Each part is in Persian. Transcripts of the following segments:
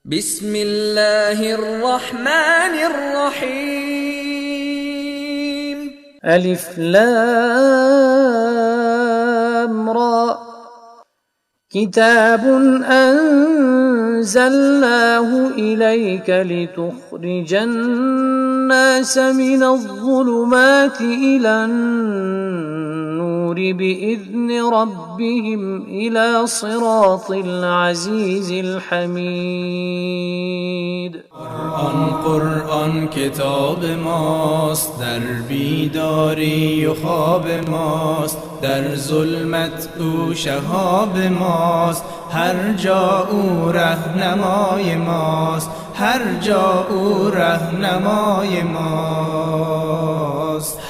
بسم الله الرحمن الرحيم. ألف لام را كتاب أنزلناه إليك لتخرج الناس من الظلمات إلى النور بإذن ربهم إلى صراط العزيز الحميد. قرآن کتاب ماست، در بیداری و خواب ماست، در ظلمت او شهاب ماست، هر جا او رهنمای ماست، هر جا او رهنمای ماست.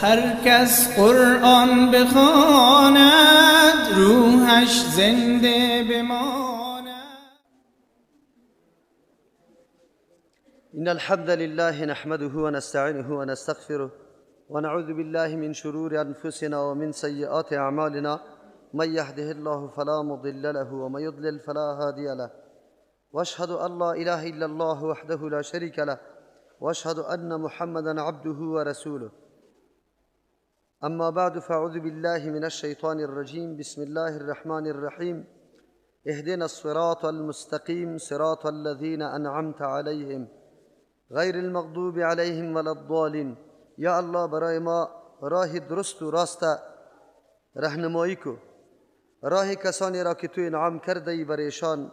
هر کس قرآن بخواند روحش زنده بماند. إن الحمد لله نحمده ونستعينه ونستغفره ونعوذ بالله من شرور أنفسنا ومن سيئات أعمالنا، من يهده الله فلا مضل له ومن يضلل فلا هادي له، وأشهد أن لا إله إلا الله وحده لا شريك له، وأشهد أن محمدا عبده ورسوله. أما بعد، فأعوذ بالله من الشيطان الرجيم. بسم الله الرحمن الرحيم. اهدنا الصراط المستقيم صراط الذين أنعمت عليهم غیر المغضوب علیهم ولا الضالین. یا الله برای ما راه درست و راست رهنمایی کو، راه کسانی را که تو انعام کرده ای برایشان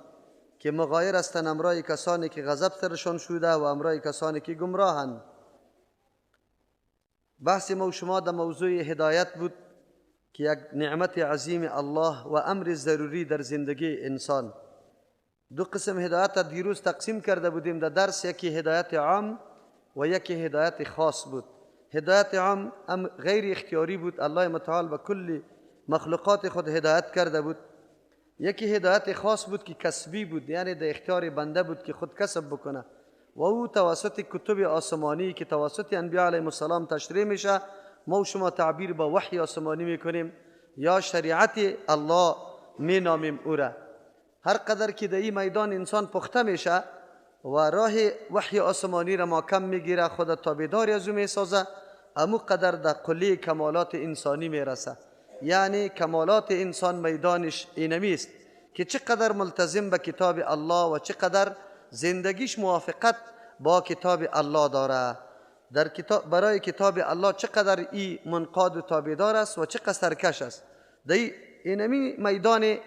که مغایر هستند، امرای کسانی که غضب سرشان شده و امرای کسانی که گمراهند. بحث ما و شما در موضوع هدایت بود که یک نعمت عظیم الله و امر ضروری در زندگی انسان. دو قسم هدایت دیروز تقسیم کرده بودیم در درس، یکی هدایت عام و یکی هدایت خاص بود. هدایت عام غیر اختیاری بود، الله متعال به کل مخلوقات خود هدایت کرده بود. یکی هدایت خاص بود که کسبی بود، یعنی در اختیار بنده بود که خود کسب بکنه و او توسط کتب آسمانی که توسط انبیاء علیهم السلام تشریع میشه، ما و شما تعبیر با وحی آسمانی میکنیم یا شریعت الله مینامیم او را. هر قدر که در این میدان انسان پخته میشه و راه وحی آسمانی را محکم میگیره، خود تابعدار از او میسازه، امو قدر در قله کمالات انسانی میرسه. یعنی کمالات انسان میدانش اینمی است که چقدر ملتزم به کتاب الله و چقدر زندگیش موافقت با کتاب الله داره. در برای کتاب الله چقدر ای منقاد و تابعدار است و چقدر سرکش است. در اینمی میدان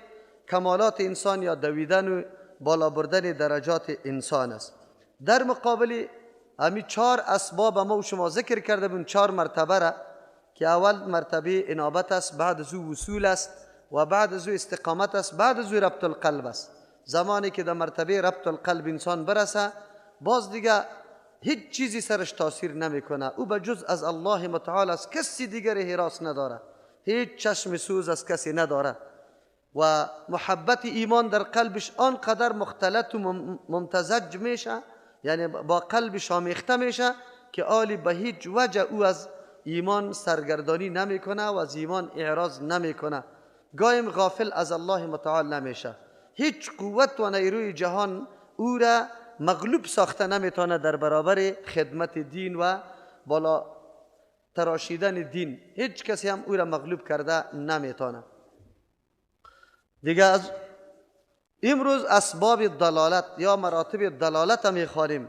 کمالات انسان یا دویدن و بالا بردن درجات انسان است. در مقابل همی 4 اسباب ما و شما ذکر کرده بودیم، 4 مرتبه را که اول مرتبه انابت است، بعد از او وصول است و بعد از او استقامت است، بعد از او ربط القلب است. زمانی که در مرتبه ربط القلب انسان برسه، باز دیگه هیچ چیزی سرش تاثیر نمیکنه، او به جز از الله متعال است، کسی دیگری حراس نداره، هیچ چشم سوز از کسی نداره و محبت ایمان در قلبش آنقدر مختلط و ممتزج میشه، یعنی با قلبش آمیخته میشه که آلی به هیچ وجه او از ایمان سرگردانی نمیکنه و از ایمان اعراض نمیکنه، گایم غافل از الله متعال نمیشه. هیچ قوت و نیروی جهان او را مغلوب ساخته نمیتونه در برابر خدمت دین و بالا تراشیدن دین، هیچ کسی هم او را مغلوب کرده نمیتونه. دیگه از امروز اسباب دلالت یا مراتب دلالت هم میخوانیم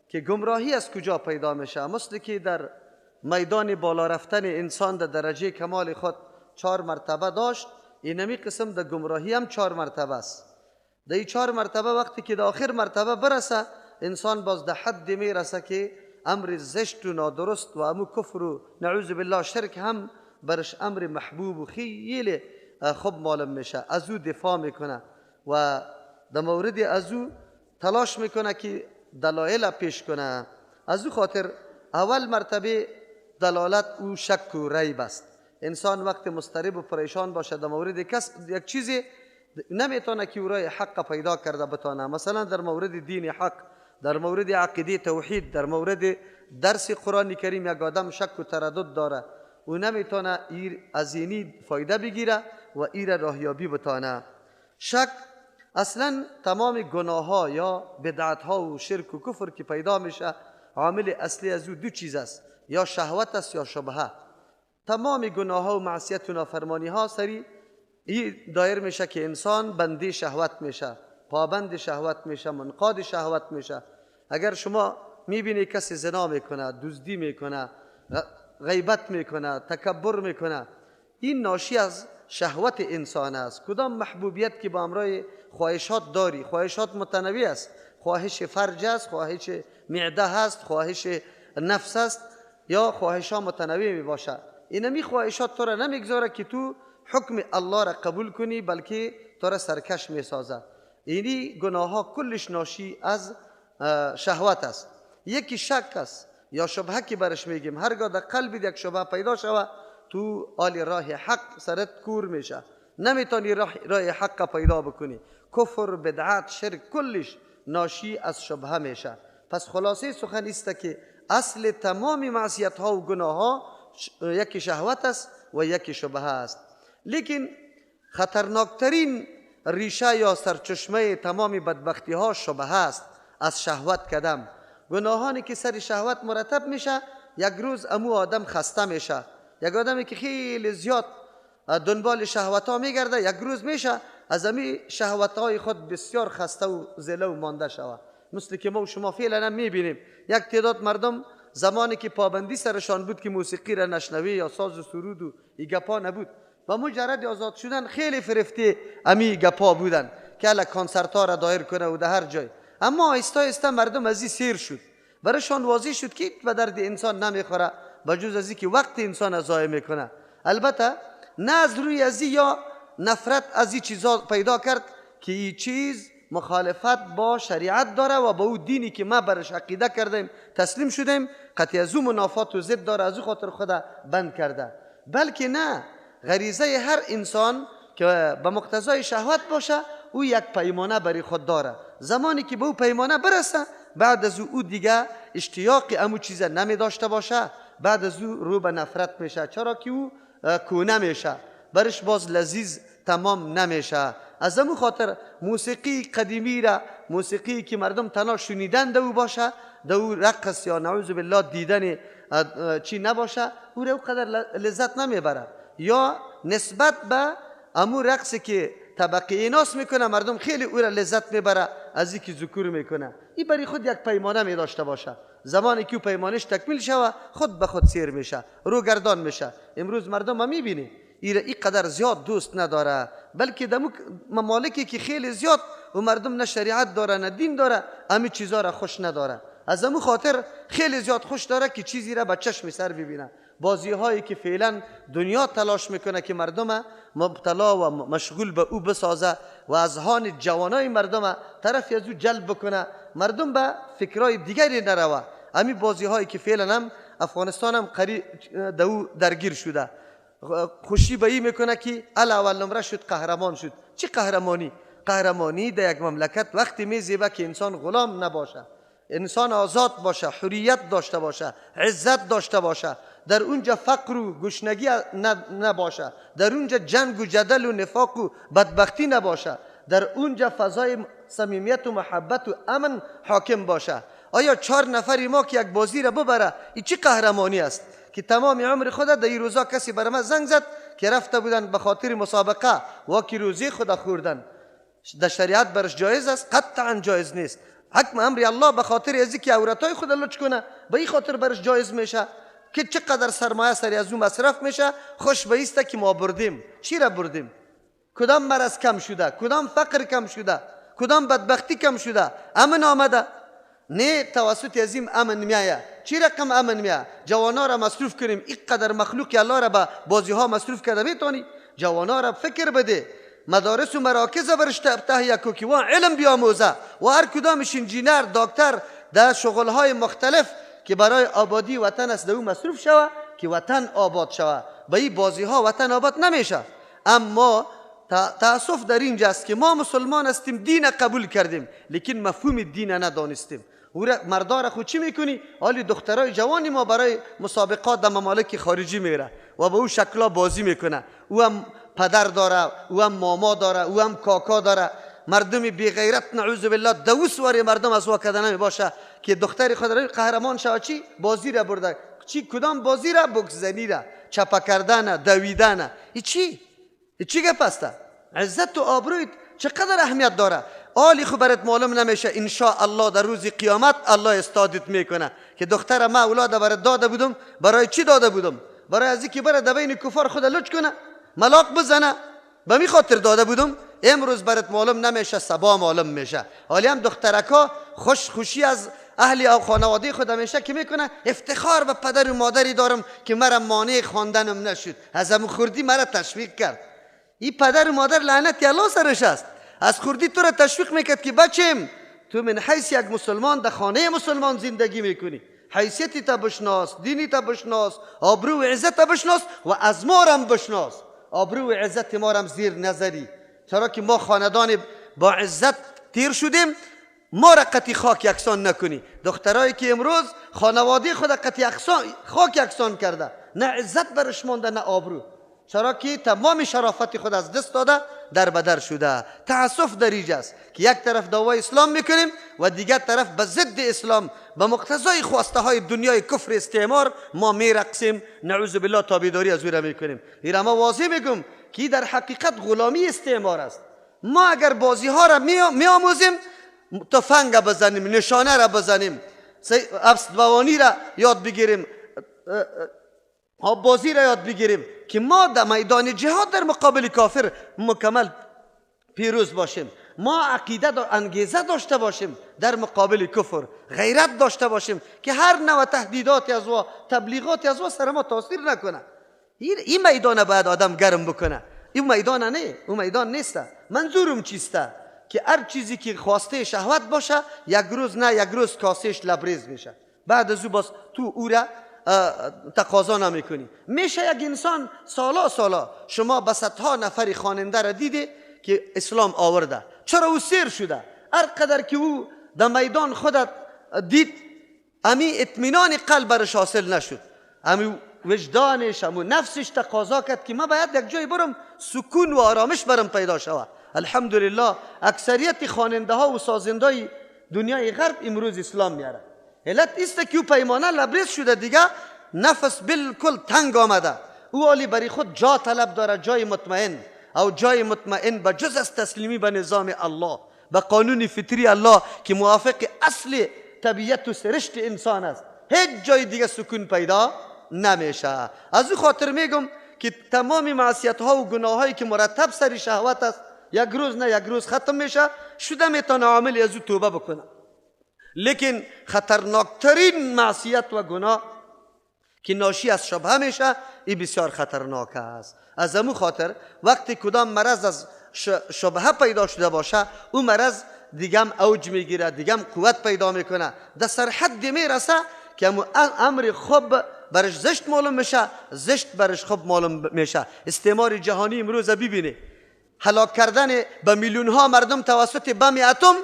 که گمراهی از کجا پیدا میشه. مثل که در میدان بالا رفتن انسان در درجه کمال خود 4 مرتبه داشت، اینمی قسم در گمراهی هم 4 مرتبه است. در این 4 مرتبه وقتی که در آخر مرتبه برسه، انسان باز در حد میرسه که امر زشت و نادرست و امو کفر و نعوذ بالله شرک هم برش امر محبوب و خیلی خوب معلوم میشه، از او دفاع میکنه و در مورد از او تلاش میکنه که دلایل پیش کنه. از او خاطر اول مرتبه دلالت او شک و ریب است. انسان وقت مضطرب و پریشان باشه در مورد کس یک چیزی نمیتونه که او رای حق پیدا کرده بتونه، مثلا در مورد دین حق، در مورد عقیده توحید، در مورد درس قرآن کریم یک آدم شک و تردد داره، او نمیتونه از اینی فایده بگیره و این راهیابی بتانه. شک اصلا تمام گناه ها یا بدعت ها و شرک و کفر که پیدا میشه عامل اصلی از او دو چیز است، یا شهوت است یا شبهه. تمام گناه ها و معصیت و نافرمانی ها سری این دایر میشه که انسان بنده شهوت میشه، پابند شهوت میشه، منقاد شهوت میشه. اگر شما میبینی کسی زنا میکنه، دزدی میکنه، غیبت میکنه، تکبر میکنه، این ناشی از شهوت انسان است. کدام محبوبیت که با همراه خواهشات داری، خواهشات متنوع است، خواهش فرج است، خواهش معده هست، خواهش نفس است، یا خواهشات متنوع می باشه. اینمی خواهشات تو را نمیگذاره که تو حکم الله را قبول کنی، بلکه تو را سرکش می سازه. اینی گناه ها کلش ناشی از شهوت است. یکی شک است یا شبهه که برش میگیم. هرگاه در قلب یک شبهه پیدا شود، تو آل راه حق سرت کور میشه، نمیتونی راه حق پیدا بکنی. کفر، بدعت، شرک کلش ناشی از شبهه میشه. پس خلاصه سخن است که اصل تمام معصیت ها و گناه ها یکی شهوت است و یکی شبهه است. لیکن خطرناکترین ریشه یا سرچشمه تمام بدبختی ها شبهه است. از شهوت کدم گناهانی که سر شهوت مرتب میشه، یک روز امو آدم خسته میشه. یک آدمی که خیلی زیاد دنبال شهوت ها میگرده، یک روز میشه از امی شهوت های خود بسیار خسته و زله و مانده شود. مثل که ما و شما فعلا میبینیم یک تعداد مردم زمانی که پابندی سرشان بود که موسیقی را نشنوی یا ساز و سرود و ای گپا نبود، و مجرد آزاد شدن خیلی فرفته امی گپا بودن که الا کنسرت ها را دایر کنه و در هر جای. اما آیسته آیسته مردم از این سیر شد، برایشان واضح شد که به درد انسان نمیخوره بجز از که وقت انسان ضایع میکنه. البته نه از روی از یا نفرت از این چیزا پیدا کرد که این چیز مخالفت با شریعت داره و با او دینی که ما برش عقیده کردیم تسلیم شدیم قطعی از او منافات و ضد داره، از او خاطر خدا بند کرده. بلکه نه، غریزه هر انسان که به مقتضای شهوت باشه او یک پیمانه برای خود داره. زمانی که به او پیمانه برسه، بعد از او دیگه اشتیاق امو چیز نمی داشته باشه، بعد از او رو به نفرت میشه، چرا که او کونه میشه، برش باز لذیذ تمام نمیشه. از امو خاطر موسیقی قدیمی را، موسیقی که مردم تنها شنیدن دو باشه، دو رقص یا نعوذ بالله دیدن چی نباشه، او را قدر لذت نمیبره. یا نسبت به امو رقصی که طبقه ایناس میکنه، مردم خیلی او را لذت میبره از اینکه ذکر میکنه. این برای خود یک پیمانه می داشته باشه. زمانی که پیمانش تکمیل شوه، خود به خود سیر میشه، رو گردان میشه. امروز مردم ما میبینی این قدر زیاد دوست نداره، بلکه در ممالکی که خیلی زیاد و مردم نه شریعت داره نه دین داره، همین چیزا را خوش نداره. از همون خاطر خیلی زیاد خوش داره که چیزی را به چشم سر ببینه. بازی هایی که فعلا دنیا تلاش میکنه که مردم مبتلا و مشغول به او بسازه و اذهان جوانای مردم طرفی از او جلب بکنه، مردم به فکرای دیگری نروه. همین بازی هایی که فعلا هم افغانستان هم قریب درگیر شده، خوشی به این میکنه که اول نمره شد، قهرمان شد. چی قهرمانی؟ قهرمانی در یک مملکت وقتی میزیبه که انسان غلام نباشه، انسان آزاد باشه، حریت داشته باشه، عزت داشته باشه، در اونجا فقر و گشنگی نباشه، در اونجا جنگ و جدل و نفاق و بدبختی نباشه، در اونجا فضای صمیمیت و محبت و امن حاکم باشه. آیا 4 نفری ما که یک بازی را ببره، این چی قهرمانی است؟ که تمام عمر خود در این روزا کسی بر ما زنگ زد که رفته بودن به خاطر مسابقه و که روزی خود خوردن. در شریعت برش جایز است؟ قطعا جایز نیست. حکم امر الله به خاطر ازی که عورتای خود لچ کنه، به این خاطر برش جایز میشه که چقدر سرمایه سری از اون مصرف میشه. خوش به ایسته که ما بردیم. چی را بردیم؟ کدام مرض کم شده؟ کدام فقر کم شده؟ کدام بدبختی کم شده؟ امن آمده؟ نه، توسط عظیم امن میایه. چی رقم امن میایه؟ جوانا را مصروف کنیم. اینقدر مخلوق الله را به بازی ها مصروف کرده میتونی؟ جوانا را فکر بده، مدارس و مراکز برش تهیه کو که و علم بیاموزه و هر کدامش انجینر، دکتر در شغل های مختلف که برای آبادی وطن است، او مصروف شوه که وطن آباد شوه. به این بازی ها وطن آباد نمیشه. اما تاسف در اینجاست که ما مسلمان هستیم، دین قبول کردیم، لیکن مفهوم دین ندانستیم. مردار خود چی میکنی؟ حالی دخترای جوانی ما برای مسابقات در ممالک خارجی میره و به او شکلا بازی میکنه. او هم پدر داره، او هم ماما داره، او هم کاکا داره. مردم بی غیرت نعوذ بالله 200 واری مردم از وا کردن نمی باشه که دختری خود را قهرمان شود چی بازی را برده چی کدام بازی را بوکس زنی را چپا کردن دویدن ای چی گپ است عزت و آبرویت چقدر اهمیت داره آلی خو برات معلوم نمیشه ان شاء الله در روز قیامت الله استادت میکنه که دختر ما اولاد برات داده بودم برای چی داده بودم برای از اینکه بره بین کفار خود لچ کنه ملاق بزنه به می خاطر داده بودم امروز برات معلوم نمیشه سبا معلوم میشه حالی هم دخترکا خوشی از اهلی او خانواده خود میشه که میکنه افتخار به پدر و مادری دارم که مرا مانع خواندنم نشد ازم خوردی مرا تشویق کرد این پدر و مادر لعنت الله سرش است از خوردی تو را تشویق میکرد که بچم تو من حیث یک مسلمان در خانه مسلمان زندگی میکنی حیثیتی تا بشناس دینی تا بشناس آبرو و عزت تا بشناس و از ما هم بشناس آبرو و عزت ما هم زیر نظری چرا که ما خاندان با عزت تیر شدیم ما را قطی خاک یکسان نکنی دخترایی که امروز خانواده خود قطی خاک یکسان کرده نه عزت برش مانده نه آبرو چرا که تمام شرافت خود از دست داده در بدر شده تعصف در اینجا است که یک طرف دعوای اسلام میکنیم و دیگر طرف به ضد اسلام به مقتضای خواسته های دنیای کفر استعمار ما میرقصیم نعوذ بالله تابعداری از او را میکنیم این ما واضح میگم که در حقیقت غلامی استعمار است ما اگر بازی ها را میآموزیم تفنگ بزنیم نشانه را بزنیم اسبوانی را یاد بگیریم بازی را یاد بگیریم که ما در میدان جهاد در مقابل کافر مکمل پیروز باشیم ما عقیده و انگیزه داشته باشیم در مقابل کفر غیرت داشته باشیم که هر نوع تهدیداتی از و تبلیغاتی از و سر ما تاثیر نکنه این میدان باید آدم گرم بکنه این میدان نه اون میدان نیست منظورم چیسته که هر چیزی که خواسته شهوت باشه یک روز نه یک روز کاسهش لبریز میشه بعد از او باز تو او را تقاضا نمیکنی میشه یک انسان سالا شما به صدها نفری خواننده را دیده که اسلام آورده چرا او سیر شده هر قدر که او در میدان خودت دید امی اطمینان قلب برش حاصل نشد امی وجدانش امی نفسش تقاضا کرد که ما باید یک جای برم سکون و آرامش برم پیدا شود الحمدلله اکثریت خواننده ها و سازنده های دنیای غرب امروز اسلام میاره علت است که او پیمانه لبریز شده دیگه نفس بالکل تنگ آمده او حالی برای خود جا طلب داره جای مطمئن او جای مطمئن به جز از تسلیمی به نظام الله به قانون فطری الله که موافق اصل طبیعت و سرشت انسان است هیچ جای دیگه سکون پیدا نمیشه از او خاطر میگم که تمام معصیت ها و گناه هایی که مرتب سر شهوت است یک روز نه یک روز ختم میشه شده میتونه عامل از او توبه بکنه لیکن خطرناکترین معصیت و گناه که ناشی از شبهه میشه این بسیار خطرناک است از امو خاطر وقتی کدام مرض از شبهه پیدا شده باشه اون مرض دیگم اوج میگیره دیگم قوت پیدا میکنه در سر حد میرسه که امر خوب برش زشت معلوم میشه زشت برش خوب معلوم میشه استعمار جهانی امروز ببینه هلاک کردن به میلیون ها مردم توسط بم اتم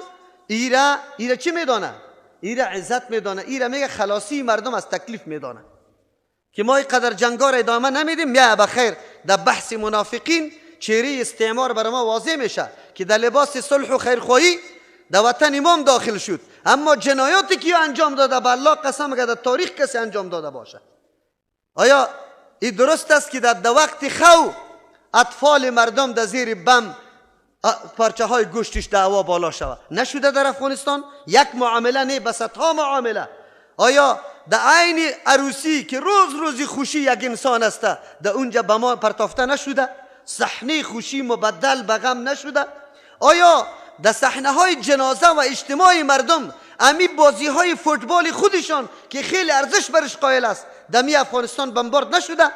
ایره چی میدانه ایره عزت میدانه ایره میگه خلاصی مردم از تکلیف میدانه که ما اینقدر جنگا را ادامه نمیدیم بیا بخیر در بحث منافقین چهره استعمار برای ما واضح میشه که در لباس صلح و خیرخواهی در وطن امام داخل شد اما جنایاتی که انجام داده به الله قسم اگر در تاریخ کسی انجام داده باشه آیا این درست است که در وقت خو اطفال مردم در زیر بم پارچه های گوشتش در هوا بالا شود نشده در افغانستان یک معامله نه بس ها معامله آیا در عین عروسی که روزی خوشی یک انسان است در اونجا به ما پرتافته نشده صحنه خوشی مبدل به غم نشده آیا در صحنه های جنازه و اجتماع مردم امی بازی های فوتبال خودشان که خیلی ارزش برش قائل است در می افغانستان بمبارد نشده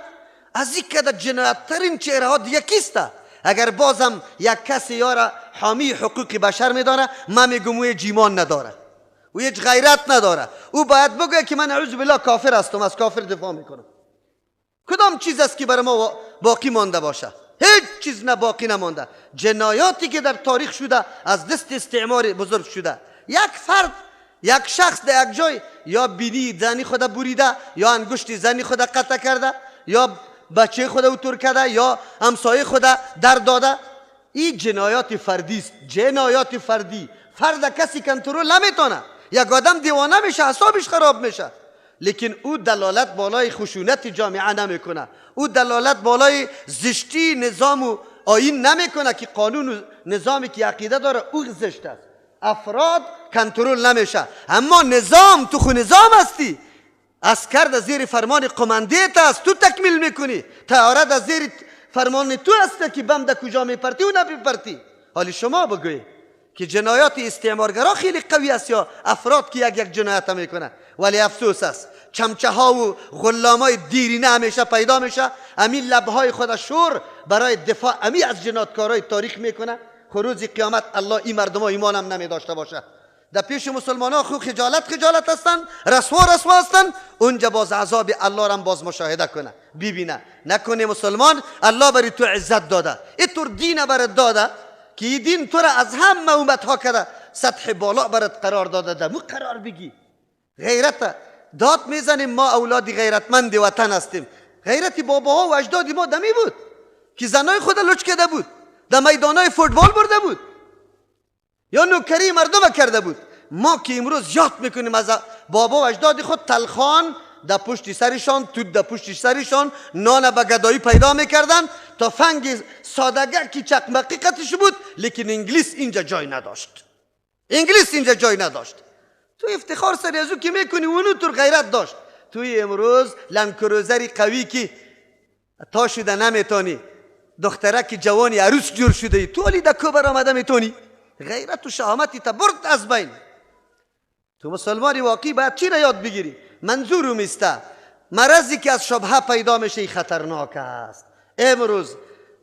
از این که در جنایت‌ترین چهره ها دیگه کیست اگر بازم یک کسی یارا حامی حقوق بشر میداره من میگم او جیمان نداره او هیچ غیرت نداره او باید بگه که من اعوذ بالله کافر هستم از کافر دفاع میکنم کدام چیز است که برای ما باقی مانده باشه هیچ چیز نه باقی نمانده جنایاتی که در تاریخ شده از دست استعمار بزرگ شده یک فرد یک شخص در یک جای یا بینی زنی خود بریده یا انگشت زنی خود قطع کرده یا بچه خود او تور کرده یا همسایه خود در داده این جنایات فردی است. جنایات فردی، فرد کسی کنترل نمیتونه. یک آدم دیوانه میشه، اعصابش خراب میشه، لیکن او دلالت بالای خشونت جامعه نمیکنه، او دلالت بالای زشتی نظام و آیین نمیکنه که قانون و نظامی که عقیده داره او زشت است. افراد کنترل نمیشه، اما نظام، تو خو نظام هستی، عسکر در زیر فرمان قماندیت است، تو تکمیل میکنی. طیاره در زیر فرمان تو است که بم در کجا میپرتی و نمیپرتی. حالی شما بگوی که جنایات استعمارگرا خیلی قوی است یا افراد که یک جنایت میکنه؟ ولی افسوس است چمچه ها و غلامای دیرینه همیشه پیدا میشه، امین لبهای خود شور برای دفاع امی از جنایتکارای تاریخ میکنه. روز قیامت الله این مردم ها ایمان هم نمی داشته باشه. در پیش مسلمان ها خو خجالت هستن، رسوا هستن، اونجا باز عذاب الله را باز مشاهده کنه، ببینه. نکنه مسلمان الله بری تو عزت داده، اینطور دین برات داده که این دین تو را از همه امت ها کرده سطح بالا برات قرار داده ده. مو قرار بگی غیرت داد میزنیم، ما اولاد غیرتمند وطن هستیم. غیرت باباها و اجداد ما دمی بود که زنای خود لچ کرده بود، در میدانای فوتبال برده بود یا نوکری مردم کرده بود. ما که امروز یاد میکنیم از بابا و اجداد خود، تلخان در پشت سرشان، توت در پشت سرشان، نان به گدایی پیدا میکردن، تا فنگ سادگه که چقمقی قطعش بود، لیکن انگلیس اینجا جای نداشت. انگلیس اینجا جای نداشت. تو افتخار سر ازو که میکنی، اونو تو غیرت داشت. توی امروز لندکروزری قوی که تا شده نمیتونی، دخترک جوانی عروس جور شده، تو علی دکو بر آمده میتونی؟ غیرت و شهامتی تا برد از بین. تو مسلمانی واقعی باید چی را یاد بگیری؟ منظورم میسته مرضی که از شبهه پیدا میشه خطرناک است. امروز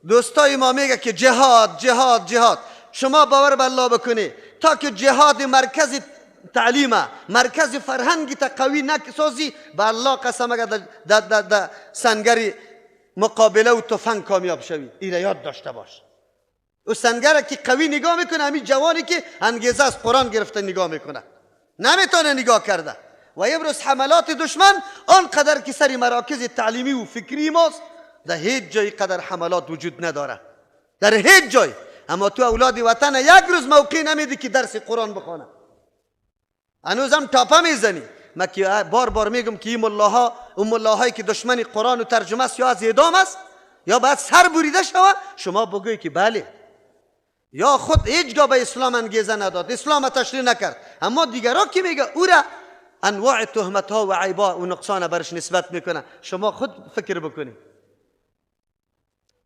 دوستای ما میگه که جهاد جهاد جهاد. شما باور به الله بکنی تا که جهاد مرکز تعلیمه، مرکز فرهنگی تا قوی نسازی، به الله قسم اگر در سنگری مقابله و تفنگ کامیاب شوی. این را یاد داشته باش. او سنگر که قوی نگاه میکنه، همین جوانی که انگیزه از قرآن گرفته نگاه میکنه، نمیتونه نگاه کرده. و امروز حملات دشمن آنقدر که سری مراکز تعلیمی و فکری ماست، در هیچ جای قدر حملات وجود نداره، در هیچ جای. اما تو اولاد وطن یک روز موقع نمیدی که درس قرآن بخونه، هنوزم تاپه میزنی. من که بار بار میگم که این ملاهایی که دشمن قرآن و ترجمه است، یا از اعدام است یا باید سر بریده شوه. شما بگوی که بله، یا خود هیچگاه به اسلام انگیزه نداد، اسلام تشریح نکرد، اما دیگرها که میگه او را انواع تهمت ها و عیبا و نقصان برش نسبت میکنه. شما خود فکر بکنید.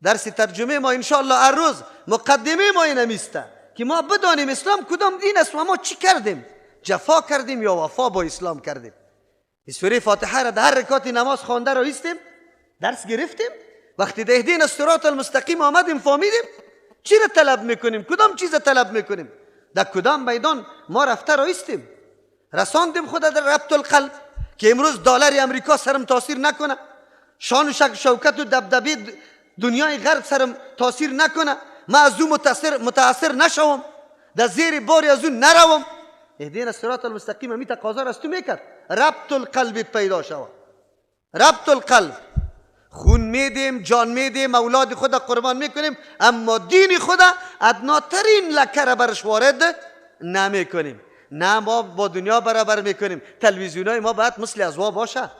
درس ترجمه ما انشاءالله هر روز مقدمه ما این میسته که ما بدانیم اسلام کدام دین است و ما چی کردیم، جفا کردیم یا وفا با اسلام کردیم. سوره فاتحه را در هر رکعت نماز خوانده را ایستیم، درس گرفتیم. وقتی ده دین الصراط المستقیم آمدیم فهمیدیم چی را طلب میکنیم، کدام چیز طلب میکنیم، در کدام میدان ما رفته را ایستیم. رساندیم خود در ربط القلب که امروز دلار امریکا سرم تاثیر نکنه، شان و شوکت و دبدبه دنیای غرب سرم تاثیر نکنه، ما از اون متاثر نشوم، در زیر باری از اون نروم. اهدینا الصراط المستقیم می تقاضا را از تو میکرد ربط القلب پیدا شود. ربط القلب، خون میدیم، جان میدیم، اولاد خود قربان میکنیم، اما دین خود ادناترین لکه را برش وارد نمیکنیم. نه ما با دنیا برابر میکنیم. تلویزیونای ما باید مثل ازوا باشه.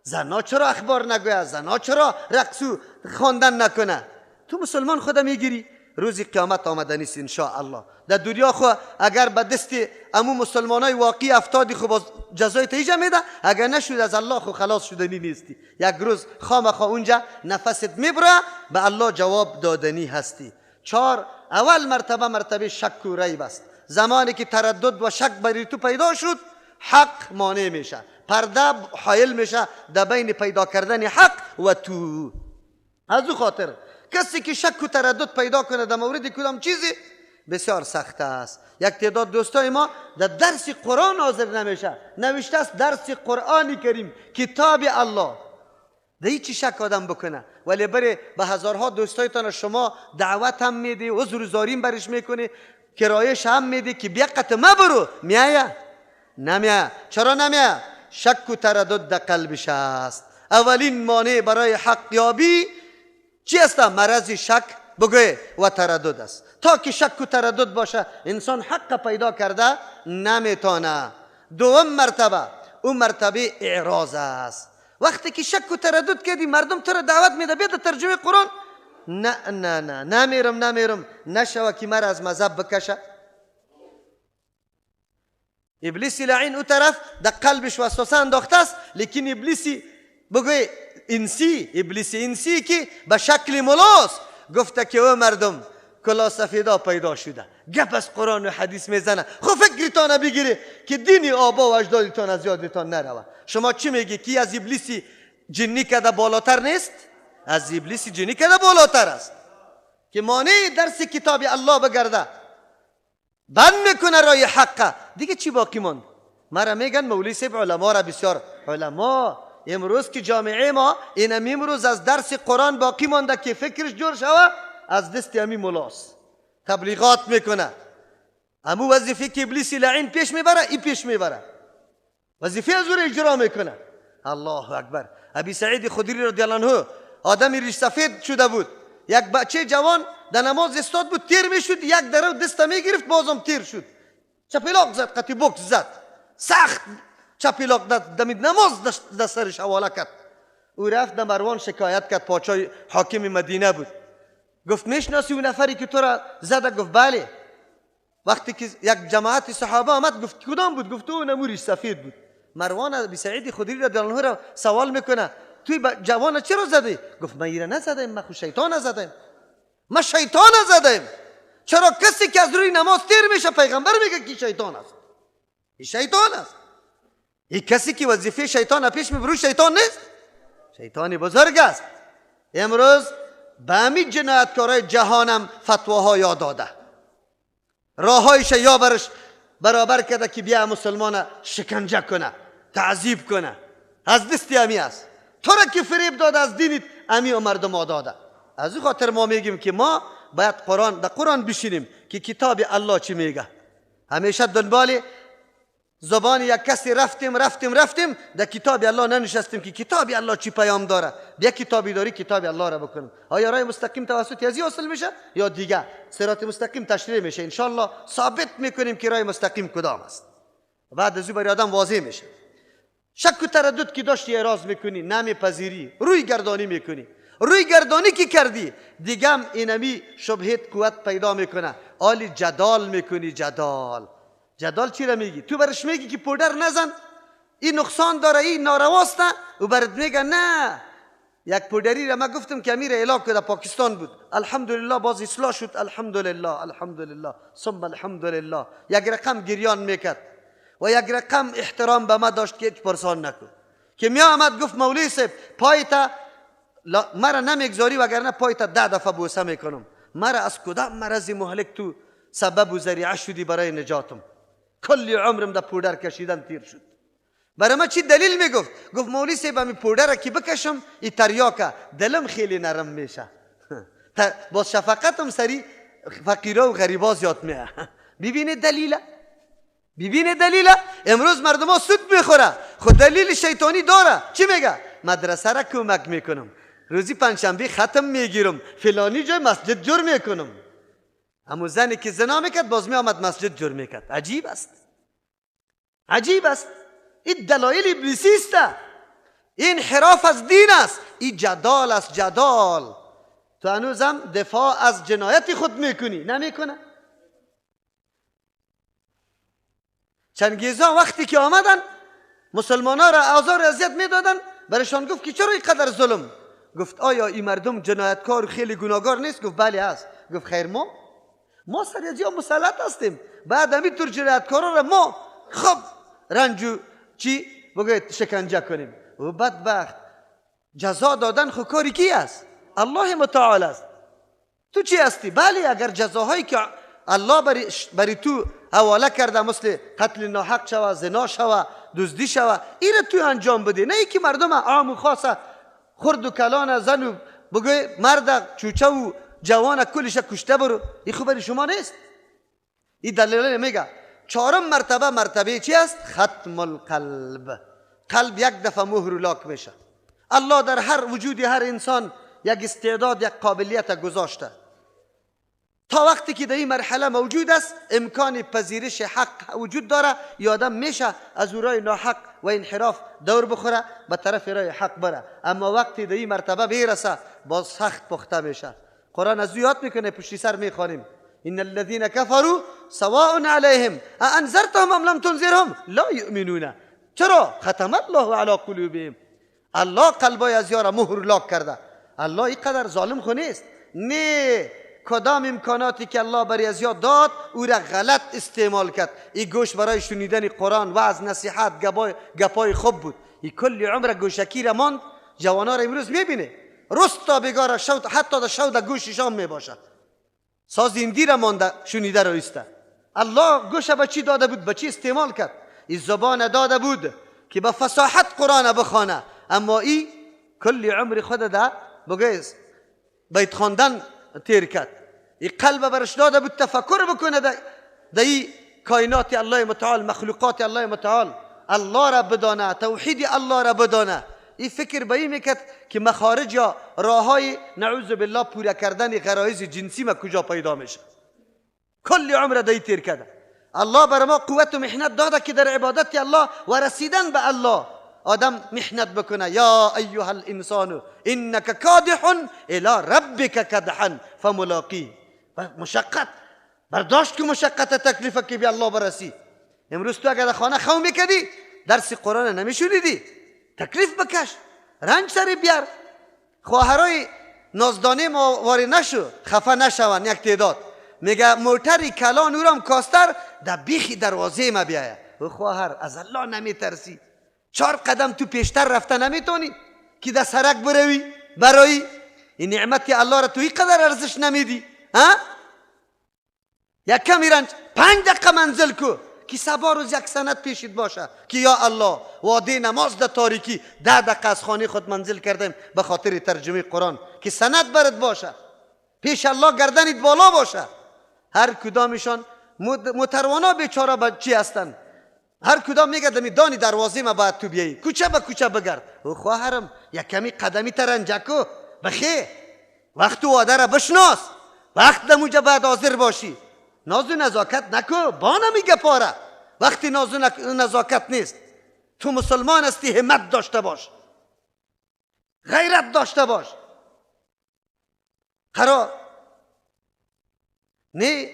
زنا چرا اخبار نگوید؟ زنا چرا رقص و خواندن نکنه؟ تو مسلمان خود میگیری. روزی قیامت آمده نیست ان شاء الله. در دنیا خو اگر به دست امو مسلمانای واقعی افتادی خو باز جزای تیجه میده، اگر نشود از الله خو خلاص شدنی نیستی. یک روز خامخا اونجا نفست میبره، به الله جواب دادنی هستی. 4 اول مرتبه شک و ریب است. زمانی که تردد و شک بر تو پیدا شد، حق مانع میشه، پرده حائل میشه در بین پیدا کردن حق و تو. از او خاطر کسی که شک و تردد پیدا کنه در مورد کدام چیزی بسیار سخت است. یک تعداد دوستای ما در درس قرآن حاضر نمیشه، نوشته است درس قرآن کریم کتاب الله. در هیچی شک آدم بکنه، ولی بره به هزارها دوستایتان شما دعوت هم میدی، عذر و زارین برش میکنی، کرایش هم میدی که بیا قطع برو، میایه؟ نمیایه. چرا نمیایه؟ شک و تردد در قلبش است. اولین مانع برای حق یابی چی است؟ مرض شک بگوی و تردد است. تا که شک و تردد باشه انسان حق پیدا کرده نمیتونه. دوم مرتبه، اون مرتبه اعراض است. وقتی که شک و تردد کردی مردم تو را دعوت میده بیا در ترجمه قرآن، نه نه نه نمیرم نشوه که مرا از مذهب بکشه. ابلیسی لعین او طرف در قلبش وسوسه انداخته است، لیکن ابلیسی بگوی انسی، ابلیس انسی که به شکل ملاست گفته که او مردم کلا سفیدا پیدا شده، گپ از قرآن و حدیث میزنه. خب فکرتان بگیره که دین آبا و اجدادتان از یادتان نروه. شما چی میگی که از ابلیسی جنی کده بالاتر نیست؟ از ابلیسی جنی کده بالاتر است که مانع درس کتاب الله بگرده، بند میکنه رای حقه. دیگه چی باقی ماند؟ مرا میگن مولوی صاحب علما را بسیار علما امروز که جامعه ما اینم امروز از درس قرآن باقی مانده که فکرش جور شوه از دست امی ملاست تبلیغات میکنه. امو وظیفه که ابلیسی لعین پیش میبره ای پیش میبره، وظیفه از او اجرا میکنه. الله اکبر. ابی سعید خدری رضی الله عنه آدمی ریش سفید شده بود، یک بچه جوان در نماز استاد بود، تیر میشد، یک درو دست میگرفت بازم تیر شد، چپیلاق زد، قطی بوکس زد، سخت چپیلاق دمید نماز در سرش حواله کرد. او رفت در مروان شکایت کرد، پادشاه حاکم مدینه بود. گفت میشناسی اون نفری که تو را زده؟ گفت بله. وقتی که یک جماعت صحابه آمد گفت کدام بود؟ گفت او نموریش سفید بود. مروان ابی سعید خدری رضی الله عنه را سوال میکنه توی جوان چرا زدی؟ گفت من ایره نزدم، من خود شیطان زدم، من شیطان زدم. چرا کسی که از روی نماز تیر میشه پیغمبر میگه که شیطان است؟ این شیطان است. این کسی که وظیفه شیطان پیش میبره شیطان نیست؟ شیطانی بزرگ است. امروز به همین جنایتکارای جهانم فتواها یاد داده، راهایش یا برش برابر کرده که بیا مسلمان شکنجه کنه، تعذیب کنه. از دستی امی است. تو را که فریب داده از دینت امی و مردم داده. از این خاطر ما میگیم که ما باید در قرآن بشینیم که کتاب الله چی میگه. همیشه دنبال زبان یک کسی رفتیم در کتاب الله ننشستیم که کتاب الله چی پیام داره. بیا کتابی داری کتاب الله را بکنیم. آیا راه مستقیم توسط یزی حاصل میشه یا دیگه صراط مستقیم تشریح میشه؟ انشالله ثابت میکنیم که راه مستقیم کدام است. بعد از او برای آدم واضح میشه. شک و تردد که داشتی اعراض میکنی، نمیپذیری، روی گردانی میکنی. روی گردانی که کردی دیگه هم اینمی شبهت قوت پیدا میکنه. آلی جدال میکنی. جدال چی را میگی؟ تو برش میگی که پودر نزن، این نقصان داره، این نارواست، و برد میگه نه. یک پودری را من گفتم که امیر علاق در پاکستان بود، الحمدلله باز اصلاح شد، الحمدلله ثم الحمدلله. یک رقم گریان میکرد و یک رقم احترام به ما داشت که هیچ پرسان نکن. که می آمد گفت مولوی صاحب پایتا مرا نمیگذاری وگرنه پایتا 10 دفعه بوسه میکنم. مرا از کدام مرض مهلک تو سبب و ذریعه شدی برای نجاتم؟ کلی عمرم در پودر کشیدن تیر شد. برای ما چی دلیل میگفت؟ گفت مولوی صاحب می پودر که بکشم این تریاکه دلم خیلی نرم میشه، با شفقتم سری فقیرا و غریبا زیاد میه. ببینه دلیل. امروز مردم ها سود میخوره، خود دلیل شیطانی داره. چی میگه؟ مدرسه را کمک میکنم، روزی پنجشنبه ختم میگیرم، فلانی جای مسجد جور میکنم. اما زنی که زنا میکرد باز میآمد مسجد جور میکرد. عجیب است. این دلایل ابلیسی است. این انحراف از دین است. این جدال است. تو هنوزم دفاع از جنایت خود میکنی. نمیکنه. چنگیزا وقتی که آمدن مسلمان ها را آزار و اذیت میدادن، برشان گفت که چرا اینقدر ظلم؟ گفت آیا این مردم جنایتکار خیلی گناهگار نیست؟ گفت بله هست. گفت خیر ما سر ها مسلط هستیم، بعد همینطور جنایتکارا را ما خب رنجو چی بگوید شکنجه کنیم. و بدبخت جزا دادن خو کاری کی است؟ الله متعال است. تو چی هستی؟ بله اگر جزاهایی که الله بری تو حواله کرده مثل قتل ناحق شوه، زنا شوه، دزدی شوه، این را تو انجام بده. نه ای که مردم عام و خاصه خرد و کلان زن و بگوی مرد چوچه و جوان کلش کشته برو، این خوب شما نیست. این دلیل میگه. 4 مرتبه چی است؟ ختم القلب. قلب یک دفعه مهر و لاک میشه. الله در هر وجود هر انسان یک استعداد، یک قابلیت گذاشته. تا وقتی که در این مرحله موجود است امکان پذیرش حق وجود داره یا آدم میشه از راه ناحق و انحراف دور بخوره به طرف راه حق بره. اما وقتی در این مرتبه برسه باز سخت پخته میشه. قرآن از یاد میکنه، پشت سر میخوانیم ان الذين كفروا سواء عليهم اانذرتهم ام لم تنذرهم لا يؤمنون. چرا؟ ختم الله على قلوبهم. الله قلبای از یارا مهر لاک کرده. الله اینقدر ظالم خو نیست. نه کدام امکاناتی که الله برای از یاد داد او را غلط استعمال کرد. این گوش برای شنیدن قرآن، وعظ، نصیحت، گپای خوب بود. این کل عمر گوشکی را ماند. جوانا را امروز میبینه رستا بگار شود، حتی در شود گوششان میباشه. ساز ایندی را مانده شنیده را ایسته. الله گوش به چی داده بود؟ به چی استعمال کرد؟ این زبان داده بود که به فصاحت قرآن بخوانه، اما این کل عمر خود ده بگیز بیت خواندن تیر کرد. این قلب برش داده بود تفکر بکنه در این کائنات الله متعال، مخلوقات الله متعال، الله را بدانه، توحید الله را بدانه. این فکر به این میکرد که مخارج یا راههای نعوذ بالله پورا کردن غرایز جنسی ما کجا پیدا میشه. کل عمر دایی تیر کرده. الله بر ما قوت و محنت داده که در عبادت الله و رسیدن به الله آدم محنت بکنه. یا ایها الانسان انک کادح الی ربک کدحا فملاقی. مشقت برداشت که مشقت تکلیف که به الله برسی. امروز تو اگر در خانه خو میکردی درس قرآن نمیشنیدی، تکلیف بکش، رنج سری بیار. خواهرای نازدانه ما واری نشو، خفه نشون. یک تعداد میگه موتری کلان اورم کاستر در بیخی دروازه ما بیایه. و خواهر از الله نمیترسی؟ 4 قدم تو پیشتر رفته نمیتونی که در سرک بروی برای این نعمت الله را تو این قدر ارزش نمیدی؟ یک کمی رنج 5 دقیقه منزل کو که سبا روز یک سنت پیشید باشه که یا الله وعده نماز در تاریکی 10 دقیقه از خانه خود منزل کردیم به خاطر ترجمه قرآن که سند برد باشه، پیش الله گردنت بالا باشه. هر کدامشان متروانا بیچاره بچی هستن. هر کدام میگه دمی دانی دروازه ما باید تو بیایی، کوچه به کوچه بگرد. او خواهرم یک کمی قدمی ترنجه کو بخیر، وقت و وعده را بشناس، وقت دموجه باید حاضر باشی. ناز و نزاکت نکو، با نمیگه پاره. وقتی ناز و نزاکت نیست. تو مسلمان هستی، همت داشته باش، غیرت داشته باش. قرار نه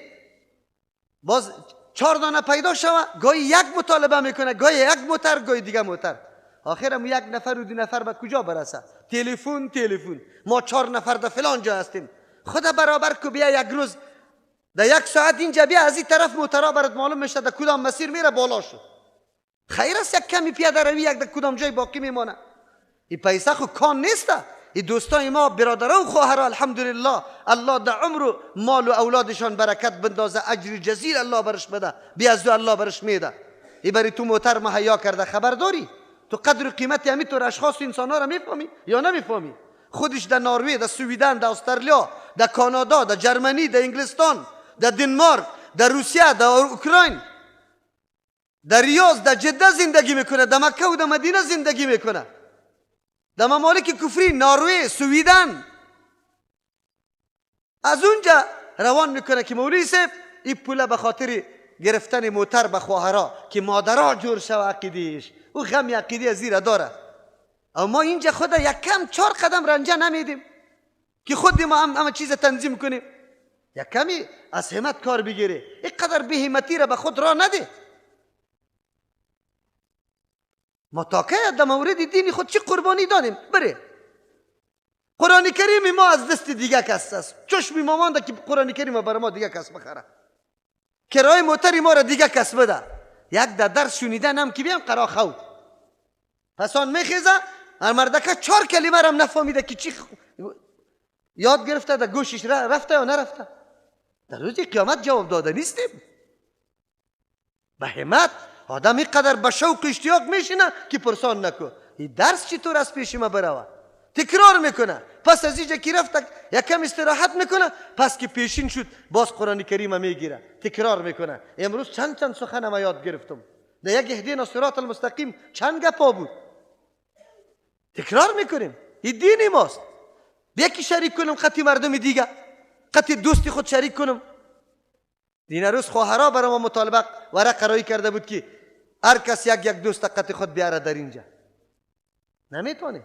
باز 4 دانه پیدا شوه، گاهی یک مطالبه میکنه، گاهی یک موتر، گاهی دیگه موتر. آخرم 1 نفر و 2 نفر به کجا برسه؟ تلفن ما 4 نفر در فلان جا هستیم. خدا برابر کو بیا یک روز در 1 ساعت اینجا بیا، از این طرف موترا برات معلوم میشه در کدام مسیر میره بالا شد. خیر است یک کمی پیاده روی، یک در کدام جای باقی میمانه. این پیسه خو کان نیسته. این دوستای ما برادران و خواهران الحمدلله الله در عمر و مال و اولادشان برکت بندازه، اجر جزیل الله برش بده، بیازو الله برش میده. این بری تو موتر مهیا کرده، خبر داری؟ تو قدر و قیمت همین طور اشخاص و انسان ها را میفهمی یا نمیفهمی؟ خودش در نروژ، در سویدن، در استرالیا، در کانادا، در جرمنی، در انگلستان، در دنمارک، در روسیه، در اوکراین، در ریاض، در جده زندگی میکنه، در مکه و در مدینه زندگی میکنه، در ممالک کفری، نروژ، سویدن. از اونجا روان میکنه که مولوی صاحب این پوله به خاطر گرفتن موتر به خواهرها که مادرها جور شو عقیدهش، او غم عقیده از زیر داره. اما اینجا خدا یک کم 4 قدم رنجه نمیدیم که خود ما همه چیز تنظیم کنیم. یک کمی از همت کار بگیره، اینقدر بی‌همتی را به خود راه نده. ما تا که در مورد دین خود چی قربانی دادیم؟ بره قرآن کریم ما از دست دیگه کس است، چشمی ما مانده که قرآن کریم برای ما دیگه کس بخره، کرای موتری ما را دیگه کس بده. یک در درس شنیدن هم که بیام قرا خود پس آن میخیزه مردکه 4 کلمه را هم نفهمیده که چی یاد گرفته، در گوشش رفته یا نرفته. در روز قیامت جواب داده نیستیم. به همت آدم اینقدر به شوق اشتیاق میشینه که پرسان نکن این درس چطور از پیش ما بروه، تکرار میکنه. پس از اینجا که رفت یکم استراحت میکنه، پس که پیشین شد باز قرآن کریم میگیره تکرار میکنه. امروز چند سخن ما یاد گرفتم، در یک اهدینا صراط المستقیم چند گپا بود. تکرار میکنیم، این دین ماست. یکی شریک کنیم خطی مردم دیگه، قطع دوستی خود شریک کنم؟ دین روز خواهرها برای ما مطالبه ورق قرایی کرده بود که هر کس یک دوست قطع خود بیاره در اینجا. نمیتونه.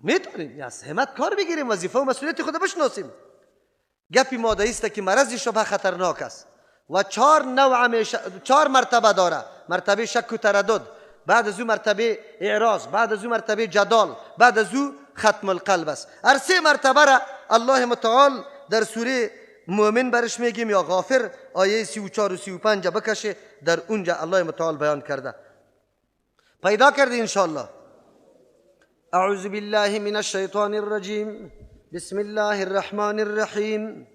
میتونیم از همت کار بگیریم، وظیفه و مسئولیت خود بشناسیم. گپی ماده است که مرض شبه خطرناک است و 4 مرتبه داره. مرتبه شک و تردد، بعد از او مرتبه اعراض، بعد از او مرتبه جدال، بعد از او ختم القلب است. هر 3 مرتبه را الله متعال در سوره مؤمن برش میگیم یا غافر آیه 34 و 35 بکشه، در اونجا الله متعال بیان کرده. پیدا کرده انشاءالله. اعوذ بالله من الشیطان الرجیم، بسم الله الرحمن الرحیم.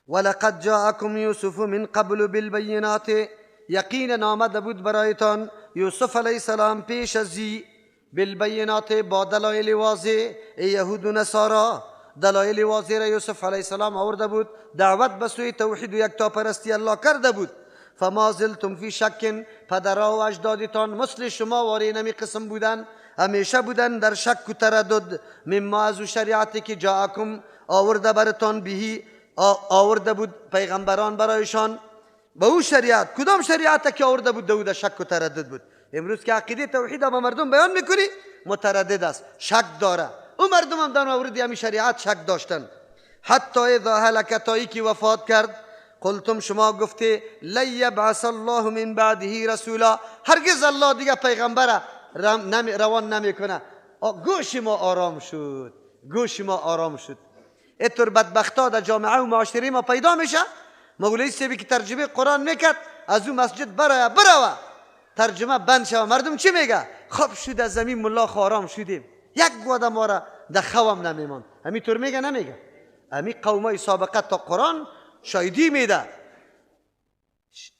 ولقد جاءكم یوسف من قبل بالبینات، یقینا آمده بود برایتان یوسف علیه السلام پیش ازی بالبینات، با دلایل واضح. یهود و نصارا دلایل واضح را یوسف علیه السلام آورده بود، دعوت به سوی توحید و یکتاپرستی الله کرده بود. فما زلتم فی شک، پدرها و اجدادتان مثل شما وارد نمی قسم بودن، همیشه بودن در شک و تردد. مما از شریعتی که جاءکم آورده برتان بهی، آورده بود پیغمبران برایشان به او شریعت. کدام شریعت که آورده بود داود شک و تردد بود. امروز که عقیده توحید به مردم بیان میکنی متردد است، شک داره. او مردم هم در مورد همین شریعت شک داشتن. حتی اذا هلک، تایی که وفات کرد، قلتم شما گفته لن یبعث الله من بعده رسولا، هرگز الله دیگه پیغمبر روان نمیکنه. گوش ما آرام شد، گوش ما آرام شد. اینطور بدبختا در جامعه و معاشره ما پیدا میشه. مولوی سیبی که ترجمه قرآن میکرد از اون مسجد برو ترجمه بند شد. مردم چی میگه؟ خب شد از زمین ملا آرام شدیم، یک گوده ما را در خوام نمیمان. همین طور میگه نمیگه؟ همین قومای سابقه تا قرآن شایدی میده.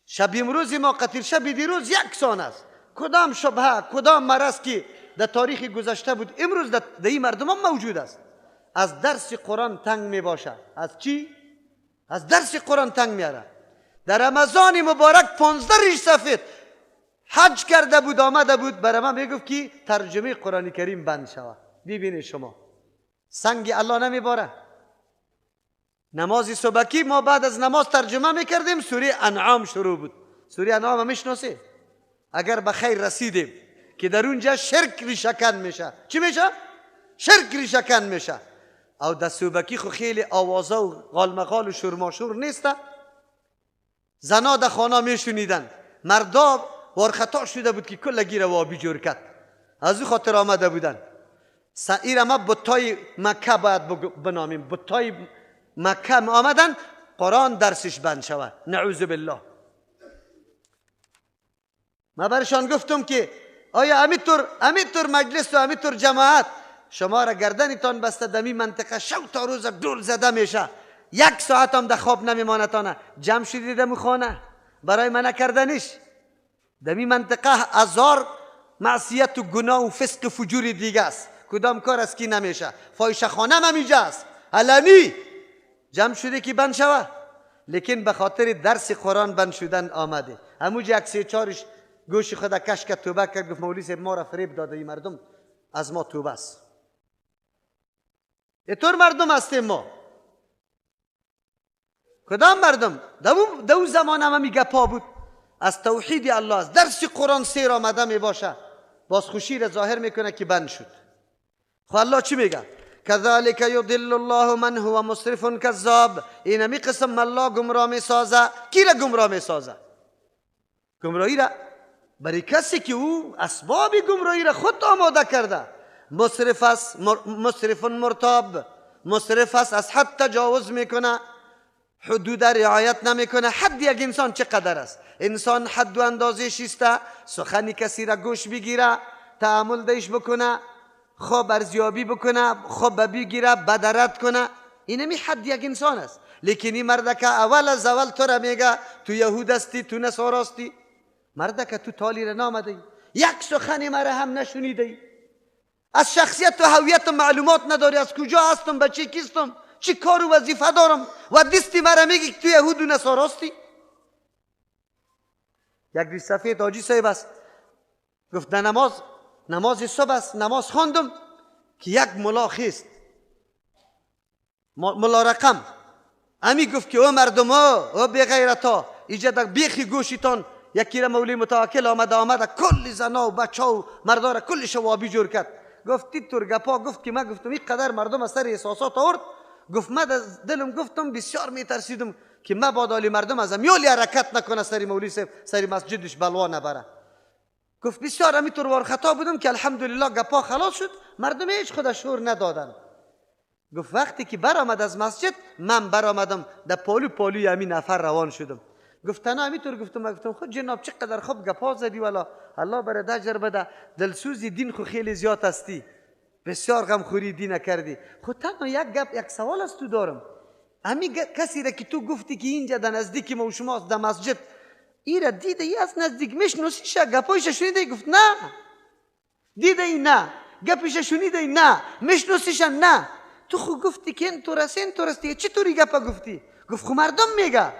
شب امروز ما قتل شب دیروز یکسان است. کدام شبهه، کدام مرض که در تاریخ گذشته بود امروز در این مردم هم موجود است. از درس قرآن تنگ می باشه. از چی؟ از درس قرآن تنگ میاره. در رمضان مبارک 15 ریش سفید حج کرده بود، آمده بود برای ما میگفت که ترجمه قرآن کریم بند شود. ببینید شما سنگ الله نمیباره. نماز صبحی ما بعد از نماز ترجمه میکردیم، سوره انعام شروع بود. سوره انعام هم میشناسی؟ اگر به خیر رسیدیم که در اونجا شرک ریشکن میشه. چی میشه؟ شرک ریشکن میشه. او در صبحی خو خیلی آوازه و غالمغال و شورماشور نیسته. زنا در خانه میشنیدن، مردا ورخطا شده بود که کل گیر وابی جور کرد، از او خاطر آمده بودن. این ما بتای مکه باید بنامیم. بتای مکه آمدن قرآن درسش بند شود. نعوذ بالله. ما برشان گفتم که آیا امیتور مجلس و امیتور جماعت شما را گردنتان بسته دمی منطقه شو تا روز دور زده میشه، 1 ساعت هم در خواب نمیمانتانه، جمع شدید دمو خانه برای منع کردنش. دمی منطقه 1000 معصیت و گناه و فسق و فجور دیگه است. کدام کار از کی نمیشه؟ فاحشه خانه هم اینجا است، علنی جمع شده که بند شوه. لیکن به خاطر درس قرآن بند شدن آمده. همونجا 1-3-4 گوش خدا کش کرد، توبه کرد، گفت مولوی صاحب ما را فریب داده، این مردم از ما توبه است. اینطور مردم هستیم ما. کدام مردم؟ دو زمان هم میگه پا بود از توحید الله، از درس قرآن سیر آمده می باشه، باز خوشی را ظاهر میکنه که بند شد. خب الله چی میگه؟ کذالک یضل الله من هو مسرف کذاب. این همی قسم الله گمراه می سازه. کی را گمراه می سازه؟ گمراهی را برای کسی که او اسباب گمراهی را خود آماده کرده. مسرف است، مسرف مرتاب، مسرف است، از حد تجاوز میکنه، حدود رعایت نمیکنه. حد یک انسان چقدر است؟ انسان حد و اندازه‌اش است. سخنی کسی را گوش بگیره، تأمل دیش بکنه، خوب ارزیابی بکنه، خوب بگیره، بدرد کنه. اینمی حد یک انسان است. لیکن این مرد که اول از اول تو را میگه تو یهود هستی، تو نصارا هستی، مرد که تو تالی را نامده، یک سخنی مرا هم نشنیده، از شخصیت و هویت و معلومات نداری، از کجا هستم، بچه کیستم، چی کار و وظیفه دارم، و دستی مرا میگی که تو یهود و نصارا هستی. یک روز سفید حاجی صاحب است، گفت نماز صبح است، نماز خواندم که یک ملا خیست، ملا رقم امی گفت که او مردم ها او بی غیرت ها ایجا در بیخی گوشیتان یکی را مولی متوکل آمده کل زنا و بچه و مردار کل شوابی جور کرد. گفتی ترگپا گفت که من گفتم این قدر مردم از سر احساسات آورد. گفت من دلم گفتم بسیار میترسیدم که مبادا مردم ازم یولی حرکت نکنه سری مولی سری مسجدش بلوا نبره. گفت بسیار همینطور وار خطا بودم که الحمدلله گپا خلاص شد، مردم هیچ خود شور ندادن. گفت وقتی که برآمد از مسجد من برآمدم در پالوی همین نفر روان شدم. گفت نه همینطور گفتم خود جناب چقدر خوب گپا زدی والا الله برات اجر بده، دلسوزی دین خو خیلی زیاد هستی، بسیار غمخوری دین کردی. خود تنها یک سوال از تو دارم، همین کسی را که تو گفتی که اینجا در نزدیک ما و شماست در مسجد ای را دیده ای از نزدیک میشناسیش گپایش شنیده؟ گفت نه. دیده ای نه، گپش شنیده ای نه، میشناسیش نه. تو خو گفتی که اینطور است چطوری گپا گفتی؟ گفت خو مردم میگه.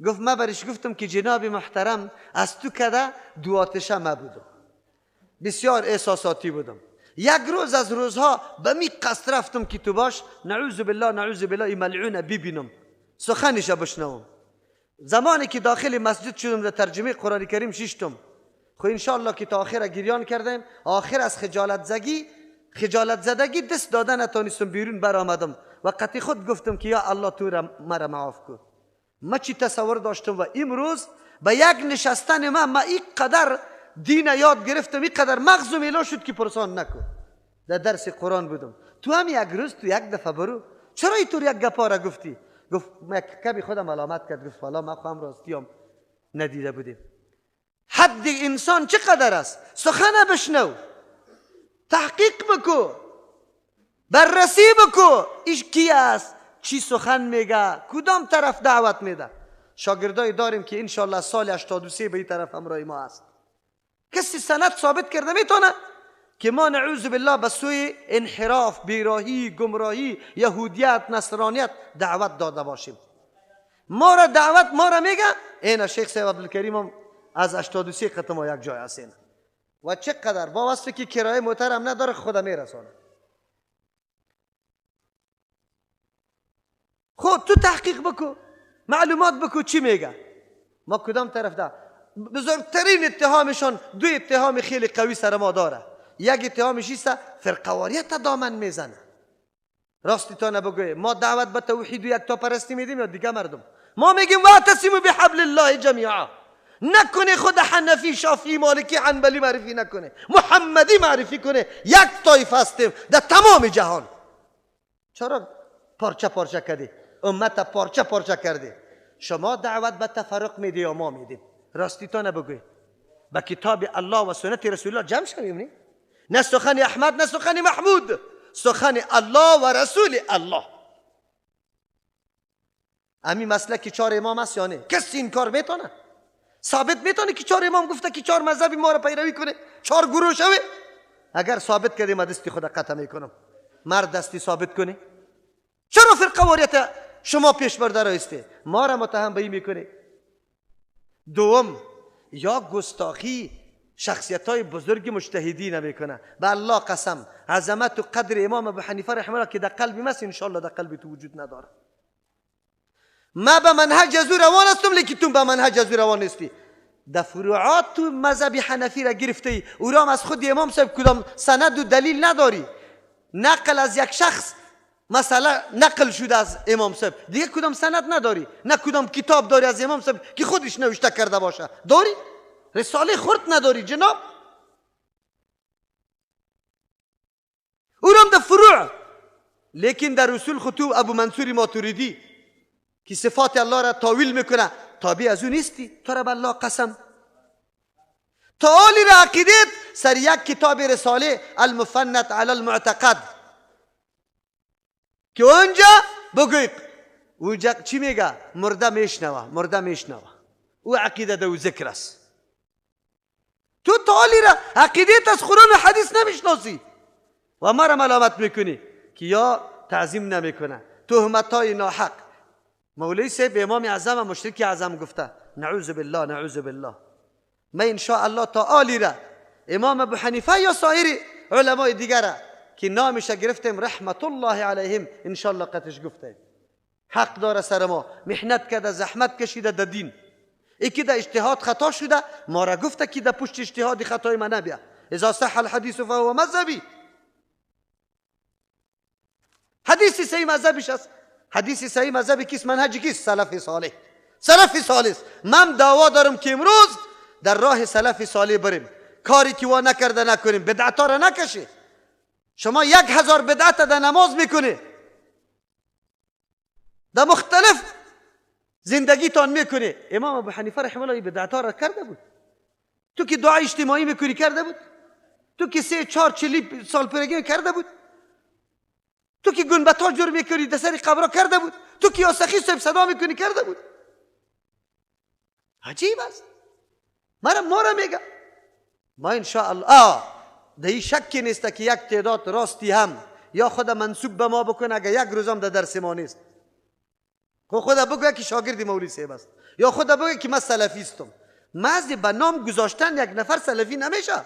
گفت من برش گفتم که جناب محترم از تو کده دو آتشه ما بودم، بسیار احساساتی بودم. یک روز از روزها به می قصد رفتم که تو باش نعوذ بالله این ملعون ببینم، سخنش بشنوم. زمانی که داخل مسجد شدم در ترجمه قرآن کریم شیشتم، خو انشاءالله که تا آخر گریان کردم، آخر از خجالت زدگی دست دادن نتانستم بیرون برآمدم و قطعی خود گفتم که یا الله تو را مرا معاف کن. ما چی تصور داشتم و امروز به یک نشستن من این قدر دین یاد گرفتم، این قدر مغزم ایلا شد که پرسان نکن. در درس قرآن بودم. تو هم یک روز تو یک دفعه برو چرا اینطور یک گپا را گفتی؟ گفت من کمی خودم علامت کرد. گفت والا من خواهم راستیم ندیده بودیم. حد انسان چقدر است؟ سخن بشنو، تحقیق بکو، بررسی بکو ایش کی است، چی سخن میگه، کدام طرف دعوت میده. شاگردای داریم که انشالله سال 83 به این طرف همراه ما است. کسی سند ثابت کرده میتونه که ما نعوذ بالله به سوی انحراف، بیراهی، گمراهی، یهودیت، نصرانیت دعوت داده باشیم؟ ما را میگه این شیخ سید عبدالکریم هم از 83 قطعه یک جای هستین و چقدر با وصفی که کرایه موتر هم نداره خدا میرسانه. خود تو تحقیق بکو، معلومات بکو چی میگه، ما کدام طرف ده. بزرگترین اتهامشان دو اتهام خیلی قوی سر ما داره. یک اتهامش است فرقواریت دامن میزنه. راستی تا نبگوی ما دعوت به توحید و یکتا پرستی میدیم یا دیگه مردم؟ ما میگیم واعتصموا بحبل الله جمیعا. نکنه خود حنفی، شافعی، مالکی، حنبلی معرفی نکنه، محمدی معرفی کنه. یک طایفه هستیم در تمام جهان. چرا پارچه کردی؟ امت پارچه کردی. شما دعوت به تفرق میدی یا ما میدیم؟ راستی تا نبگوی. با کتاب الله و سنت رسول الله جمع شویم. نه سخن احمد نه سخن محمود، سخن الله و رسول الله. امی مسلک 4 امام است یا نه؟ کسی این کار میتونه؟ ثابت میتونه که 4 امام گفته که 4 مذهبی ما را پیروی کنه، 4 گروه شوه؟ اگر ثابت کردی ما دستی خود قطع میکنم. مرد دستی ثابت کنی؟ چرا فرقواریت شما پیش برده رایسته؟ ما را متهم به این میکنه. دوم، یا گستاخی شخصیت های بزرگ مجتهدی نمیکنه. به الله قسم عظمت و قدر امام ابو حنیفه رحمه الله که در قلبی مست انشاءالله در قلبی تو وجود نداره. ما به منهج از او روان هستم لیکن تو به منهج از او روان نیستی. در فروعات تو مذهب حنفی را گرفته، او را از خود امام صاحب کدام سند و دلیل نداری. نقل از یک شخص مثلا نقل شده از امام صاحب، دیگه کدام سند نداری، نه کدام کتاب داری از امام صاحب که خودش نوشته کرده باشه. داری؟ رساله خرد نداری جناب. او را در فروع، لیکن در رسول خطوب ابو منصور ماتوریدی که صفات الله را تاویل میکنه تابع از او نیستی. تو را به الله قسم تعالی را عقیدت سر یک کتاب رساله المفنت علی المعتقد که اونجا بگوی اونجا چی میگه؟ مرده میشنوه. او عقیده دو ذکر است. تو تعالی را عقیدت از قرآن و حدیث نمیشناسی و ما را ملامت میکنی که یا تعظیم نمیکنه. تهمت های ناحق. مولوی صاحب امام اعظم مشرک اعظم گفته نعوذ بالله. من ان شاء الله تعالی را امام ابو حنیفه یا سایر علمای دیگر که نامش گرفتیم رحمت الله علیهم، انشالله قطش گفتیم حق داره سر ما، محنت کرده، زحمت کشیده در دین. ای که در اجتهاد خطا شده ما را گفته که در پشت اجتهادی خطای من نبیا. اذا صح الحدیث فهو مذهبی. حدیث صحیح مذهبیش است. حدیث صحیح مذهبی کیست؟ منهج کیست؟ سلف صالح. سلف صالح. من دعوا دارم که امروز در راه سلف صالح بریم، کاری که وا نکرده نکنیم، بدعتا را نکشی. شما 1000 بدعت در نماز میکنی، در مختلف زندگیتان میکنی. امام ابو حنیفه رحمه الله بدعتا را کرده بود. تو که دعای اجتماعی میکنی کرده بود. تو که 3-4 سال پیرگی کرده بود. تو که گنبدها جور میکنی در سر قبرها کرده بود. تو که یاسخی صاحب صدا میکنی کرده بود. عجیب است. ما را میگه ما انشاءالله در این شکی نیست که یک تعداد راستی هم یا خود منسوب به ما بکنه، اگر یک روزم در درس ما نیست خود بگوید که شاگرد مولوی صاحب است، یا خود بگوید که من سلفیستم. محض به نام گذاشتن یک نفر سلفی نمیشه.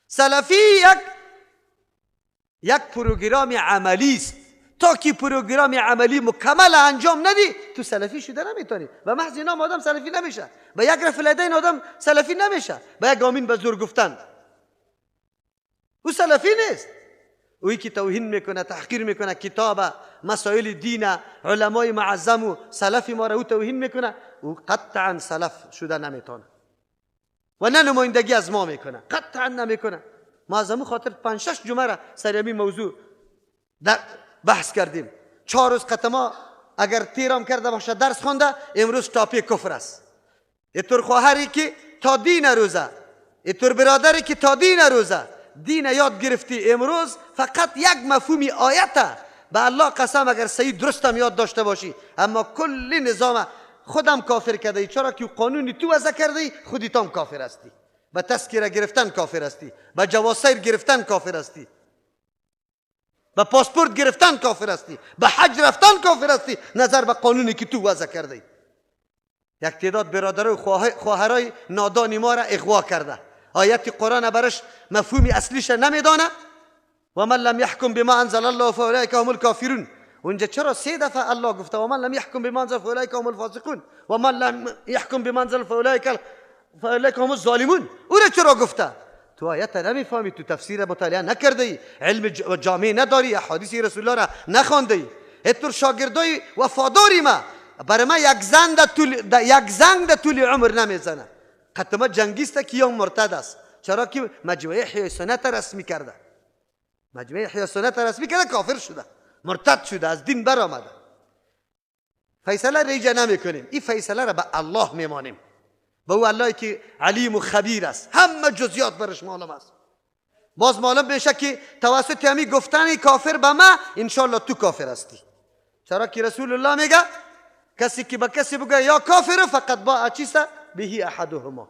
سلفی یک پروگرام عملی است. تا که پروگرام عملی مکمل انجام ندی تو سلفی شده نمیتونی. و محض نام آدم سلفی نمیشه. با یک رفع الیدین آدم سلفی نمیشه. با یک آمین به زور گفتن او سلفی نیست. اویی که توهین میکنه، تحقیر میکنه کتاب مسائل دین علمای معظم و سلفی ما را او توهین میکنه، او قطعا سلف شده نمیتونه و نه نمایندگی از ما میکنه، قطعا نمیکنه. ما از همون خاطر 5-6 جمعه را سر همین موضوع بحث کردیم. 4 روز قطعا اگر تیرام کرده باشه درس خونده، امروز تاپی کفر است. اینطور خواهری که تا دین روزه، اینطور برادری که تا دین روزه دین یاد گرفتی، امروز فقط یک مفهومی آیته به الله قسم اگر صحیح درستم یاد داشته باشی، اما کلی نظام خودم کافر کرده. چرا که قانونی تو وضع کرده، خودی تام کافر هستی. به تذکره گرفتن کافر هستی، به جواز سیر گرفتن کافر هستی، به پاسپورت گرفتن کافر هستی، به حج رفتن کافر هستی، نظر به قانونی که تو وضع کرده. یک تعداد برادرای خواهرای نادانی ما را اغوا کرده. آیت قرآن برش مفهومی اصلیش نمیدانه. و من لم یحکم بما انزل الله فاولئک هم الکافرون. اونجا چرا 3 دفعه الله گفته و من لم یحکم بما انزل فاولئک هم الفاسقون و من لم یحکم بما انزل فاولئک هم الظالمون؟ او را چرا گفته؟ تو آیت نمیفهمی، تو تفسیر مطالعه نکرده ای، علم جامع نداری، احادیث رسول الله را نخوانده ای. اینطور شاگردای وفاداری ما برای ما یک زنگ در طول عمر نمیزنه. قطعا جنگیست که یا مرتد است. چرا که مجموعه احیای سنت رسمی کرده. مجموعه احیای سنت رسمی کرده، کافر شده، مرتد شده، از دین برآمده. فیصله ریجه نمی کنیم، این فیصله را به الله میمانیم، به او الله که علیم و خبیر است، همه جزئیات برش معلوم است. باز معلوم بشه که توسط همی گفتن کافر به ما انشالله تو کافر هستی. چرا که رسول الله میگه کسی که به کسی بگه یا کافر فقط با چیسته بهی احدهما،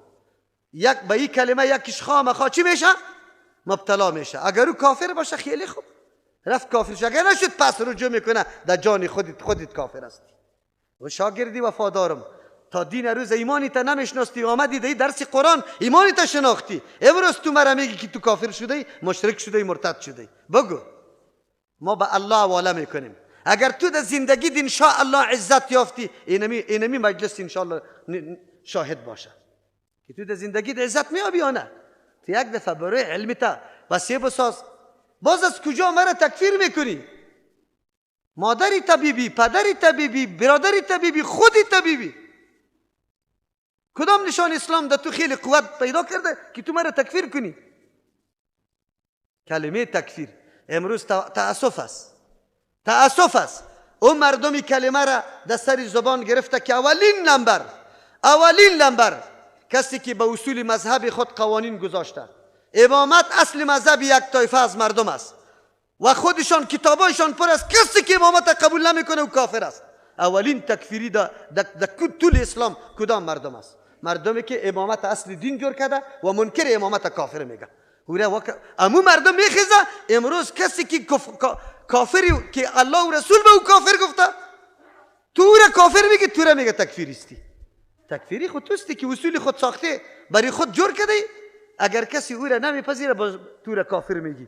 یک به این کلمه یکیش خامخا چی میشه؟ مبتلا میشه. اگر او کافر باشه خیلی خوب، رفت کافر شد. اگر نشد پس رجوع میکنه در جان خودت کافر هستی. و شاگردی وفادارم تا دین روز ایمانی تا نمیشناستی، آمدی در درس قرآن ایمانی تا شناختی، امروز تو مرا میگی که تو کافر شدی، مشرک شدی، مرتد شدی. بگو ما به الله حواله میکنیم. اگر تو در زندگی ان شاء الله عزت یافتی، اینمی مجلس ان شاء الله شاهد باشه که تو در زندگی عزت میابی یا نه. تو یک دفعه برای علم تا وسیله بساز. باز از کجا مرا تکفیر میکنی؟ مادری طبیبی، پدری طبیبی، برادری طبیبی، خودی طبیبی. کدام نشان اسلام در تو خیلی قوت پیدا کرده که تو مرا تکفیر کنی؟ کلمه تکفیر امروز تأسف است. تأسف است. اون مردمی کلمه را در سر زبان گرفته که اولین نمبر کسی که به اصول مذهب خود قوانین گذاشته. امامت اصل مذهب یک طایفه از مردم است و خودشان کتابایشان پر است. کسی که امامت قبول نمیکنه او کافر است. اولین تکفیری در طول اسلام کدام مردم است؟ مردمی که امامت اصل دین جور کرده و منکر امامت کافر میگه. امو مردم میخیزه امروز کسی که کافری که الله و رسول به او کافر گفته، تو را کافر میگه، تو را میگه تکفیریستی. تکفیری خود توستی که اصول خود ساخته برای خود جور کرده. اگر کسی او را نمیپذیره تو را کافر میگی.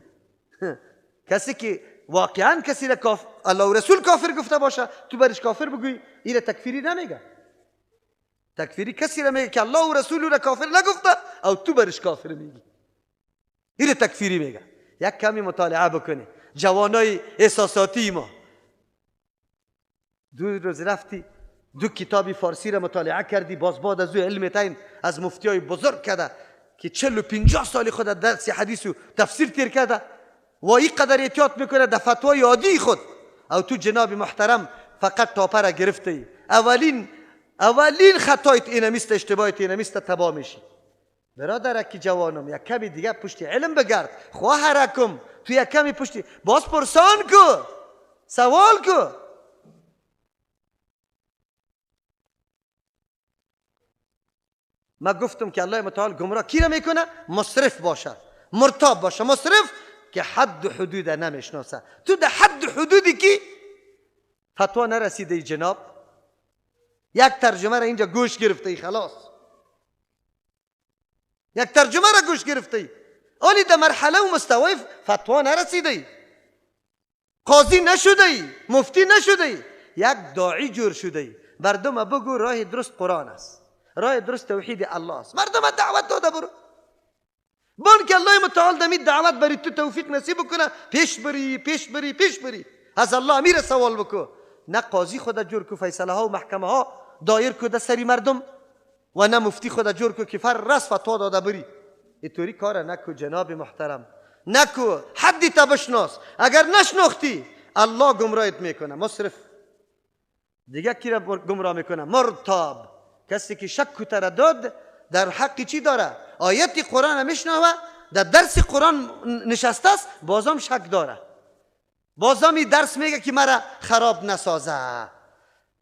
کسی که واقعا کسی را الله و رسول کافر گفته باشه تو برش کافر بگوی، این تکفیری نمیگه. تکفیری کسی را میگه که الله و رسول را کافر نگفته او تو برش کافر میگی، این تکفیری میگه. یک کمی مطالعه بکنی. جوانای احساساتی ما 2 روز رفتی 2 کتابی فارسی را مطالعه کردی، باز بعد از علم تین از مفتیای بزرگ کرده که 40 و 50 سال خود درس حدیث و تفسیر تیر کرده و این قدر احتیاط میکنه در فتوای عادی خود، او تو جناب محترم فقط تاپر گرفته. اولین خطایت اینمیست، اشتباهت اینمیست، تباه میشی. برادرکی جوانم یک کمی دیگه پشت علم بگرد، خواه رکم تو یک کمی پشتی باز پرسان کو، سوال کو. ما گفتم که الله متعال گمراه کی را میکنه؟ مصرف باشه، مرتاب باشه. مصرف که حد و حدود نمیشناسه. تو در حد و حدودی که فتوا نرسیده جناب، یک ترجمه را اینجا گوش گرفته ای، خلاص یک ترجمه را گوش گرفته ای، آلی در مرحله و مستوی فتوا نرسیده ای، قاضی نشده ای، مفتی نشده ای، یک داعی جور شده ای. مردم بگو راه درست قرآن است، راه درست توحید الله است. مردم دعوت داده برو، بان که الله متعال دمی دعوت بری تو توفیق نصیب کنه، پیش بری پیش بری پیش بری. از الله امیر سوال بکو، نه قاضی خود جور کو فیصله ها و محکمه ها دایر کو در سری مردم، و نه مفتی خود جور کو که فرس فتوا داده بری. اینطوری کار نکو جناب محترم، نکو. حدی تا بشناس، اگر نشناختی الله گمراهت میکنه. مصرف دیگه کی را گمراه میکنه؟ مرتاب، کسی که شک و تردد در حق چی داره؟ آیت قرآن میشنوه، در درس قرآن نشسته است، بازم شک داره، بازم این درس میگه که مرا خراب نسازه.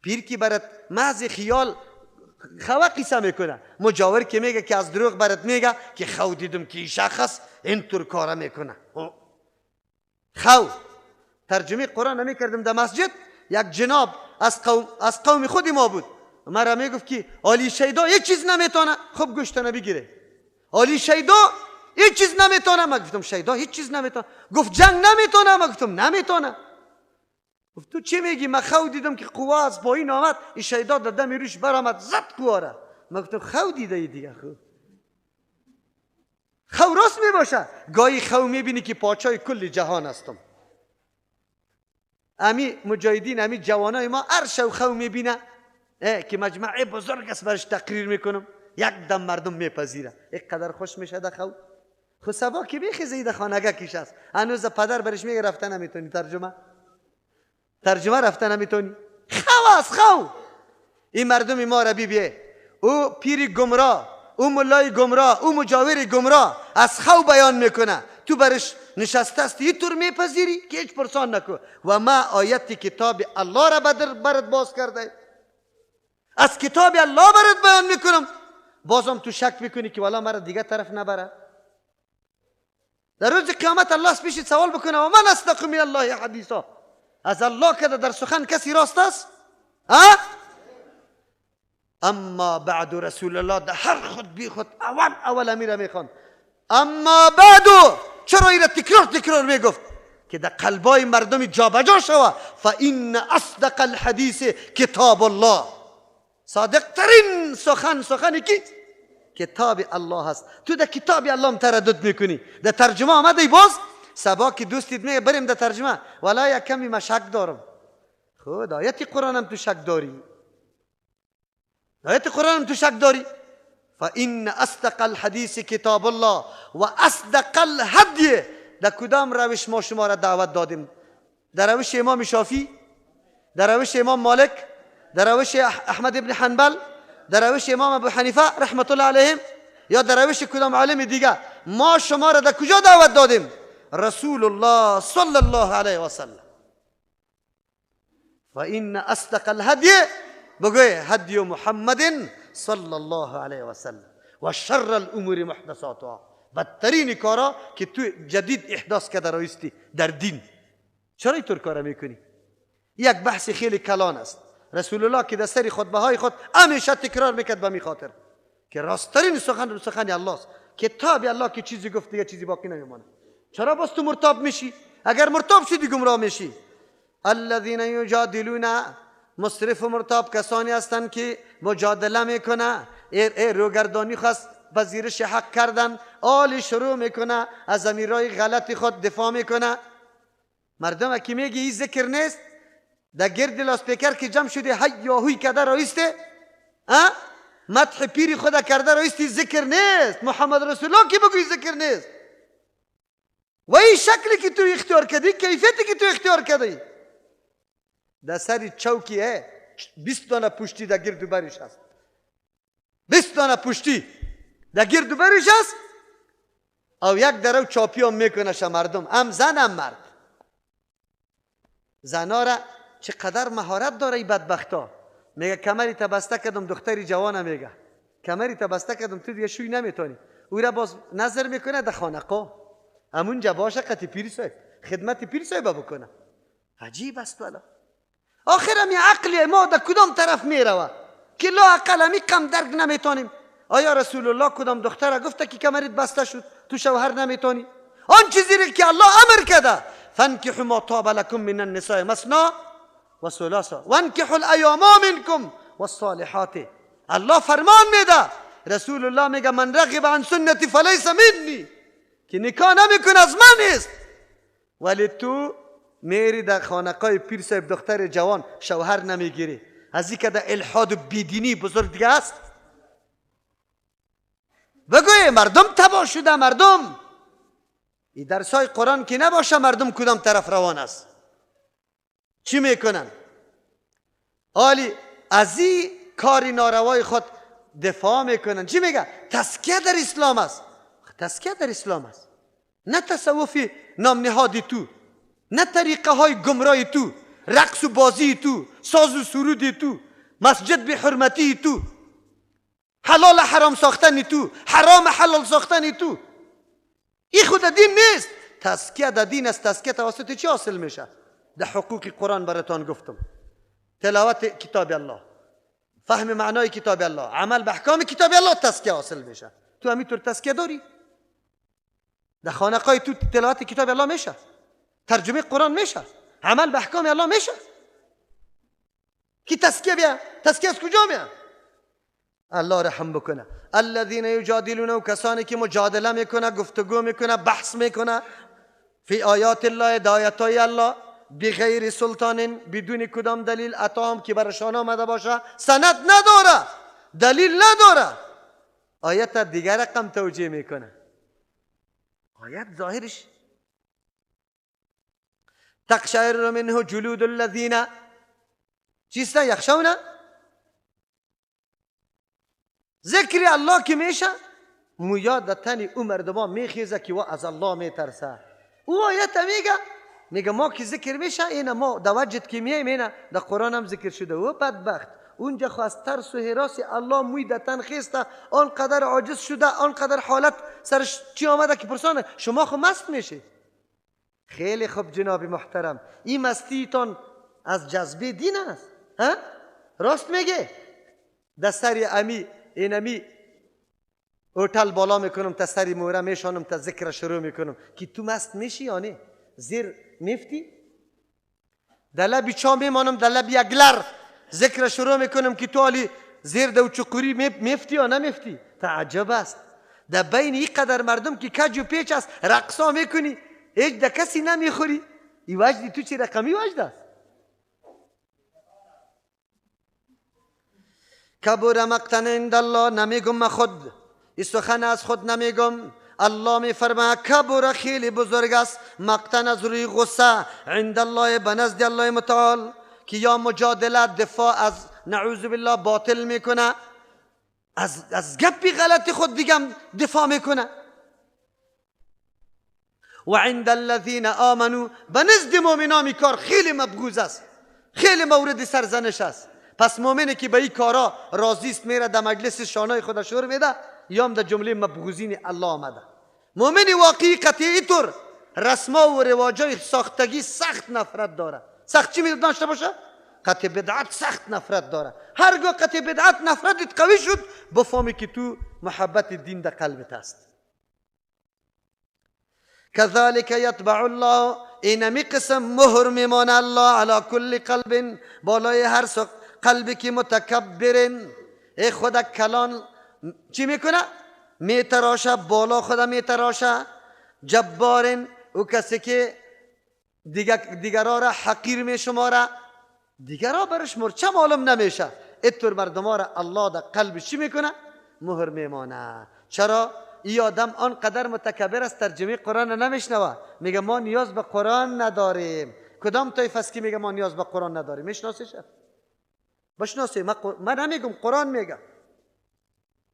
پیر کی برات محض خیال خوا قصه میکنه، مجاور که میگه که از دروغ برات میگه که خو دیدم که این شخص اینطور کارا میکنه. خو ترجمه قرآن نمیکردم در مسجد، یک جناب از قوم خودی ما بود، مرا میگفت که علی شیدا یک چیز نمیتونه. خب گوشت نمیگیره، علی شیدا هیچ چیز نمیتونه. من گفتم شیدا هیچ چیز نمیتونه. گفت جنگ نمیتونه. من گفتم نمیتونه. گفت تو چی میگی؟ من خو دیدم که قوا از پایین آمد، این شیدا در دم روش برآمد زد قوا را. من گفتم خو دیده ای دیگه. خو راست میباشه. گاهی خو میبینی که پادشاه کل جهان هستم. امی مجاهدین، امی جوانای ما هر شو خو میبینه که مجمع بزرگ است برش تقریر میکنم، یک دم مردم میپذیره. یک قدر خوش میشه ده خو. خو سبا که میخیزه ده خانگه کش است. هنوز پدر برش میگه رفته نمیتونی ترجمه رفته نمیتونی. خو است خو. این مردم ما را بیه، او پیری گمراه، او ملای گمراه، او مجاور گمراه از خو بیان میکنه، تو برش نشسته است این طور میپذیری که هیچ پرسان نکن. و ما آیت کتاب الله را برات باز کرده، از کتاب الله برات بیان میکنم، بازم تو شک میکنی که والا مرا دیگه طرف نبره. در روز قیامت الله پیش سوال بکنه و من اصدق من الله حدیثا، از الله که در سخن کسی راست است؟ اما بعد رسول الله در هر خود بی خود اول امیره میخوان اما بعد. چرا این را تکرار میگفت؟ که در قلبای مردم جابجا شوه. فإن اصدق الحدیث کتاب الله، صادق ترین سخنی که کتاب الله هست. تو در کتاب الله هم تردد میکنی. در ترجمه آمده باز سبا که دوستید میگه بریم در ترجمه، ولی یک کمی من شک دارم. خود آیت قرآن هم تو شک داری، آیت قرآن هم تو شک داری. فإن اصدق الحدیث کتاب الله و اصدق الهدی. در کدام روش ما شما را دعوت دادیم؟ در روش امام شافعی، در روش امام مالک، در روش احمد ابن حنبل، در روش امام ابو حنیفه رحمت الله علیهم، یا در روش کدام عالم دیگه؟ ما شما را در کجا دعوت دادیم؟ رسول الله صلی الله علیه و سلم. فإن اصدق الهدی، بگوی هدی محمد صلی الله علیه و سلم، و شر الامور محدثاتها. بدترین کارا که تو جدید احداث کرده رایستی در دین. چرا اینطور کارا میکنی؟ یک بحث خیلی کلان است. رسول الله که در سری خطبه های خود همیشه تکرار میکرد به می خاطر که راستترین سخن الله است. کتاب الله که چیزی گفت دیگه چیزی باقی نمیمونه. چرا باز تو مرتاب میشی؟ اگر مرتاب شدی گمراه میشی. الذین یجادلون، مصرف و مرتاب کسانی هستند که مجادله میکنه، روگردانی خواست پذیرش حق کردن، آلی شروع میکنه از امیرای غلط خود دفاع میکنه. مردم که میگی این ذکر نیست، در گرد لاسپیکر که جمع شده هیاهوی کده رایسته، مدح پیری خدا کرده رایستی، ذکر نیست. محمد رسول الله که بگوی ذکر نیست. و این شکلی که تو اختیار کردی، کیفیتی که تو اختیار کردی، در سری چوکی 20 دانه پشتی در گرد و برش هست، 20 دانه پشتی در گرد و برش هست، او یک درو چاپی هم میکنه مردم، هم زن هم مرد. زنا را چقدر مهارت داره ای بدبختا. میگه کمری تا بسته کردم، دختری جوانه میگه کمری تا بسته کردم تو دیگه شوی نمیتونی. او را باز نظر میکنه در خانقاه، همونجا باشه قطی پیری صاحب، خدمت پیری صاحب بکنه. عجیب است. والا آخرم یه عقلی ما در کدام طرف میروه که لا اقل همی کم درک نمیتونیم. آیا رسول الله کدام دختره گفته که کمرت بسته شد تو شوهر نمیتونی؟ آن چیزی که الله امر کرده، فانکحوا ما طاب لكم من النساء مثنى وثلاث وانکحوا الایام منکم والصالحات. الله فرمان میده، رسول الله میگه من رغب عن سنتی فلیس منی، که نکاح نمیکنه از من است. ولی تو میری در خانقاه پیر صاحب دختر جوان شوهر نمیگیری. از این که در الحاد و بیدینی بزرگ دیگه است. بگوی مردم تباه شده. مردم این درسای قرآن که نباشه، مردم کدام طرف روان است؟ چی میکنن؟ آلی از این کاری ناروای خود دفاع میکنن. چی میگه؟ تزکیه در اسلام است. تزکیه در اسلام است، نه تصوفی نام نهادی تو، نه طریقه های گمراهی تو، رقص و بازی تو، ساز و سرودی تو، مسجد به حرمتی تو، حلال حرام ساختنی تو، حرام حلال ساختنی تو. این خود دین نیست. تزکیه در دین است. تزکیه توسط چی حاصل میشه؟ در حقوق قرآن براتان گفتم، تلاوت کتاب الله، فهم معنای کتاب الله، عمل به احکام کتاب الله، تزکیه حاصل میشه. تو همینطور تزکیه داری؟ در خانقاه تو تلاوت کتاب الله میشه، ترجمه قرآن میشه، عمل به احکام الله میشه. کی تزکیه بیا؟ تزکیه از کجا میاد؟ الله رحم بکنه. الذين یجادلون، کسانی که مجادله میکنه، گفتگو میکنه، بحث میکنه، فی آیات الله، هدایت های الله، بغیر سلطان، بدون کدام دلیل اتاهم که برشان آمده باشه، سند نداره، دلیل نداره. آیت دیگر رقم توجیه میکنه. آیت ظاهرش تقشعر منه جلود الذین چیست یخشون. ذکر الله که میشه، مویاد تنی او مردمان میخیزه که و از الله میترسه. او آیت میگه ما که ذکر میشه، اینا ما در وجد که میایم، اینا در قرآن هم ذکر شده. و بدبخت اونجا خواست ترس و حراس الله موی در تن خیسته، آنقدر عاجز شده، آنقدر حالت سرش چی آمده که پرسانه شما خو مست میشه. خیلی خوب جناب محترم، این مستیتان از جذبه دین است. راست میگه. در سری اینمی اوتل بالا میکنم، تا سری موره میشانم، تا ذکر شروع میکنم که تو مست میشی یا نه؟ زیر میفتی؟ در لبی چا میمانم، در لبی اگلر ذکر شروع میکنم که تو حالی زیر دو چقوری میفتی یا نمیفتی؟ تعجب است. در بین این قدر مردم که کج و پیچ است، رقصا میکنی، هیچ در کسی نمیخوری. این وجدی تو چی رقمی وجد است؟ کبر مقتن عند الله، نمیگم من خود، این سخن از خود نمیگم. الله میفرماید کبر خیلی بزرگ است، مقتن از روی غصه، عند الله بنزد الله متعال، که یا مجادله دفاع از نعوذ بالله باطل میکنه، از گپی غلطی خود دیگم دفاع میکنه. و عند الذین آمنوا، بنزد مؤمنان کار خیلی مبغوض است، خیلی مورد سرزنش است. پس مؤمنی که به این کارا راضی است، میره در مجلس شانای خدا شور میده، یا هم در جمله مبغوزین الله آمده. مؤمن واقعی قطعی طور رسما و رواجای ساختگی سخت نفرت داره. سخت چی داشته باشه؟ قطع بدعت سخت نفرت داره. هرگاه قطع بدعت نفرتت قوی شد، بفهمی که تو محبت دین در قلبت است. کذالک یطبع الله، اینمی قسم مهر میمانه الله علی کل قلب، بالای هر قلبی که متکبرین، ای خدا کلان چی میکنه؟ میتراشه، بالا خدا میتراشه. جبارین، او کسی که دیگرها را حقیر میشماره، دیگرها برش مرچه معلوم نمیشه، اینطور مردم را الله در قلبش چی میکنه؟ مهر میمانه. چرا؟ این آدم آنقدر متکبر است ترجمه قرآن را نمیشنوه، میگه ما نیاز به قرآن نداریم. کدام طایفه است که میگه ما نیاز به قرآن نداریم؟ میشناسیش؟ بشناسی. من نمیگم، قرآن میگه.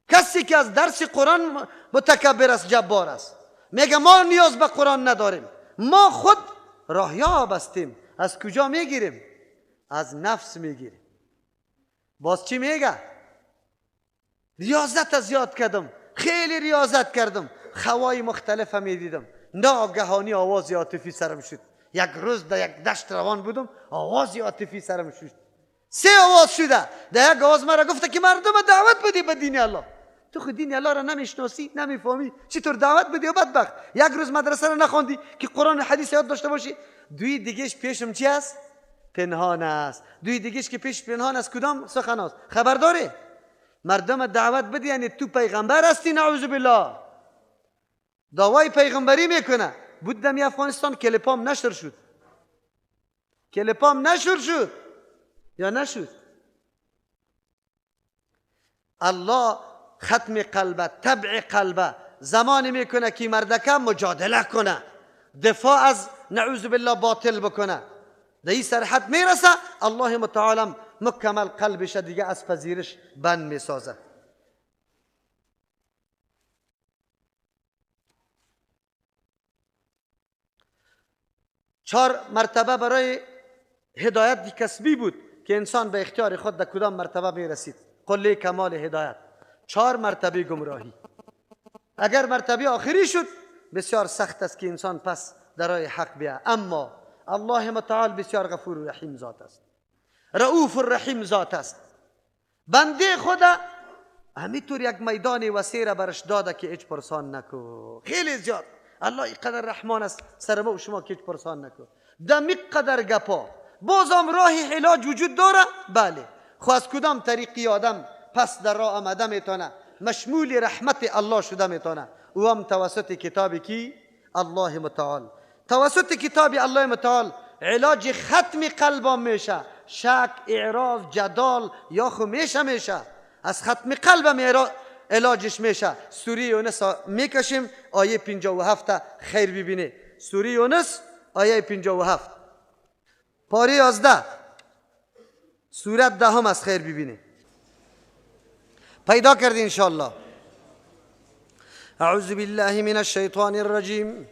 کسی که از درس قرآن متکبر است، جبار است، میگه ما نیاز به قرآن نداریم، ما خود راهیاب هستیم. از کجا میگیریم؟ از نفس میگیریم. باز چی میگه؟ ریاضت زیاد کردم، خیلی ریاضت کردم، خوای مختلف میدیدم، ناگهانی آواز عاطفی سرم شد. یک روز در یک دشت روان بودم، آواز عاطفی سرم شد. 3 آواز شده. در یک آواز مرا گفته که مردم دعوت بدی به دین الله. تو خود دین الله را نمیشناسی، نمیفهمی، چطور دعوت بدی؟ و بدبخت یک روز مدرسه را نخوندی که قرآن و حدیث یاد داشته باشی. دوی دیگهش پیشم چی است؟ پنهان است. دوی دیگهش که پیش پنهان است کدام سخن است؟ خبرداری مردم دعوت بدی یعنی تو پیغمبر هستی، نعوذ بالله، دعوای پیغمبری میکنه. بودم افغانستان، کلیپام نشر شد. کلیپام نشر شد یا نشد؟ الله ختم قلبه، طبع قلبه زمانی میکنه که مردکه مجادله کنه، دفاع از نعوذ بالله باطل بکنه. در این سرحد میرسه، الله متعال مکمل قلبش دیگه از پذیرش بند میسازه. چهار مرتبه برای هدایت کسبی بود که انسان به اختیار خود در کدام مرتبه میرسید. قله کمال هدایت، 4 مرتبه گمراهی. اگر مرتبه آخری شد بسیار سخت است که انسان پس در راه حق بیاید. اما الله متعال بسیار غفور و رحیم ذات است، رؤوف الرحیم ذات است. بنده خدا همینطور یک میدان وسیع را برش داده که هیچ پرسان نکو. خیلی زیاد الله اینقدر رحمان است سر ما و شما که هیچ پرسان نکو. دمی قدر گپا بازم راهی علاج وجود داره؟ بله. خو از کدام طریقی آدم پس در راه آمده میتونه مشمول رحمت الله شده میتونه؟ او هم توسط کتابی کی؟ الله متعال. توسط کتاب الله متعال علاج ختم قلبم میشه. شک، اعراض، جدال یا خو میشه از ختم قلبم علاجش میشه. سوره یونس میکشیم آیه 57 خیر ببینه. سوره یونس آیه 57 پاره 11 سورت 10 از خیر ببینه. پیدا کردی انشاءالله. اعوذ بالله من الشیطان الرجیم.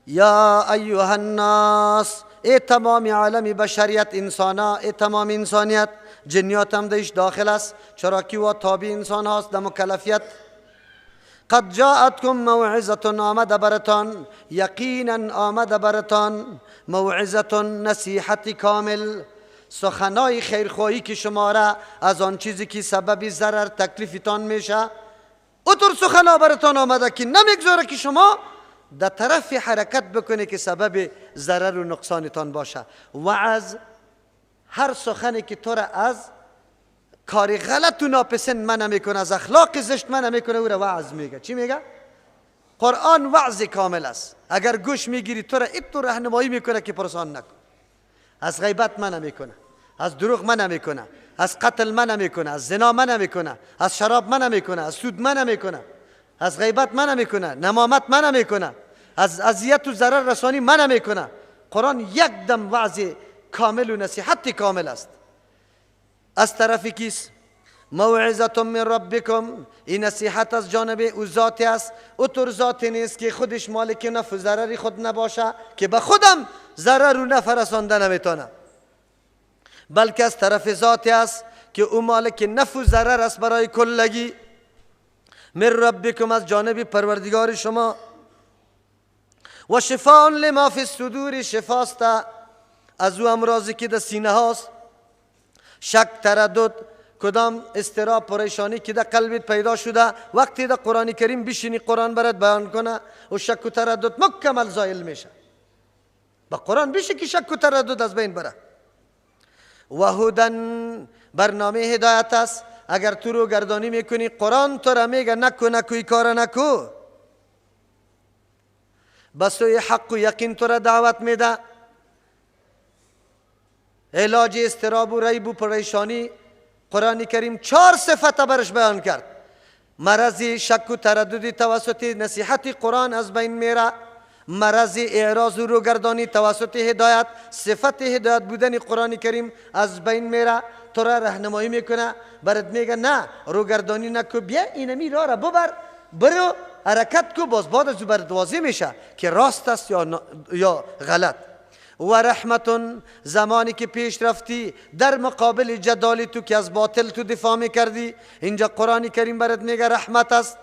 یا ایها الناس، ای تمام عالم بشریت، انسانا، ای تمام انسانیت، جنیات هم دیش داخل است، چرا که و تابع انسان هاست در مکلفیت. قد جاءتكم موعظة، آمد برتان، یقینا آمد برتان موعظة، نصیحت کامل، سخنای خیرخواهی که شما را از آن چیزی که سبب ضرر تکلیفتان میشه، اطور سخنا برتان آمده که نمیگذاره که شما در طرف حرکت بکنه که سبب ضرر و نقصانتان باشه. وعظ، هر سخنی که تو را از کاری غلط و ناپسند منع میکنه، از اخلاق زشت منع میکنه، او را وعظ میگه. چی میگه؟ قرآن وعظ کامل است. اگر گوش میگیری تو را اینطور راهنمایی میکنه که پرسان نکن. از غیبت منع میکنه، از دروغ منع میکنه، از قتل منع میکنه، از زنا منع میکنه، از شراب منع میکنه، از سود منع میکنه، از غیبت منع میکنه، نمامت منع میکنه، از اذیت و ضرر رسانی منع میکنه. قرآن یک دم وعظ کامل و نصیحت کامل است. از طرف کیست؟ موعظة من ربکم، این نصیحت از جانب او ذاتی است. اطور ذاتی نیست که خودش مالک نفع و ضرری خود نباشه که به خودم ضرر و نفع رسانده نمیتونه، بلکه از طرف ذاتی است که او مالک نفع و ضرر است برای کلگی. من ربکم، از جانب پروردگار شما. و شفاء لما فی الصدور، شفاست از او امراضی که در سینه هاست. شک، تردد، کدام استراب پریشانی که در قلبت پیدا شده، وقتی در قرآن کریم بشینی قرآن برات بیان کنه و شک و تردد مکمل زایل میشه. با قرآن بشه که شک و تردد از بین بره. و هدن برنامه هدایت است. اگر تو رو گردانی میکنی قرآن تو را میگه نکو نکوی کار نکو، بسوی حق و یقین تو را دعوت میده. علاج استراب و ریب و پریشانی قرآن کریم 4 صفت برش بیان کرد. مرض شک و ترددی توسط نصیحت قرآن از بین میره. مرض اعراض و روگردانی توسط هدایت، صفت هدایت بودن قرآن کریم از بین میره. تو را راهنمایی میکنه، برات میگه نه روگردانی نکو، بیا اینمی راه را ببر، برو حرکت کو، باز بعد از برات واضح میشه که راست است یا غلط. و رحمتون، زمانی که پیش رفتی در مقابل جدال تو که از باطل تو دفاع میکردی، اینجا قرآن کریم برات میگه رحمت است.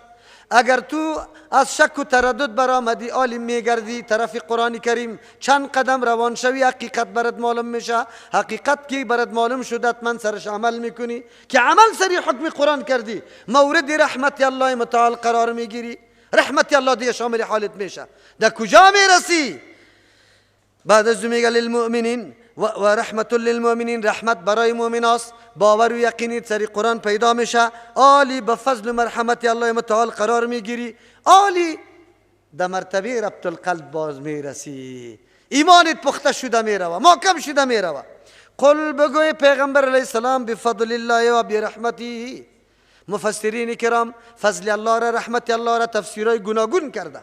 اگر تو از شک و تردد برآمدی عالم میگردی طرف قرآن کریم، چند قدم روان شوی حقیقت برات معلوم میشه. حقیقت که برات معلوم شد حتما سرش عمل میکنی که عمل سری حکم قرآن کردی، مورد رحمت الله متعال قرار میگیری. رحمت الله دیگه شامل حالت میشه. در کجا میرسی؟ بعد از میگه للمؤمنین و رحمت للمؤمنین، رحمت برای مؤمن است. باور و یقینی سری قرآن پیدا میشه. عالی به فضل و مرحمت الله متعال قرار میگیری. عالی در مرتبه ربط القلب باز میرسی، ایمانت پخته شده میروه، محکم شده میروه. قل بگوی پیغمبر علیه السلام بفضل الله و برحمته. مفسرین کرام فضل الله را رحمت الله را تفسیرهای گوناگون کرده.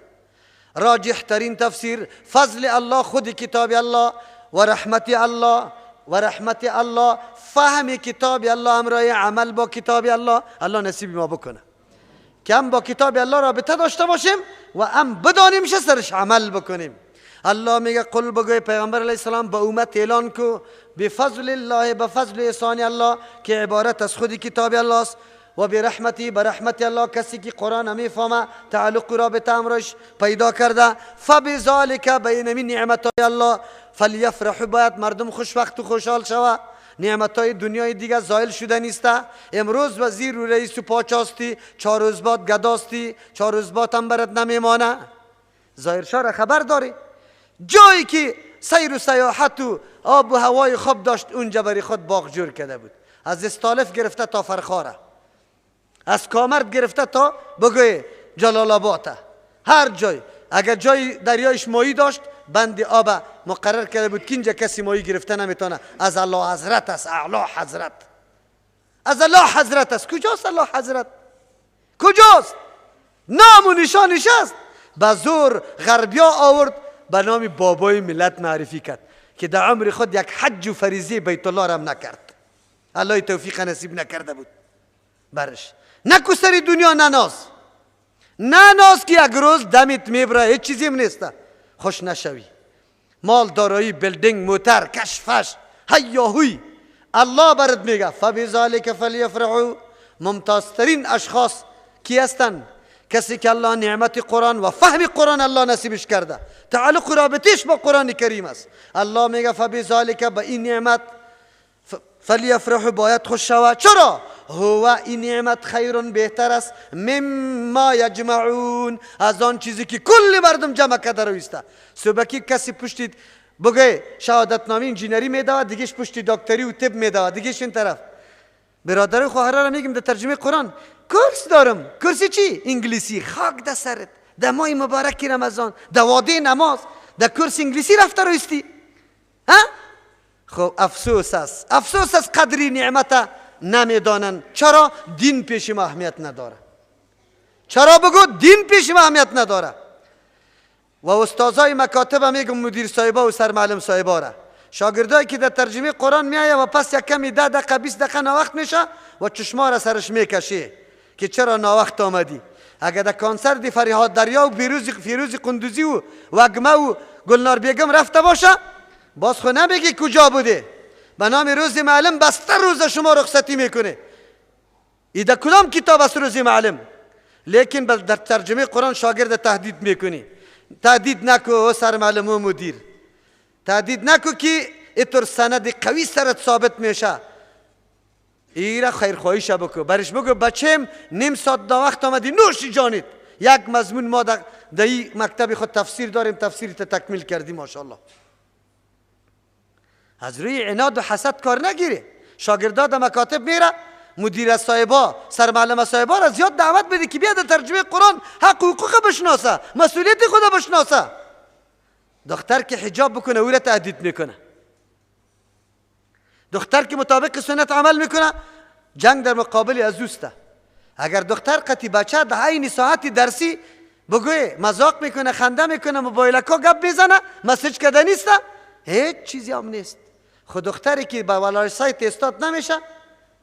راجح ترین تفسیر فضل الله خود کتاب الله و رحمت الله فهم کتاب الله امرای عمل با کتاب الله. الله نصیب ما بکنه که هم با کتاب الله رابطه داشته باشیم و هم بدانیم چه سرش عمل بکنیم. الله میگه قل بگوی پیغمبر علیه السلام به امت اعلان کو بفضل الله، به فضل احسان الله که عبارت از خود کتاب الله است، و برحمتی، برحمت الله کسی که قرآن میفهمه تعلق رابطه امرش پیدا کرده. فبذالک، بین این نعمتهای الله فلیفرحوا، باید مردم خوشبخت و خوشحال شوه. نعمتهای دنیای دیگه زائل شده نیسته. امروز وزیر و رئیس و پاچاستی، 4 روز بعد گداستی، 4 روز بعد هم برات نمیمانه. ظاهر شاه خبر داری؟ جایی که سیر و سیاحت و آب و هوای خوب داشت اونجا برای خود باغ جور کرده بود. از استالف گرفته تا فرخاره، از کامرد گرفته تا بگوی جلال آباد، هر جای. اگر جای دریایش ماهی داشت بند آب مقرر کرده بود که اینجا کسی ماهی گرفته نمیتونه. از الله حضرت است، اعلی حضرت، از الله حضرت است. کجاست الله حضرت؟ کجاست؟ نام و نشانش است. به زور غربیا آورد، به نام بابای ملت معرفی کرد که در عمر خود یک حج و فریضه بیت الله را نکرد. الله توفیق نصیب نکرده بود برش. نکو سری دنیا نناز که یک روز دمت میبره، هیچ چیزیم نیسته، خوش نشوی. مال دارایی، بلدینگ، موتر، کشفش، هیاهوی. الله برات میگه فبذالک فلیفرحوا. ممتازترین اشخاص کی هستند؟ کسی که الله نعمت قرآن و فهم قرآن الله نصیبش کرده، تعلق رابطش با قرآن کریم است. الله میگه فبذالک، به این نعمت فلیفرحوا، باید خوش شوه. چرا؟ هو این نعمت خیرون، بهتر است، مما یجمعون، از آن چیزی که کل مردم جمع کرده رویسته. صبحی کسی پشتی بگه شهادت نامه انجینری میدوه، دیگهش پشتی دکتری و طب میدوه، دیگهش این طرف. برادر خواهرها را میگم در ترجمه قرآن کورس دارم. کورسی چی؟ انگلیسی. خاک در سرت، در ماه مبارک رمضان، در واده نماز، در کورس انگلیسی رفته رویستی. خب افسوس است قدری نعمت نمیدانن. چرا؟ دین پیش ما اهمیت نداره. چرا بگو؟ دین پیش ما اهمیت نداره. و استادای مکاتب میگم مدیر صاحبا و سرمعلم صاحبا را، شاگردایی که در ترجمه قرآن میایه و پس یک کمی 10 دقیقه 20 دقیقه ناوقت میشه و چشما را سرش میکشه که چرا ناوقت آمدی. اگر در کنسرت فریحات دریا و فیروز قندوزی و وگمه و گلنار بیگم رفته باشه، باز خو نمیگی کجا بوده. به نام روز معلم بستر روز شما رخصتی میکنه. ایده کدام کتاب است روز معلم؟ لیکن در ترجمه قرآن شاگرد تهدید میکنی. تهدید نکو سر معلم و مدیر، تهدید نکو که اینطور سند قوی سرت ثابت میشه. ایره خیرخواهیش بکو، برش بگو بچم نیم ساعت دا وقت آمدی نوش جانت، یک مضمون ما در این مکتب خود تفسیر داریم، تفسیر تکمیل کردی ماشاءالله. از روی عناد و حسد کار نگیره. شاگردات مکاتب میره، مدیر صاحبا سرمعلم صاحبا را زیاد دعوت بده که بیاد ترجمه قرآن حق و حقوق بشناسه، مسئولیت خود بشناسه. دختر که حجاب بکنه او را تهدید میکنه، دختر که مطابق سنت عمل میکنه جنگ در مقابل از دوسته. اگر دختر قتی بچه در عین ساعت درسی بگوی مذاق میکنه، خنده میکنه، موبایلکا گپ میزنه، مسیج کده نیسته، هیچ چیزی هم نیست. خود دختری که با ولای سایت استاد نمیشه،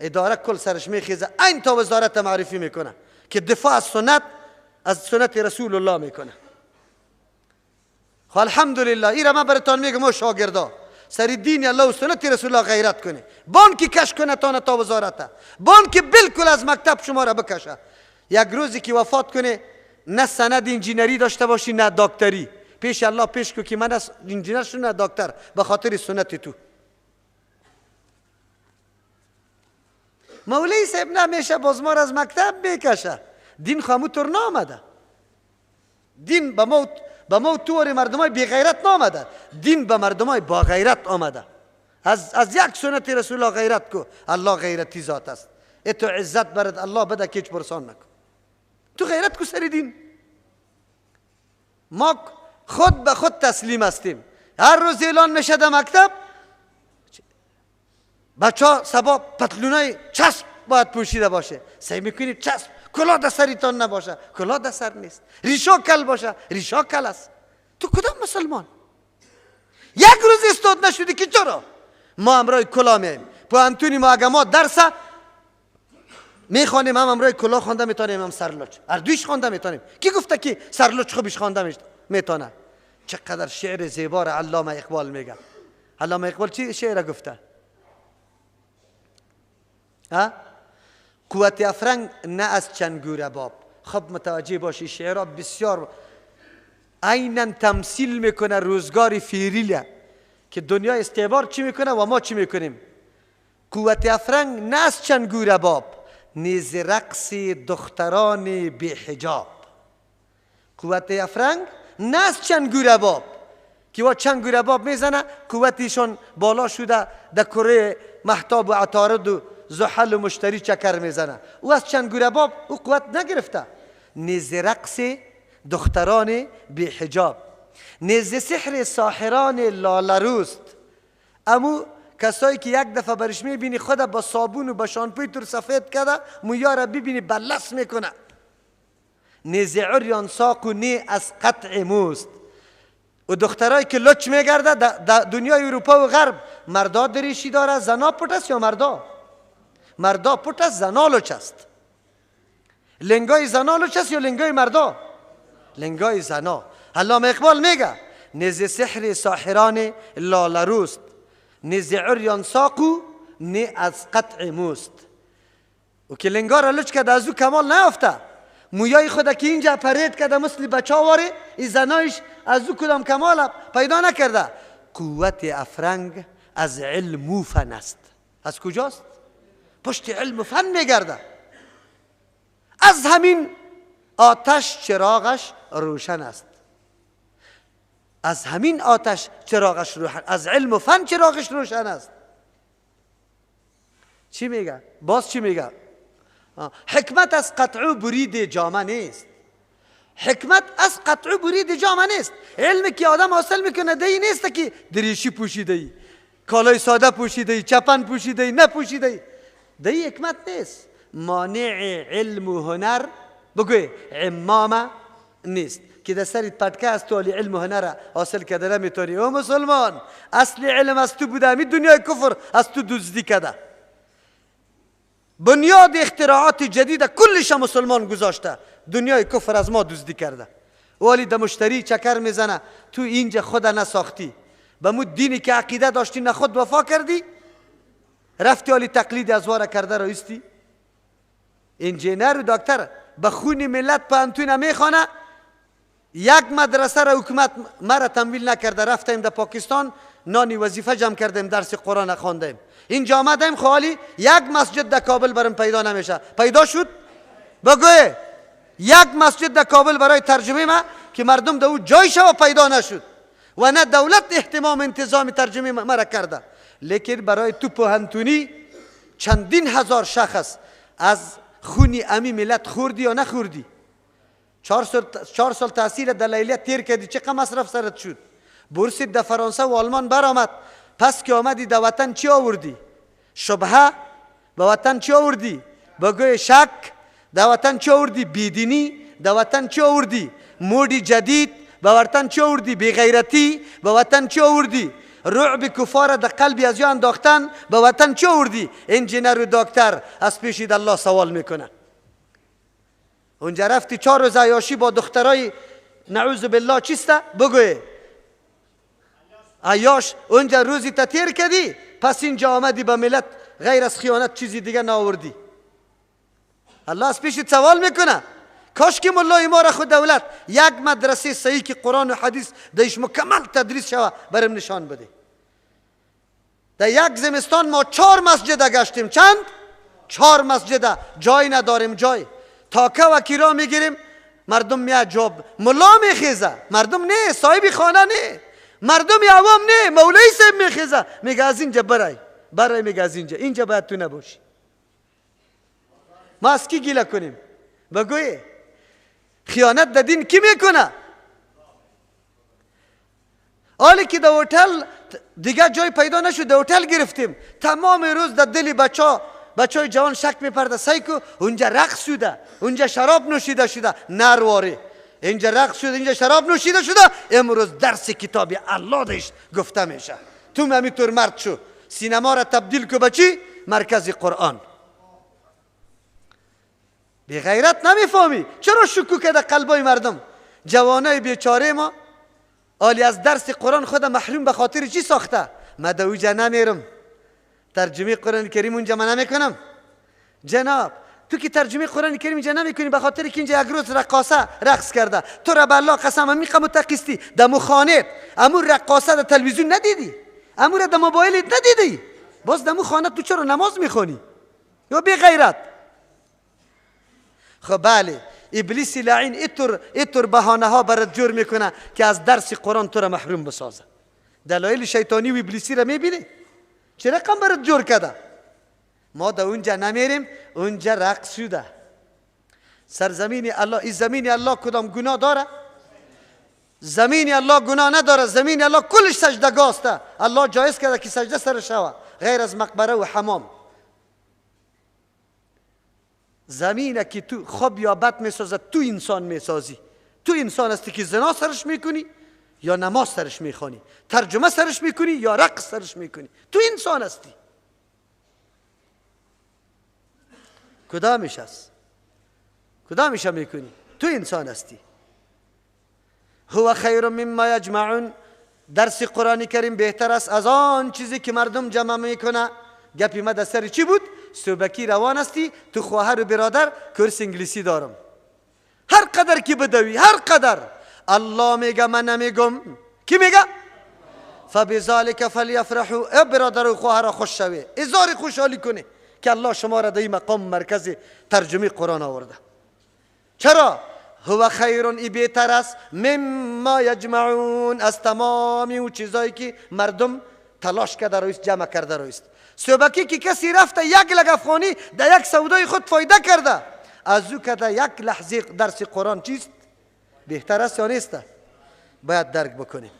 اداره کل سرش میخیزه، این تا وزارت معرفی میکنه که دفاع از سنت رسول الله میکنه. خب الحمدلله ایره من براتون میگم ما شاگردا سری دین الله و سنت رسول الله غیرت کنه، بان که کش کنه تا وزارت، بان که بالکل از مکتب شما را بکشه. یک روزی که وفات کنه نه سند انجینری داشته باشی نه دکتری، پیش الله پیش کو که من از انجینر شدم نه دکتر، به خاطر سنت تو. مولوی صاحب نمیشه باز ما را از مکتب بکشه. دین خامو تر نامده، دین به ما طور مردمای بی غیرت نامده، دین به مردمای با غیرت آمده. از یک سنت رسول الله غیرت کو، الله غیرتی ذات است. تو عزت برد الله بده که هیچ پرسان نکن، تو غیرت کو سری دین. ما خود به خود تسلیم هستیم. هر روز اعلان میشه در مکتب بچه ها سبا پتلونای چسب باید پوشیده باشه، سعی میکنید چسب کلاه در سریتان نباشه، کلاه در سر نیست. ریشا کل باشه، ریشا کل است. تو کدام مسلمان؟ یک روز استاد نشدی که چرا؟ ما امرای کلاه میایم پوانتونی، ما اگه ما درس میخوانیم هم امرای کلاه خوانده میتونیم، هم سرلوچ اردویش خوانده میتونیم. کی گفته که سرلوچ خوبش خوانده میتونه؟ چقدر شعر زیبا را علامه اقبال میگه. علامه اقبال چی شعر گفته؟ قوت افرنگ نه از چنگور باب. خب متوجه باشی شعرها بسیار عیناً تمثیل میکنه روزگار فیریله که دنیا استعمار چی میکنه و ما چی میکنیم. قوت افرنگ نه از چنگور باب، نیز رقص دختران بی حجاب. قوت افرنگ نه از چنگور باب که وا چنگور باب میزنه قوتیشون بالا شده در کره مهتاب و عطارد و زحل و مشتری چکر میزنه. او از چنگور باب او قوت نگرفته. نیز رقص دختران بی حجاب، نیز سحر ساحران لالروست. امو کسایی که یک دفعه برش میبینی خود با صابون و با شامپوی تر سفید کرده، مویا را ببینی بلس میکنه. نیز عریان ساق و نی از قطع موست. و دخترایی که لچ میگرده در دنیای اروپا و غرب، مردا دریشی داره، زنا پوت است یا مردا؟ مردا پوت است، زنا لچ است. لنگای زنا لچ است یا لنگای مردا؟ لنگای زنا. علامه اقبال میگه نیز سحر ساحران لالروست، نیز عریان ساقو نی از قطع موست. و که لنگا را لچ کرده از او کمال نیافته، مویای خود که اینجا پرید کرده مثل بچه واره، این زنایش از او کدام کمال پیدا نکرده. قوت افرنگ از علم و فن است. از کجاست؟ پشت علم و فن میگرده. از همین آتش چراغش روشن است. از همین آتش چراغش روشن، از علم و فن چراغش روشن است. چی میگه؟ باز چی میگه؟ حکمت از قطع و برید جامه نیست. حکمت از قطع و برید جامه نیست. علمی که آدم حاصل میکنه دی نیست که دریشی پوشیده ای، کالای ساده پوشیده ای، چپن پوشیده ای، نپوشیده ای. دی حکمت نیست. مانع علم و هنر بگوی عمامه نیست که در سریت پتکه از تو علم و هنر حاصل کرده نمیتونی. او مسلمان اصل علم از تو بوده، می دنیای کفر از تو دزدی کرده. بنیاد اختراعات جدید کلش مسلمان گذاشته، دنیای کفر از ما دزدی کرده. ولی در مشتری چکر میزنه، تو اینجا خود نساختی، به مو دینی که عقیده داشتی نه خود وفا کردی، رفتی ولی تقلید از واره کرده رایستی. انجینر و دکتر به خون ملت پانتون میخوانه. یک مدرسه را حکومت مرا تمویل نکرده، رفتیم در پاکستان نانی وظیفه جمع کردیم، درس قرآن خواندیم. اینجا آمدیم خالی یک مسجد در کابل برام پیدا نمیشه. پیدا شد؟ بگوی یک مسجد در کابل برای ترجمه ما که مردم در او جای شو پیدا نشد و نه دولت اهتمام انتظام ترجمه مرا کرده. لیکن برای تو پوهنتونی چندین هزار شخص از خونی امی ملت خوردی یا نخوردی؟ 4 سال تحصیل در لیلیه تیر کردی، چقدر مصرف سرت شد؟ بورسید در فرانسه و آلمان برآمد، پس که آمدی در وطن چی آوردی؟ شبهه به وطن چی آوردی؟ بگوی شک در وطن چی آوردی؟ بیدینی در وطن چی آوردی؟ مودی جدید به وطن چی آوردی؟ بیغیرتی به وطن چی آوردی؟ رعب کفار در قلبی از یا انداختن به وطن چی آوردی؟ انجینر و دکتر از پیشید الله سوال میکنه. اونجا رفتی 4 روز عیاشی با دخترای نعوذ بالله چیسته؟ بگوی عیاش اونجا روزی تطیر کردی، پس اینجا آمدی به ملت غیر از خیانت چیزی دیگه ناوردی. الله از پیشت سوال میکنه. کاش که ملای ما را خود دولت یک مدرسه صحیح که قرآن و حدیث درش مکمل تدریس شوه برم نشان بده. در یک زمستان ما 4 مسجد گشتیم. چند؟ 4 مسجد. جای نداریم. جای تاکه و کیرا میگیریم، مردم میاد جواب ملا میخیزه، مردم نه، صاحب خانه نه، مردم عوام نه، مولای صاحب میخیزه، میگه از اینجا برای میگه از اینجا باید تو نباشی. ما از کی گیله کنیم؟ بگوی خیانت در دین کی میکنه؟ حالی که در هتل دیگه جای پیدا نشد، در هتل گرفتیم، تمام روز در دل بچهای جوان شک میپرده، سایکو اونجا رقص شده، اونجا شراب نوشیده شده. نرواره، اینجا رقص شده، اینجا شراب نوشیده شده. امروز درس کتاب الله داشت گفته میشه. تو همینطور مرد شو، سینما را تبدیل کو بچی مرکز قرآن. بی غیرت نمیفهمی چرا شکوک در قلبای مردم؟ جوانای بیچاره ما آلی از درس قرآن خود محروم به خاطر چی ساخته؟ من در اوجا نمیرم، ترجمه قرآن کریم اونجا من نمیکنم. جناب تو که ترجمه قرآن کریم اینجا نمیکنی به خاطر که اینجا یک روز رقاصه رقص کرده، تو را به الله قسم امی متقیستی در مخانه امو رقاصه در تلویزیون ندیدی، امو را در موبایلت ندیدی، باز در مخانه تو چرا نماز میخونی؟ یا بی غیرت. خب بله، ابلیس لعین ایطور بهانه ها برات جور میکنه که از درس قرآن تو را محروم بسازه. دلایل شیطانی و ابلیسی را میبینی چه رقم برات جور کرده؟ ما در اونجا نمیریم، اونجا رقص شده. سرزمین الله، این زمین الله کدام گناه داره؟ زمین الله گناه نداره. زمین الله کلش سجدگاهه. الله جایز کرده که سجده سر شوه غیر از مقبره و حمام. زمینه که تو خوب یا بد میسازه تو انسان میسازی. تو انسان هستی که زنا سرش میکنی یا نماز سرش میخوانی، ترجمه سرش میکنی یا رقص سرش میکنی. تو انسان هستی. کدامش هست؟ کدامش میکنی؟ تو انسان هستی. هو خیر مما یجمعون. درس قرآن کریم بهتر است از آن چیزی که مردم جمع میکنه. گپی ما در سر چی بود؟ صبحکی روان هستی، تو خواهر و برادر کورس انگلیسی دارم. هر قدر که بدوی، هر قدر الله میگه من نمیگم. کی میگه؟ فبذالک فلیفرحوا. ای برادر و خواهر خوش شوی، اظهار خوشحالی کنه که الله شما را در این مقام مرکز ترجمه قرآن آورده. چرا؟ هو خیر، ای بهتر است مما یجمعون، از تمام اون چیزایی که مردم تلاش کرده رویست، جمع کرده رویست. صبحکی که کسی رفته یک لگفخانی در یک سودای خود فایده کرده، از او که در یک لحظه درس قرآن چیست؟ بهتر است یا نیست؟ باید درک بکنیم.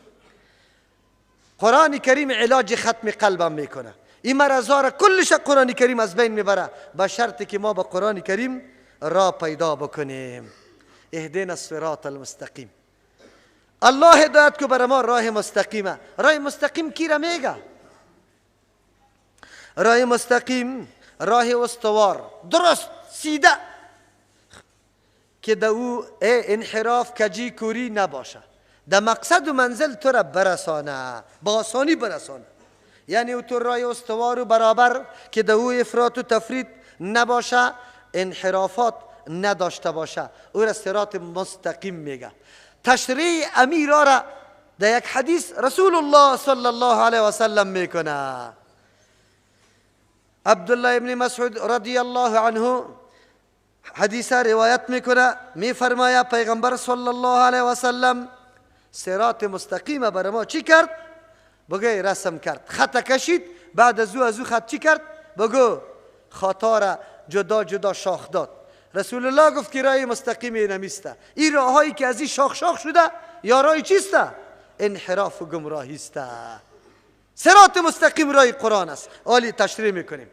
قرآن کریم علاج ختم قلبم میکنه. این مرضا را کلش قرآن کریم از بین میبره، به شرطی که ما با قرآن کریم را پیدا بکنیم. اهدنا الصراط المستقیم. الله هدایت کو برای ما راه مستقیمه. راه مستقیم کی را میگه؟ راه مستقیم راه استوار، درست سیده، که در او انحراف کجی کوری نباشه، در مقصد و منزل تو را برسانه، با آسانی برسانه. یعنی او تو راه استوار و برابر که در او افراط و تفرید نباشه، انحرافات نداشته باشه، او را صراط مستقیم میگه. تشریع امیرا را در یک حدیث رسول الله صلی الله علیه و سلم میکنه. عبدالله ابن مسعود رضی الله عنه حدیث روایت میکنه، میفرماید پیغمبر صلی الله علیه و سلم صراط مستقیم بر ما چی کرد؟ بگو رسم کرد، خط کشید، بعد از او خط چی کرد؟ بگو خطا را جدا جدا شاخ داد. رسول الله گفت که راه مستقیم نمیسته، این راههایی که از این شاخ شاخ شده یا راه چیسته؟ انحراف و گمراهی است. صراط مستقیم راه قرآن است. عالی تشریح میکنیم،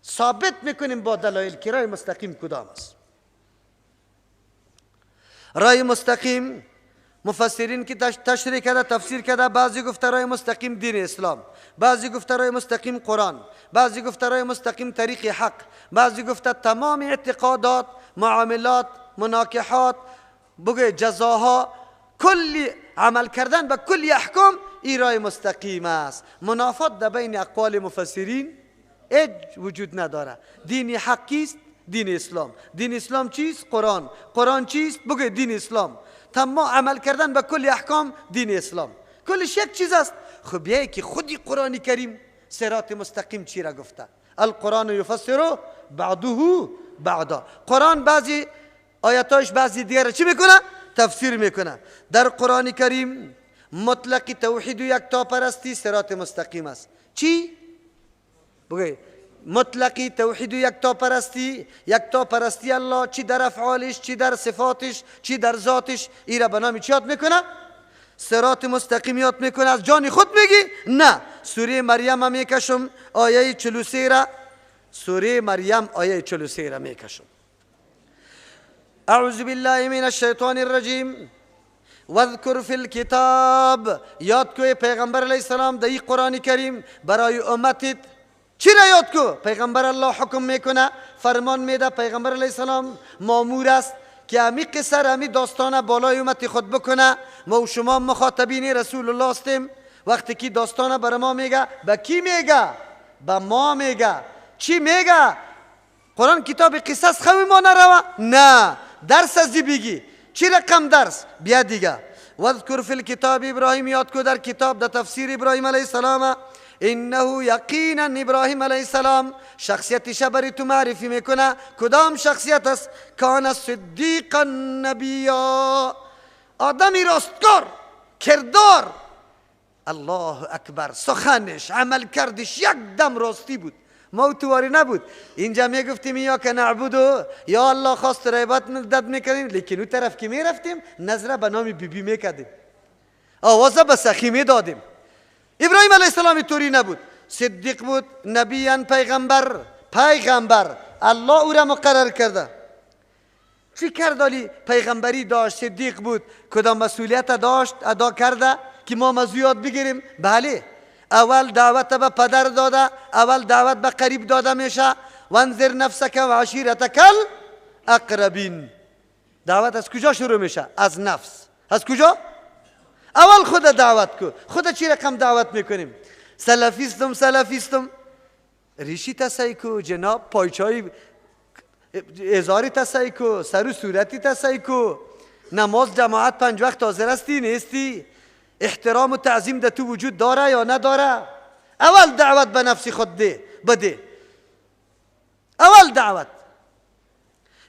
ثابت میکنیم با دلایل که راه مستقیم کدام است. راه مستقیم مفسرین که تشریح کرده تفسیر کرده، بعضی گفته راه مستقیم دین اسلام، بعضی گفته راه مستقیم قرآن، بعضی گفته راه مستقیم طریق حق، بعضی گفته تمام اعتقادات، معاملات، مناکحات، بگه جزاها، کلی عمل کردن به کلی احکام این راه مستقیم است. منافات در بین اقوال مفسرین هیچ وجود نداره. دین حقی است دین اسلام. دین اسلام چیست؟ قرآن. قرآن چیست؟ بگه دین اسلام. تمام عمل کردن به کل احکام دین اسلام. کلش یک چیز است. خب بیایی که خودی قرآن کریم صراط مستقیم چی را گفته؟ القرآن یفسر بعضه بعضا. قرآن بعضی آیاتاش بعضی دیگر چی میکنه؟ تفسیر میکنه. در قرآن کریم مطلق توحید و یکتا پرستی صراط مستقیم است. چی؟ بگه مطلقی توحید و یکتا پرستی الله، چی در افعالش، چی در صفاتش، چی در ذاتش، این را به نام چی یاد میکنه؟ صراط مستقیم یاد میکنه. از جان خود میگی؟ نه. سوره مریم هم میکشم آیه 43 را، سوره مریم آیه 43 را میکشم. اعوذ بالله من الشیطان الرجیم واذکر فی الکتاب. یاد کوی پیغمبر علیه السلام در این قرآن کریم برای امتت چی را یاد کو؟ پیغمبر الله حکم میکنه، فرمان میده. پیغمبر علیه السلام مامور است که همی قصر همی داستان بالای امت خود بکنه. ما و شما مخاطبین رسول الله هستیم. وقتی که داستان بر ما میگه، به کی میگه؟ به ما میگه. چی میگه؟ قرآن کتاب قصص خوی ما نروه؟ نه، درس ازی بگی. چی رقم درس؟ بیا دیگه. واذکر فی الکتاب ابراهیم. یاد کو در کتاب در تفسیر ابراهیم علیه السلام. انه یقینا ابراهیم علیه السلام شخصیتش برای تو معرفی میکنه. کدام شخصیت است؟ کان صدیقا نبیا، آدمی راستگار، کردار. الله اکبر. سخنش، عمل کردش یک دم راستی بود، موتواری نبود. اینجا میگفتیم یا که نعبدو، یا الله خواست را عبادت میکردیم، لیکن اون طرف که میرفتیم نظره به نام بی میکردیم، آوازه به سخی میدادیم. ابراهیم علیه السلام طوری نبود، صدیق بود، نبیان، پیغمبر. الله او را مقرر کرده. چی کرد؟ علی پیغمبری داشت، صدیق بود، کدام مسئولیت داشت ادا کرده که ما مزویات بگیریم؟ بله. اول دعوت به پدر داده، اول دعوت به قریب داده میشه. وانذر نفسک و عشیرتک الاقربین. دعوت از کجا شروع میشه؟ از نفس. از کجا؟ اول خود دعوت کو. خود چی رقم دعوت میکنیم؟ سلفیستم ریشی تسایی کو، جناب پایچای ازاری تسایی کو، سر و صورتی تسایی کو، نماز جماعت 5 وقت حاضر هستی نیستی، احترام و تعظیم در تو وجود داره یا نداره؟ اول دعوت به نفس خود بده. اول دعوت.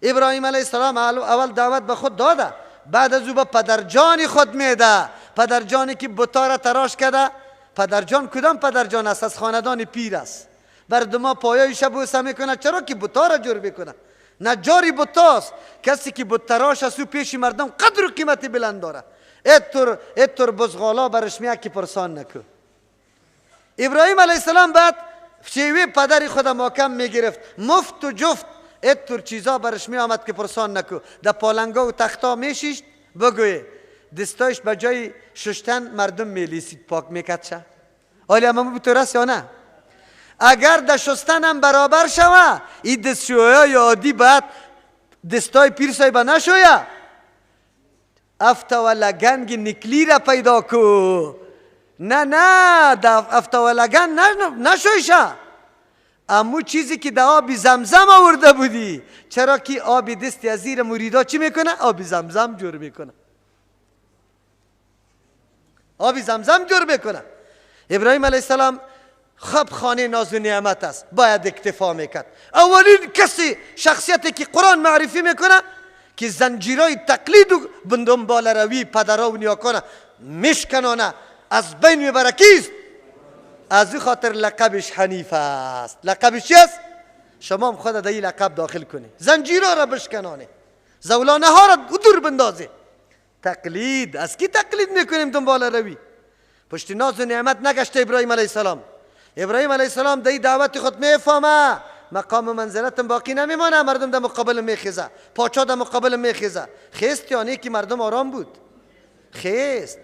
ابراهیم علیه السلام اول دعوت به خود داده، بعد از او به پدرجان خود میده. پدرجانی که بتا را تراش کرده. پدرجان کدام پدرجان است؟ از خاندان پیر است. مردم پایای شب بوسه میکنه. چرا که بتا را جور بکنه؟ نجاری بتاست. کسی که بت تراش است او پیش مردم قدر و قیمت بلند داره. اتر بزغالا برش میاد که پرسان نکو. ابراهیم علیه السلام بعد شیوه پدر خود محکم میگرفت، مفت و جفت اتر چیزا برش می آمد که پرسان نکو. در پالنگا و تختا میشیشت، بگوی دستایش به جای ششتن مردم میلیسید، پاک میکرد شه. حالی همه بطور است یا نه؟ اگر در شستن هم برابر شوه، این دستشویه یا عادی بعد دستای پیرسای با نشویه، افتا و لگنگ نکلی را پیدا کو. نه در افتا و لگن نشویشه. امو چیزی که در آب زمزم آورده بودی، چرا که آب دستی از زیر مریدا چی میکنه؟ آب زمزم جور میکنه. آبی زمزم جور بکنه. ابراهیم علیه السلام خب خانه ناز و نعمت است، باید اکتفا میکرد. اولین کسی شخصیتی که قرآن معرفی میکنه که زنجیرای تقلید و بندنبال روی پدرها و نیاکانه میشکنانه، از بین میبره. کیست؟ از این خاطر لقبش حنیف است. لقبش چی است؟ شما هم خود در این لقب داخل کنی، زنجیرها را بشکنانه، زولانه ها را دور بندازه. تقلید از کی تقلید میکنیم؟ دنبال روی. پشت ناز و نعمت نگشته ابراهیم علیه السلام. ابراهیم علیه السلام در دعوت خود میفهمه مقام و منزلتم باقی نمیمانه، مردم در مقابل میخیزه، پاچا در مقابل میخیزه. خیست یا نه که مردم آرام بود؟ خیست.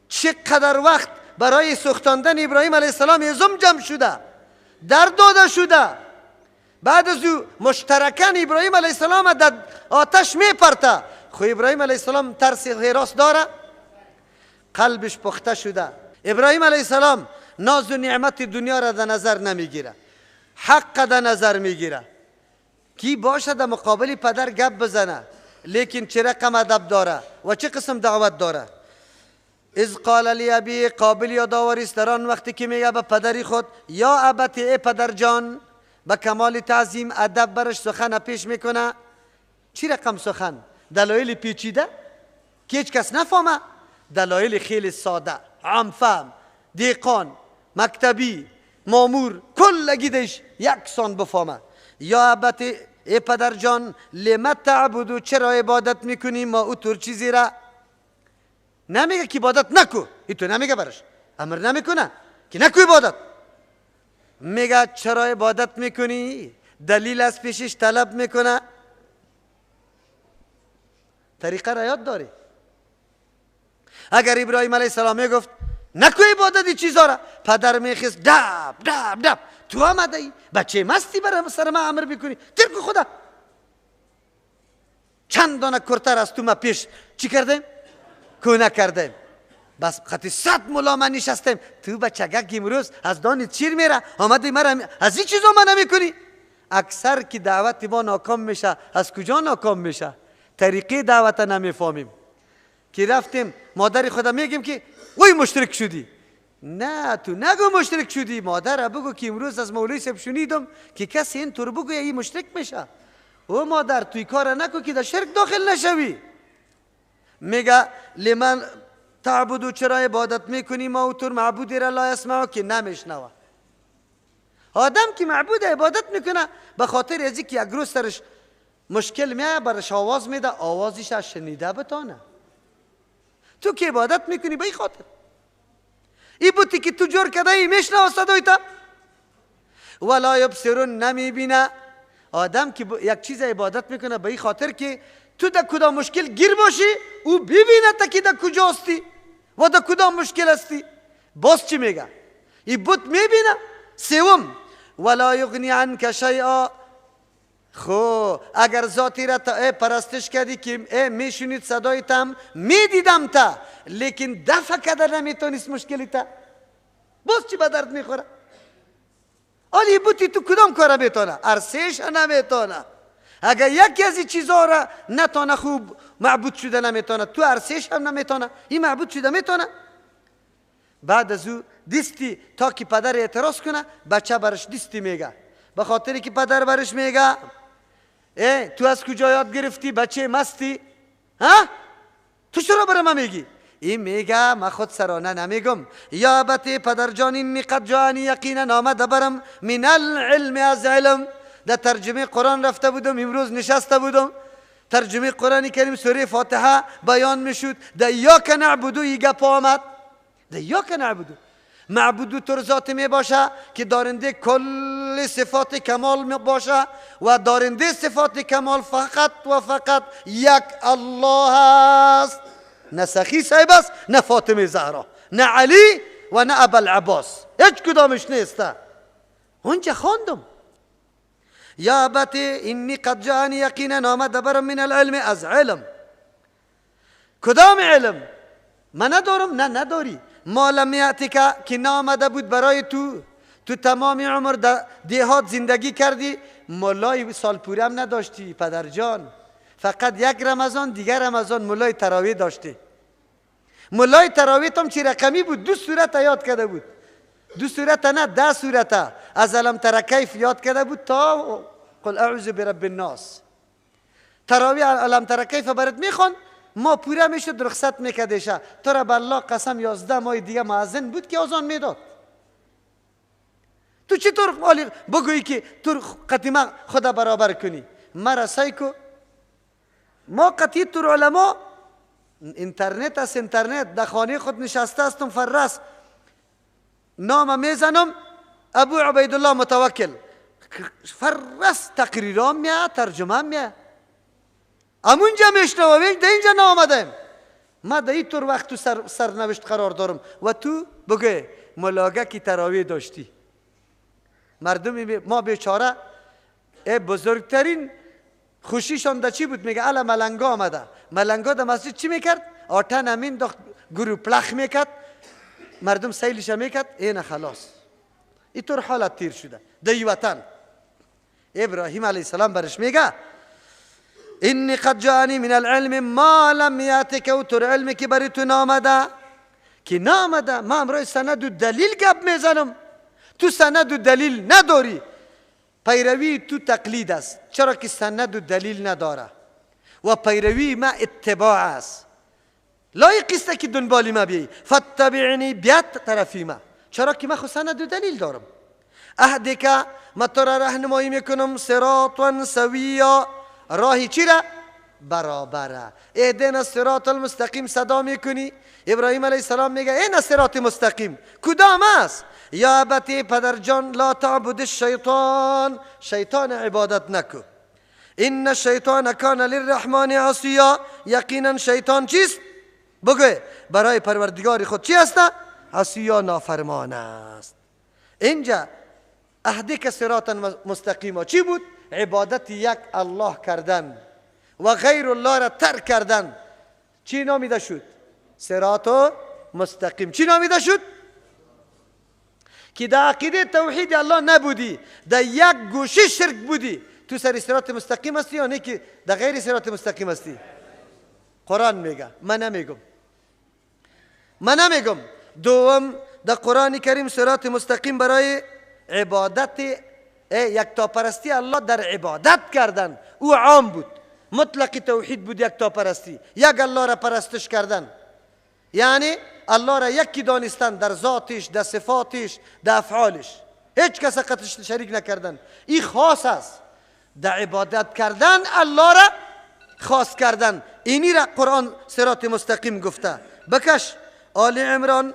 چقدر وقت برای سوختاندن ابراهیم علیه السلام هزم جمع شده، در داده شده. بعد از او مشترکان ابراهیم علیه السلام در آتش میپرته. خو ابراهیم علیه السلام ترس هراس داره؟ قلبش پخته شده. ابراهیم علیه السلام ناز و نعمت دنیا را در نظر نمیگیره، حق در نظر میگیره. کی باشه در مقابل پدر گپ بزنه، لیکن چه رقم ادب داره و چه قسم دعوت داره. از قال لی ابی، قابل یادآوری است در آن وقتی که میگه به پدری خود یا ابتی، ای پدر جان. به کمال تعظیم ادب برش سخن پیش میکنه. چی رقم سخن؟ دلایل پیچیده که هیچ کس نفهمه، دلایل خیلی ساده، عام فهم، دیقان، مکتبی، مامور، کلگیدش یکسان بفهمه. یا ابتی، ای پدر جان، لم تعبدو، چرا عبادت میکنی ما او طور چیزی را؟ نمیگه که عبادت نکو، این تو نمیگه برش، امر نمیکنه که نکو عبادت. میگه چرا عبادت میکنی؟ دلیل از پیشش طلب میکنه. طریقه را یاد داری. اگر ابراهیم علیه السلام میگفت نکو عبادت چیزا را، پدر میخیست دب دب دب، تو آمده ای بچه مستی برای سر ما امر بکنی؟ ترک خدا. چند دانه کرتر از تو ما پیش چی کردیم؟ کو نکردیم. بس خطی 100 ملا من نشستیم، تو بچگک امروز از دانی چیر میره آمده مرا از این چیزا من نمیکنی. اکثر که دعوت ما ناکام میشه. از کجا ناکام میشه؟ طریقه دعوت نمیفهمیم. که رفتیم مادر خدا میگیم که وای مشترک شدی. نه تو نگو مشترک شدی، مادر بگو که امروز از مولوی صاحب شنیدم که کسی این طور بگو یه مشترک میشه. او مادر توی کار نکو که در شرک داخل نشوی. میگه لمن تعبدو، چرا عبادت میکنی ما اوتور معبودی را لا یسمعو، که نمیشنوه. آدم که معبود عبادت میکنه به خاطر ازی که یک روز سرش مشکل میاد برش آواز میده، آوازش از شنیده بتانه. تو که عبادت میکنی به این خاطر. ای بوتی که تو جور کده ای میشنوه صدای تا ولا یبصرون، نمیبینه. آدم که یک چیز عبادت میکنه به این خاطر که تو در کدام مشکل گیر باشی او ببینه تا که در کجاستی و در کدام مشکل هستی. باز چی میگه؟ ای بوت میبینه. سوم ولا یغنی عنک شیئا، خو اگر ذاتی را تا پرستش کردی که میشونید صدای تام میدیدم تا، لیکن دفع کده نمیتونیست مشکلی تا، باز چی به درد میخوره؟ آلی بوتی تو کدام کاره میتونه؟ ارسیش نمیتونه. اگر یکی از این چیزها را نتونه خوب معبود شده نمیتونه، تو ارسیش هم نمیتونه، این معبود شده میتونه. بعد از او دستی تا که پدر اعتراض کنه بچه برش دستی میگه، به خاطری که پدر برش میگه تو از کجا یاد گرفتی بچه مستی؟ ها؟ تو چرا برای من میگی؟ این میگه من خود سرانه نمیگم. یا ابتی، پدر جان، اینی قد جانی، یقینا آمده برم من العلم، از علم. در ترجمه قرآن رفته بودم، امروز نشسته بودم ترجمه قرآن کریم سوره فاتحه بیان میشد. در ایاک نعبدو ای گپ آمد. در ایاک نعبدو، معبود طور ذات می باشه که دارنده کل صفات کمال می باشه و دارنده صفات کمال فقط و فقط یک الله است. نه سخی صاحب است، نه فاطمه زهرا، نه علی و نه ابوالعباس، هیچ کدامش نیسته. اونجا خواندم یا ابتی اینی قد جانی، یقینا آمده برم من العلم، از علم. کدام علم؟ من ندارم. نه نداری. ما لم یأتک، که نامده بود برای تو تمام عمر دیهات زندگی کردی، مولای سالپوری هم نداشتی پدر جان، فقط یک رمضان، دیگر رمضان مولای تراویح داشتی. ملای تراویح هم چی رقمی بود؟ 2 سورت یاد کرده بود. 2 سورت نه، 10 سورت از الم تر کیف یاد کرده بود تا قل اعوذ برب الناس. تراویح الم تر کیف برات میخوان، ما پوره میشد رخصت میکردیشه. تو را بالله قسم 11 ماه دیگه مؤذن بود که اذان میداد. تو چطور بگویی که تو قطیمه خدا برابر کنی؟ مرا سایکو ما قطعی تو علما اینترنت است، اینترنت در خانه خود نشسته استم فرس نام میزنم ابو عبیدالله متوکل، فرس تقریرام میاد، ترجمه میاد، امونجا میشنوم، در اینجا نامدم. ما در این طور وقت تو سرنوشت قرار دارم و تو بگه ملاقه کی تراویح داشتی. مردم ما بیچاره بزرگترین خوشیشان در چی بود؟ میگه الا ملنگا آمده. ملنگا در مسجد چی میکرد؟ آتن امین داخت گروه پلخ میکرد، مردم سیلش میکرد، اینه خلاص. اینطور حالت تیر شده در وطن. ابراهیم علیه السلام برش میگه اینی قد جانی من العلم ما لم یاتک، و تو علمی که بری تو نامده که نامده. ما امروز سند و دلیل گپ میزنم، تو سند و دلیل نداری. پیروی تو تقلید است، چرا که سند و دلیل نداره، و پیروی ما اتباع است. لایق است که دنبالی ما بیایی. فتبعنی، بیات طرفی ما، چرا که ما خود سند و دلیل دارم. اهدک، ما تو را راهنمایی میکنم، صراطا سویا، راهی چی را؟ برابره. اهدنا الصراط المستقیم صدا میکنی. ابراهیم علیه السلام میگه این صراط مستقیم کدام است؟ یا ابتی پدر جان لا تعبد الشیطان، شیطان عبادت نکو. این الشیطان کان للرحمن عصیا، یقینا شیطان چیست؟ بگه برای پروردگار خود چی است؟ عصیا، نافرمان است. اینجا اهدک صراطا مستقیما چی بود؟ عبادت یک الله کردن و غیر الله را ترک کردن. چی نامیده شد؟ صراط مستقیم. چی نامیده شد؟ که در عقیده توحید الله نبودی، در یک گوشه شرک بودی، تو سر صراط مستقیم هستی یا نه که در غیر صراط مستقیم هستی؟ قرآن میگه، من نمیگم. دوم در قرآن کریم صراط مستقیم برای عبادت یکتاپرستی الله در عبادت کردن او عام بود. مطلق توحید بود، یکتاپرستی، یک الله را پرستش کردن، یعنی الله را یکی دانستن در ذاتش، در صفاتش، در افعالش، هیچ کس قطعش شریک نکردن. این خاص است. در عبادت کردن الله را خاص کردن، اینی را قرآن صراط مستقیم گفته. بکش آل عمران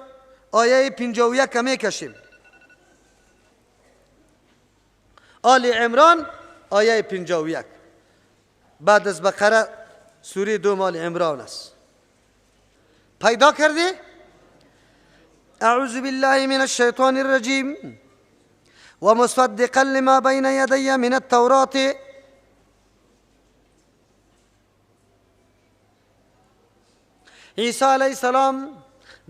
آیه 51 میکشیم. آل عمران آیه 51 بعد از بقره سوره 2 آل عمران است. پیدا کردی؟ اعوذ بالله من الشیطان الرجیم و مصدقا لما بین یدی من التورات عیسی علیه السلام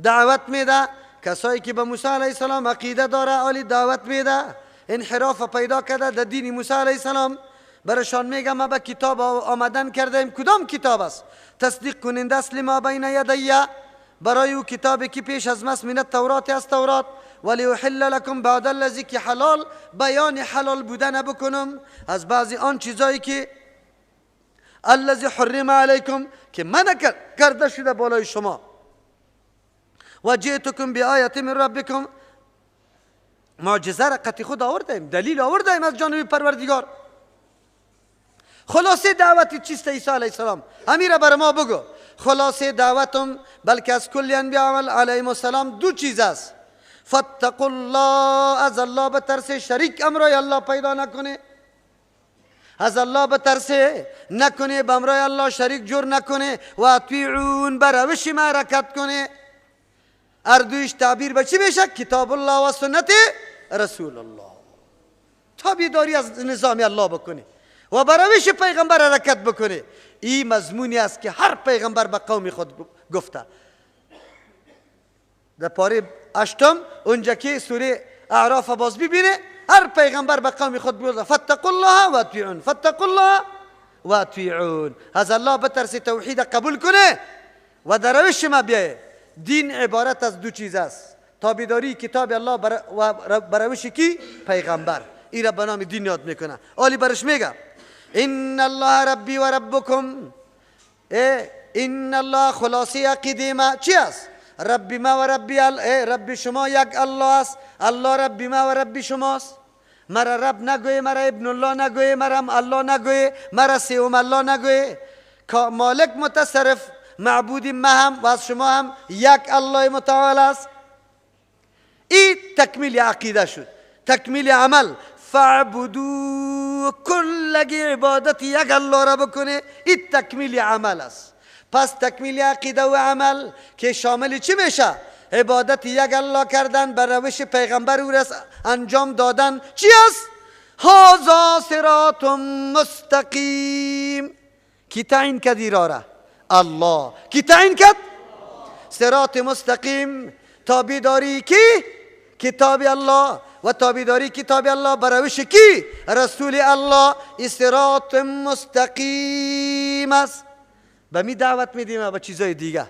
دعوت میده. کسایی که به موسی علیه السلام عقیده داره عالی دعوت میده. انحراف پیدا کرده در دین موسی علیه السلام، برشان میگه ما به کتاب آمدن کردیم. کدام کتاب است؟ تصدیق کننده است لما بین یدی، برای او کتابی که پیش از مس من التورات از تورات، ولی احل لکم بعد الذی که حلال، بیان حلال بودن بکنم از بعضی آن چیزایی که الذی حرم علیکم که منع کرده شده بالای شما. و جئتکم بآیت من ربکم، معجزه را قطعی خود آوردیم، دلیل آوردیم از جانب پروردگار. خلاصه دعوت چیست عیسی علیه السلام؟ همین را بر ما بگو. خلاصه دعوتم بلکه از کل انبیاء علیهم السلام دو چیز است. فاتقوا الله، از الله بترسه، شریک امرای الله پیدا نکنه. از الله بترسه، نکنه به امرای الله شریک جور نکنه. و اطیعون، بر روش ما حرکت کنه. اردویش تعبیر به چی میشه؟ کتاب الله و سنت رسول الله. تابعداری از نظام الله بکنه و بر روش پیغمبر حرکت بکنه. این مضمونی است که هر پیغمبر به قوم خود گفته. در پاره 8 اونجا که سوره اعراف باز ببینه، هر پیغمبر به قوم خود گفته فاتقوا الله و اطیعون، فاتقوا الله و اطیعون. از الله بترسی، توحید قبول کنه و در روش ما بیایه. دین عبارت از دو چیز است: تابعداری کتاب الله و بروش کی؟ پیغمبر. این را به نام دین یاد میکنه. عالی برش میگه ان الله ربی و ربکم. ان الله خلاصی عقیده ما چی است؟ ربی ما و ربی شما یک الله است. الله ربی ما و ربی شماست. مرا رب نگوی، مرا ابن الله نگوی، مرا الله نگوی، مرا سوم الله نگوی. مالک متصرف معبود ما هم و از شما هم یک الله متعال است. این تکمیل عقیده شد. تکمیل عمل فعبدو، کل عبادت یک الله را بکنه، این تکمیل عمل است. پس تکمیل عقیده و عمل که شامل چی میشه؟ عبادت یک الله کردن، بر روش پیغمبر او را انجام دادن. چی است؟ هذا صراط مستقیم. کی تعیین کرد ایرا را؟ الله. کی تعیین کرد؟ صراط مستقیم. تابعداری کی؟ کتاب الله و تابعداری کتاب الله بر روش کی؟ رسول الله. صراط مستقیم است. به می دعوت میدیم به چیزای دیگه.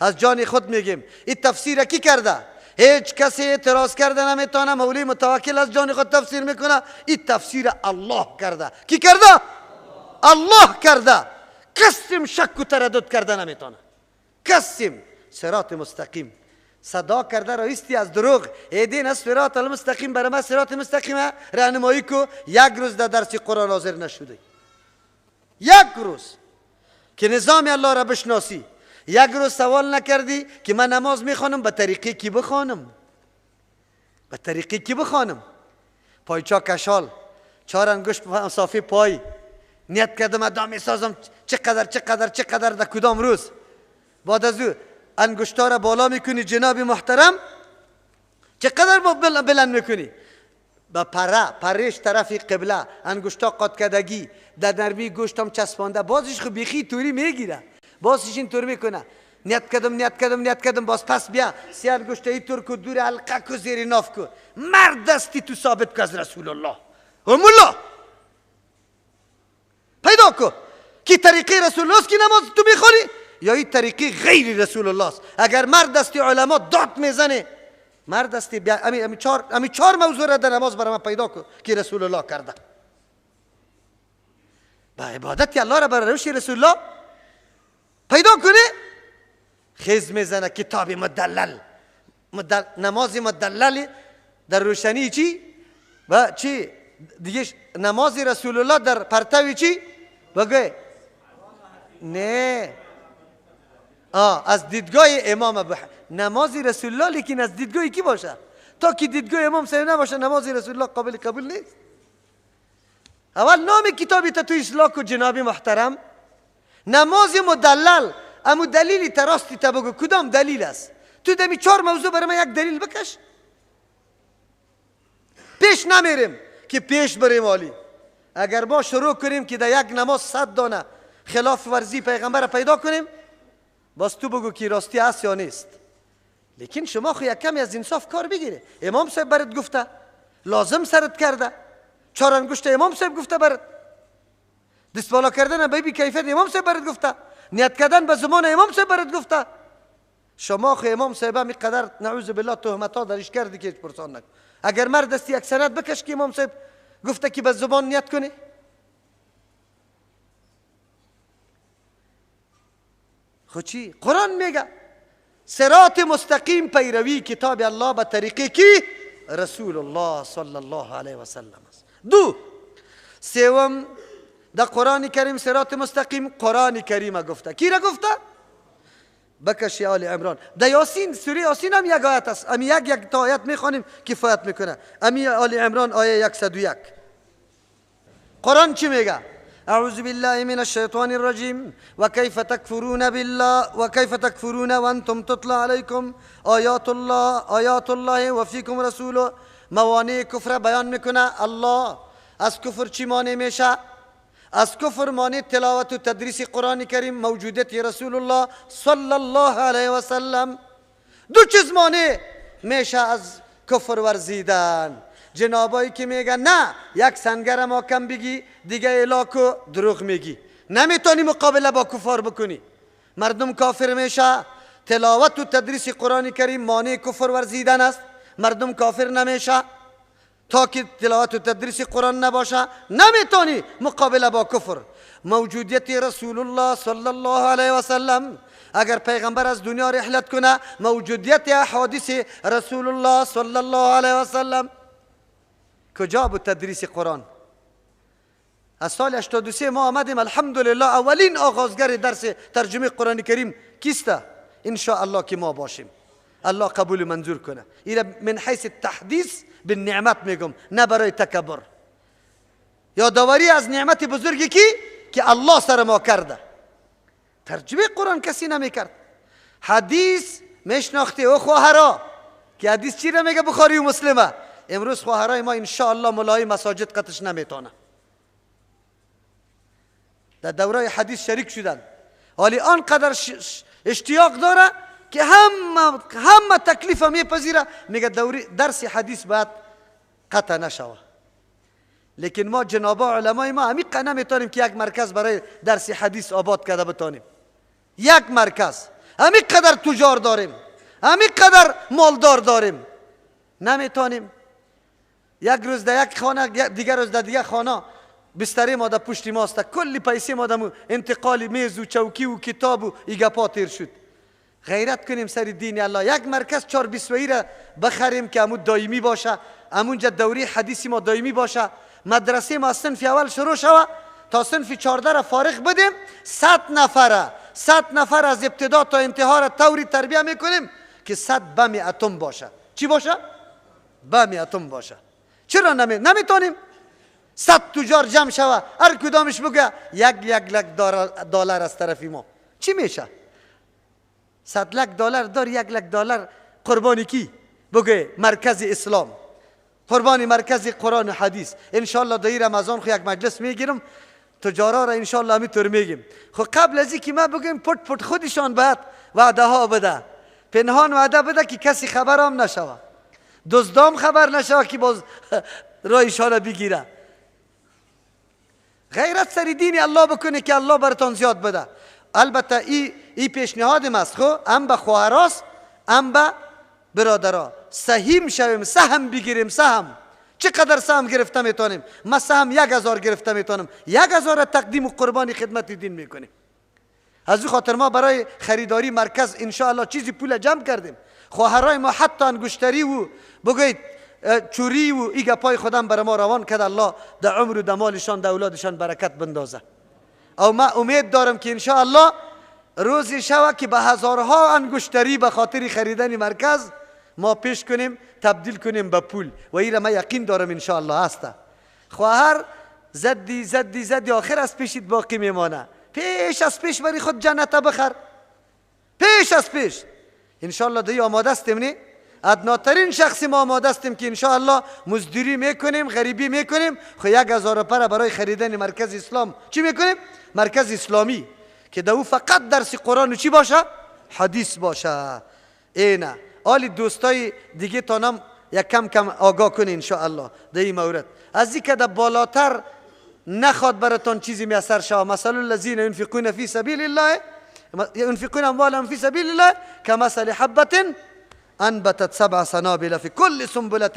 از جان خود میگیم این تفسیر کی کرده؟ هیچ کسی اعتراض کرده نمیتونه. مولوی متوکل از جان خود تفسیر میکنه. این تفسیر الله کرده. کی کرده؟ الله کرده. کسیم شک و تردد کرده نمیتونه. کسیم. صراط مستقیم صدا کرده رایستی از دروغ. ایدین از صراط المستقیم برای ما صراط مستقیمه راهنمایی کو. یک روز در درس قرآن حاضر نشده، یک روز که نظام الله را بشناسی، یک روز سوال نکردی که من نماز میخوانم به طریقی کی بخوانم؟ به طریقی کی بخوانم؟ پایچا کشال، 4 انگشت صافی پای، نیت کردم ادام میسازم چقدر در کدام روز. بعد از او انگشتا را بالا میکنی جناب محترم، چقدر بلند میکنی؟ با پرش طرف قبله، انگشتا قاط کردگی، در نرمی گوشتم چسبانده، بازش خب بیخی توری میگیره، بازش این طور میکنه. نیت کردم باز پس بیا 3 انگشتا ای طور کو، دور حلقه کو، زیر ناف کو. مرد دستی تو ثابت که از رسول الله الله پیدا کو کی طریقه رسول الله کی نماز تو میخوری یا این طریقه غیر رسول الله است. اگر مرد دستی علما داد میزنه، مرد دستی بیا امی 4 موضوع را در نماز برای ما پیدا کن که رسول الله کرده. با عبادت الله را بر روش رسول الله پیدا کنه. خیز میزنه کتاب مدلل، نماز مدلل در روشنی چی؟ و چی دیگه نماز رسول الله در پرتوی چی؟ بگه نه از دیدگاه امام ابو نماز رسول الله، لیکن از دیدگاه کی باشه؟ تا که دیدگاه امام صاحب نباشه نماز رسول الله قابل قبول نیست. اول نام کتابی تو اصلاح کو جنابی محترم. نماز مدلل، اما دلیلی تراستی تا بگو کدام دلیل است؟ تو دمی 4 موضوع برای من یک دلیل بکش. پیش نمیریم که پیش بریم عالی. اگر ما شروع کنیم که در یک نماز 100 دانه خلاف ورزی پیغمبر پیدا کنیم، باز تو بگو که راستی هست یا نیست. لیکن شما خو یک کمی از انصاف کار بگیره. امام صاحب برات گفته، لازم سرت کرده، 4 انگشت امام صاحب گفته برات، دست بالا کردن به بی کیفیت امام صاحب برات گفته، نیت کردن به زمان امام صاحب برات گفته. شما خو امام صاحب می قدر نعوذ بالله تهمتا درش کردی که پرسان نکن. اگر مرد دستی یک سند بکش که امام صاحب گفته که به زبان نیت کنی. خود چی؟ قرآن میگه صراط مستقیم پیروی کتاب الله به طریقه کی؟ رسول الله صلی الله علیه و سلم است. 2 سوم در قرآن کریم صراط مستقیم قرآن کریم گفته. کی را گفته؟ بکش آل عمران. در یاسین، سوره یاسین هم یک آیت است. امی یک تا آیت میخوانیم کفایت میکنه. امی آل عمران آیه 101. قرآن چی میگه؟ اعوذ بالله من الشیطان الرجیم و کیف تکفرون بالله و کیف تکفرون و انتم تطلع علیکم آیات الله و فیکم رسوله. موانع کفر بیان میکنه. الله از کفر چی مانع میشه؟ از کفر مانع تلاوت و تدریس قرآن کریم، موجودیت رسول الله صلی الله علیه و سلم. 2 چیز مانع میشه از کفر ورزیدن. جنابایی که میگن نه یک سنگر ما کم بگی دیگه الاکو دروغ میگی، نمیتونی مقابله با کفار بکنی، مردم کافر میشه. تلاوت و تدریس قرآن کریم مانع کفر ورزیدن است. مردم کافر نمیشه تا که تلاوت و تدریس قرآن نباشه، نمیتونی مقابله با کفر. موجودیت رسول الله صلی الله علیه و سلم، اگر پیغمبر از دنیا رحلت کنه، موجودیت احادیث رسول الله صلی الله علیه و سلم کجا بود؟ تدریس قرآن. از سال 83 ما آمدیم، الحمدلله اولین آغازگر درس ترجمه قرآن کریم کیسته؟ ان شاء الله که ما باشیم. الله قبول منظور کنه. این من حیث تحدیث به نعمت میگم، نه برای تکبر. یادآوری از نعمت بزرگی که الله سر ما کرده. ترجمه قرآن کسی نمیکرد. حدیث میشناخته او خواهرا که حدیث چی را میگه؟ بخاری و مسلمه. امروز خواهرای ما ان شاء الله ملای مساجد قطش نمیتونه. در دوره حدیث شریک شدن، ولی آنقدر اشتیاق داره که همه تکلیف میپذیره، میگه درس حدیث باید قطع نشوه. لیکن ما جنابا علمای ما عمیقا نمیتونیم که یک مرکز برای درس حدیث آباد کرده بتانیم. یک مرکز، همینقدر تجار داریم، همینقدر مالدار داریم، نمیتونیم. یک روز در یک خانه، دیگر روز در دیگر خانه بستری ما در پشت ماست، کلی پیسه ما در انتقال میز و چوکی و کتاب و ایگپا تیر شد. غیرت کنیم سر دین الله. یک مرکز 4-20 را بخریم که همون دائمی باشه، همونجا دوری حدیثی ما دائمی باشه. مدرسه ما صنف اول شروع شوه تا صنف 14 را فارغ بدیم. 100 نفر از ابتدا تا انتها را طوری تربیه میکنیم که 100 بم اتم باشه. چی باشه؟ بم اتم باشه. چرا نمیتونیم؟ 100 تجار جمع شوه، هر کدامش بگه یک لک دلار از طرفی ما، چی میشه؟ 100 لک دلار دار، 1 لک دلار قربانی کی؟ بگه مرکز اسلام، قربانی مرکز قرآن و حدیث. انشالله در رمضان خو یک مجلس میگیرم، تجارا را انشالله همینطور میگیم. خو قبل از اینکه ما بگیم پت خودشان باید وعده ها بده، پنهان وعده بده که کسی خبر هم نشوه، دزدام خبر نشوه که باز رایشان بگیره. غیرت سر دین الله بکنه که الله براتون زیاد بده. البته ای پیشنهادم است، خو هم به خواهراست هم به برادرها. سهیم شویم، سهم بگیریم. سهم چقدر سهم گرفته میتونیم؟ ما سهم 1000 گرفته میتونم، 1000 تقدیم و قربانی خدمت دین میکنیم. از این خاطر ما برای خریداری مرکز انشاءالله چیزی پول جمع کردیم. خواهرای ما حتی انگشتری و بگوید چوری و ایگا پای خودم برای ما روان کرد. الله در عمر و در مالشان، در اولادشان برکت بندازه. او ما امید دارم که انشاءالله روزی شوه که به هزارها انگشتری به خاطر خریدن مرکز ما پیش کنیم، تبدیل کنیم به پول. و این را ما یقین دارم انشاءالله هسته. خواهر زدی آخر از پیشت باقی میمانه. پیش از پیش بری خود جنت بخر، پیش از پیش. انشاءالله دی آماده استیم نی؟ ادناترین شخصی ما آماده استیم که انشاءالله مزدوری میکنیم، غریبی میکنیم. خو 1000 پر برای خریدن مرکز اسلام چی میکنیم؟ مرکز اسلامی که دو فقط درس قرآن و چی باشه؟ حدیث باشه. اینه آلی دوستای دیگه تانم یک کم آگاه کنی انشاءالله در این مورد. از این که در بالاتر نخواد براتون چیزی میسر شود. مثل الذین ينفقون فی سبیل الله، ينفقون اموالهم فی سبیل الله كمثل حبة انبتت 7 سنابل في كل سنبلة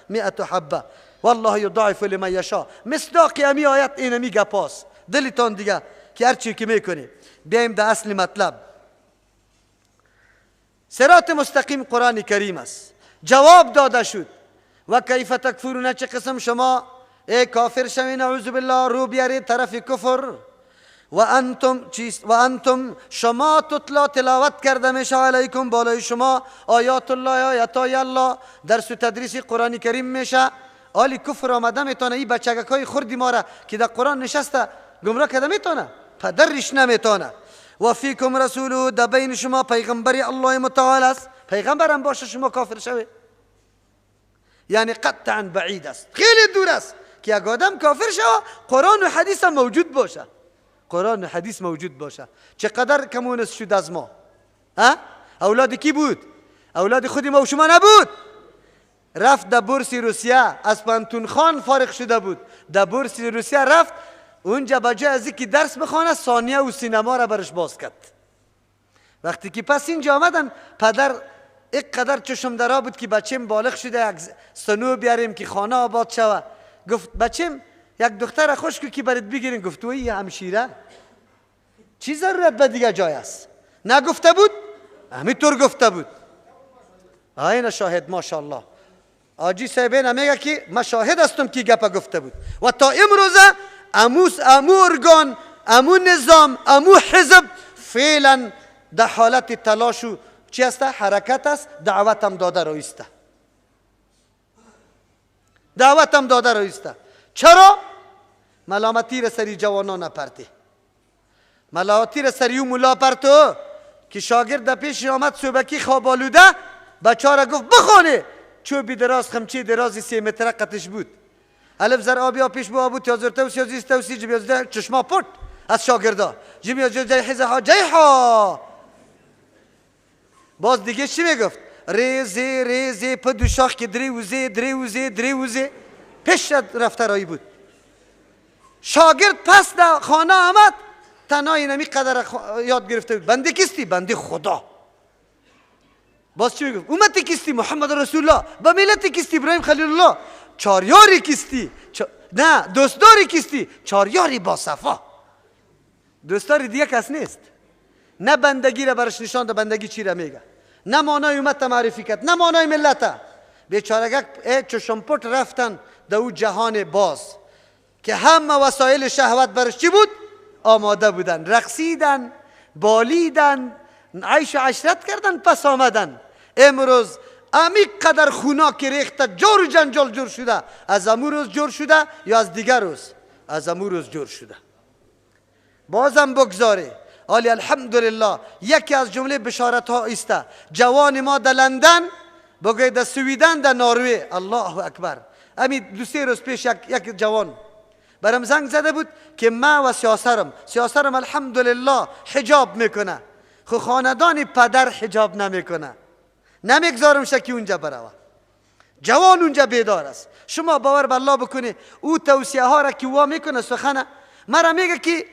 100 حبة والله يضاعف لمن يشاء. مصداق امی آیت این میگه. پاس دلتان دیگه که هر چی که میکنی. بیایم در اصل مطلب. صراط مستقیم قرآن کریم است. جواب داده شد و کیف تکفرون، چه قسم شما ای کافر شوی، نعوذ بالله، رو بیارید طرف کفر. و انتم شما تطلا تلاوت کرده میشه علیکم بالای شما آیات الله، آیاتای الله، درس و تدریس قرآن کریم میشه. آلی کفر آمده میتونه این بچگکای خردی ما را که در قرآن نشسته گمراه کرده میتونه؟ پدرش نمیتونه. و فیکم رسولو، در بین شما پیغمبری الله متعال است. پیغمبرم باشه شما کافر شوی، یعنی قطعا بعید است، خیلی دور است که یک آدم کافر شوه قرآن و حدیث هم موجود باشه. قرآن و حدیث موجود باشه. چقدر کمونست شد از ما؟ اولاد کی بود؟ اولاد خودی ما و شما نبود. رفت در بورس روسیه، از پانتونخان فارغ شده بود، در بورس روسیه رفت اونجا بجای از اینکه درس بخونه ثانیه و سینما را برش باز کرد. وقتی که پس اینجا آمدن، پدر یک قدر چشم درا بود که بچیم بالغ شده، یک سنو بیاریم که خانه آباد شوه. گفت بچیم یک دختر خوش که برات بگیرین. گفت توی همشیره چی ضرورت به دیگه جای است؟ نگفته بود؟ همینطور گفته بود. آینه شاهد ماشاءالله. آجی صاحبین میگه که من شاهد هستم که گپ گفته بود و تا امروزه امو ارگان، امو نظام، امو حزب فعلا در حالت تلاش و چی است؟ حرکت است. دعوتم داده رایسته، دعوتم داده رایسته. چرا؟ ملامتی را سری جوانان نپرته، ملامتی را سری مولا پرتو که شاگرد در پیش آمد صوبکی خواب آلوده، بچه گفت بخونه. چوبی دراز خمچه درازی 3 متر قطش بود. الف زر آبیا پیش با بود تازر توسی از توسی جبیازده چشما پرت از شاگردا جبیاز جای حزه ها جای ها. باز دیگه چی میگفت؟ ریزه ریزه په دوشاخ که دریوزه پیش رفته رایی بود. شاگرد پس در خانه آمد، تنهایی نمی قدر یاد گرفته بود. بنده کیستی؟ بنده خدا. باز چی میگفت؟ امتی کیستی؟ محمد رسول الله. با ملت کیستی؟ ابراهیم خلیل الله. چاریاری کیستی؟ نه دوستداری کیستی؟ چاریاری با صفا. دوستداری دیگه کس نیست. نه بندگی را برش نشان ده، بندگی چی را میگه؟ نه مانای امت معرفی کرد، نه مانای ملت. بیچارگک چشم پت رفتن در او جهان باز که همه وسایل شهوت برش چی بود؟ آماده بودن. رقصیدن، بالیدن، عیش و عشرت کردن، پس آمدن. امروز امیق قدر خونا که ریخته، جور و جنجال جور شده. از امو روز جور شده یا از دیگر روز؟ از امو روز جور شده. بازم بگذاره. حالی الحمدلله یکی از جمله بشارت ها است. جوان ما در لندن، بگوی در سویدن، در نروژ، الله اکبر. همین 2-3 روز پیش یک جوان برام زنگ زده بود که من و سیاسرم الحمدلله حجاب میکنه، خو خاندان پدر حجاب نمیکنه، نمیگذارمش که اونجا بروه. جوان اونجا بیدار است. شما باور بالله بکنی او توصیه ها را که وا میکنه سخنه مرا میگه که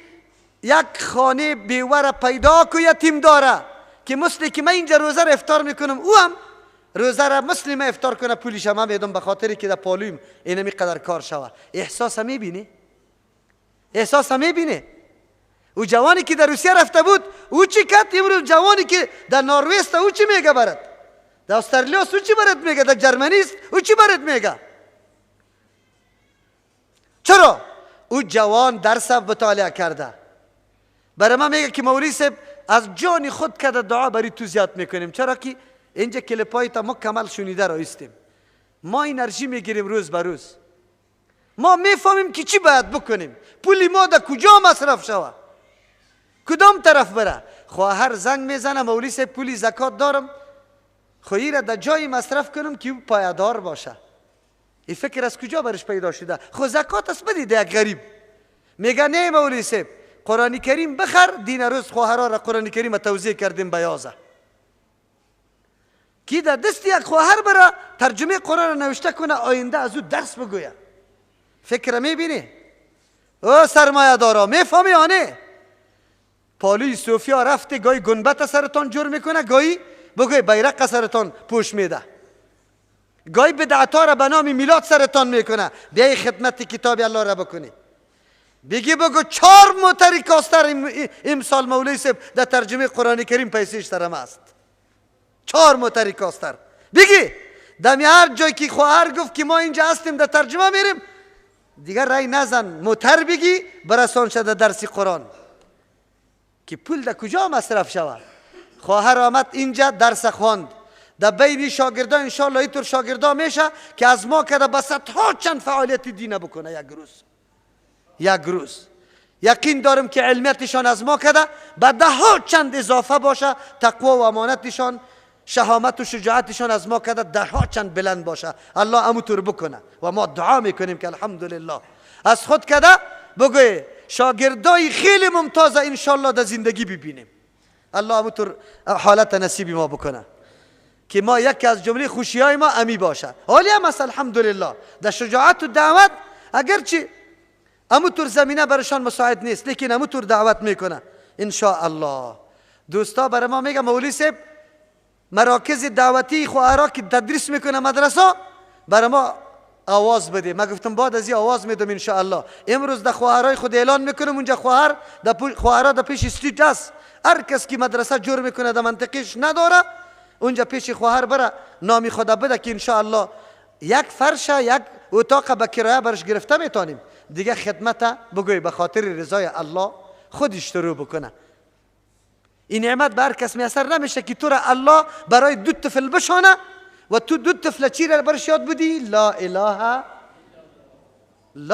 یک خانه بیوار پیدا کو یتیم داره که مثل که من اینجا روزه را افطار میکنم، او هم روزه را مسلم افطار کنه، پولیش هم میدم به خاطری که در پالویم اینمی قدر کار شوه. احساس هم میبینی؟ احساس هم میبینی؟ او جوانی که در روسیه رفته بود او چی کرد؟ امروز جوانی که در نروژ است او چی میگه برات؟ در استرالیا است او چی برات میگه؟ در جرمنی است او چی برات میگه؟ چرا؟ او جوان درس مطالعه کرده. برای ما میگه که مولوی صاحب از جان خود کرده دعا برای تو زیاد میکنیم. چرا که اینجا کلیپای تا مکمل شنیده رایستیم. ما انرژی میگیریم روز به روز. ما میفهمیم که چی باید بکنیم. پولی ما در کجا مصرف شوه؟ کدام طرف بره؟ خواهر زنگ میزنه مولوی صاحب پولی زکات دارم، خواهی را در جای مصرف کنم که پایدار باشه. این فکر از کجا برش پیدا شده؟ خو زکات است بدید یک غریب. میگه نه مولوی صاحب قرآن کریم بخر. دین روز خواهرها را قرآن کریم توزیع کردیم بیازه کی در دست یک خواهر برا ترجمه قرآن را نوشته کنه، آینده از او درس بگویه. فکر میبینی؟ او سرمایه دارا میفهمی یا نه؟ پالوی صوفیا رفته گاهی گنبت سرتان جور میکنه، گاهی بگوی بیرق سرتان پوش میده، گاهی بدعتا را به نام میلاد سرتان میکنه. بیایی خدمت کتاب الله را بکنی. بگی بگو 4 موتری کاستر امسال مولوی صاحب در ترجمه قرآن کریم پیسیش ترم است. 4 موتری کاستر. بگی دمی هر جای که خواهر گفت که ما اینجا هستیم در ترجمه میریم، دیگر رای نزن، موتر بگی برسان شده درسی قرآن که پول در کجا مصرف شود. خواهر آمد اینجا درس خواند، در بین شاگردان انشاءالله اینطور شاگردا میشه که از ما کده بسط ها چند فعالیت دینه بکنه یک روز. یقین دارم که علمیتشان از ما کده به 10 چند اضافه باشه، تقوا و امانتشان، شهامت و شجاعتشان از ما کده 10 چند بلند باشه. الله همونطور بکنه و ما دعا میکنیم که الحمدلله از خود کده بگوی شاگردای خیلی ممتاز انشاءالله در زندگی ببینیم. الله همونطور حالت نصیبی ما بکنه که ما یکی از جمله خوشیای ما امی باشه. حالی هم است الحمدلله در شجاعت و دعوت اگرچه همونطور زمینه برشان مساعد نیست، لیکن همونطور دعوت میکنه انشاءالله. دوستا برای ما میگه مولوی صاحب مراکز دعوتی خواهرها که تدریس میکنه مدرسه برای ما آواز بده. ما گفتم بعد از این آواز میدم ان شاء الله. امروز در خواهرای خود اعلان میکنم اونجا خواهرها در پیش استیج است. هر کس که مدرسه جور میکنه در منطقهش نداره اونجا پیش خواهر بره نامی خدا بده که ان شاء الله یک فرش یک اتاق به کرایه برش گرفته میتونیم دیگه خدمت بگوی به خاطر رضای الله خودش شروع بکنه. این نعمت به هر کس میسر نمیشه که تو را الله برای دو طفل بشانه و تو دو طفل چی را برش یاد بدی؟ لا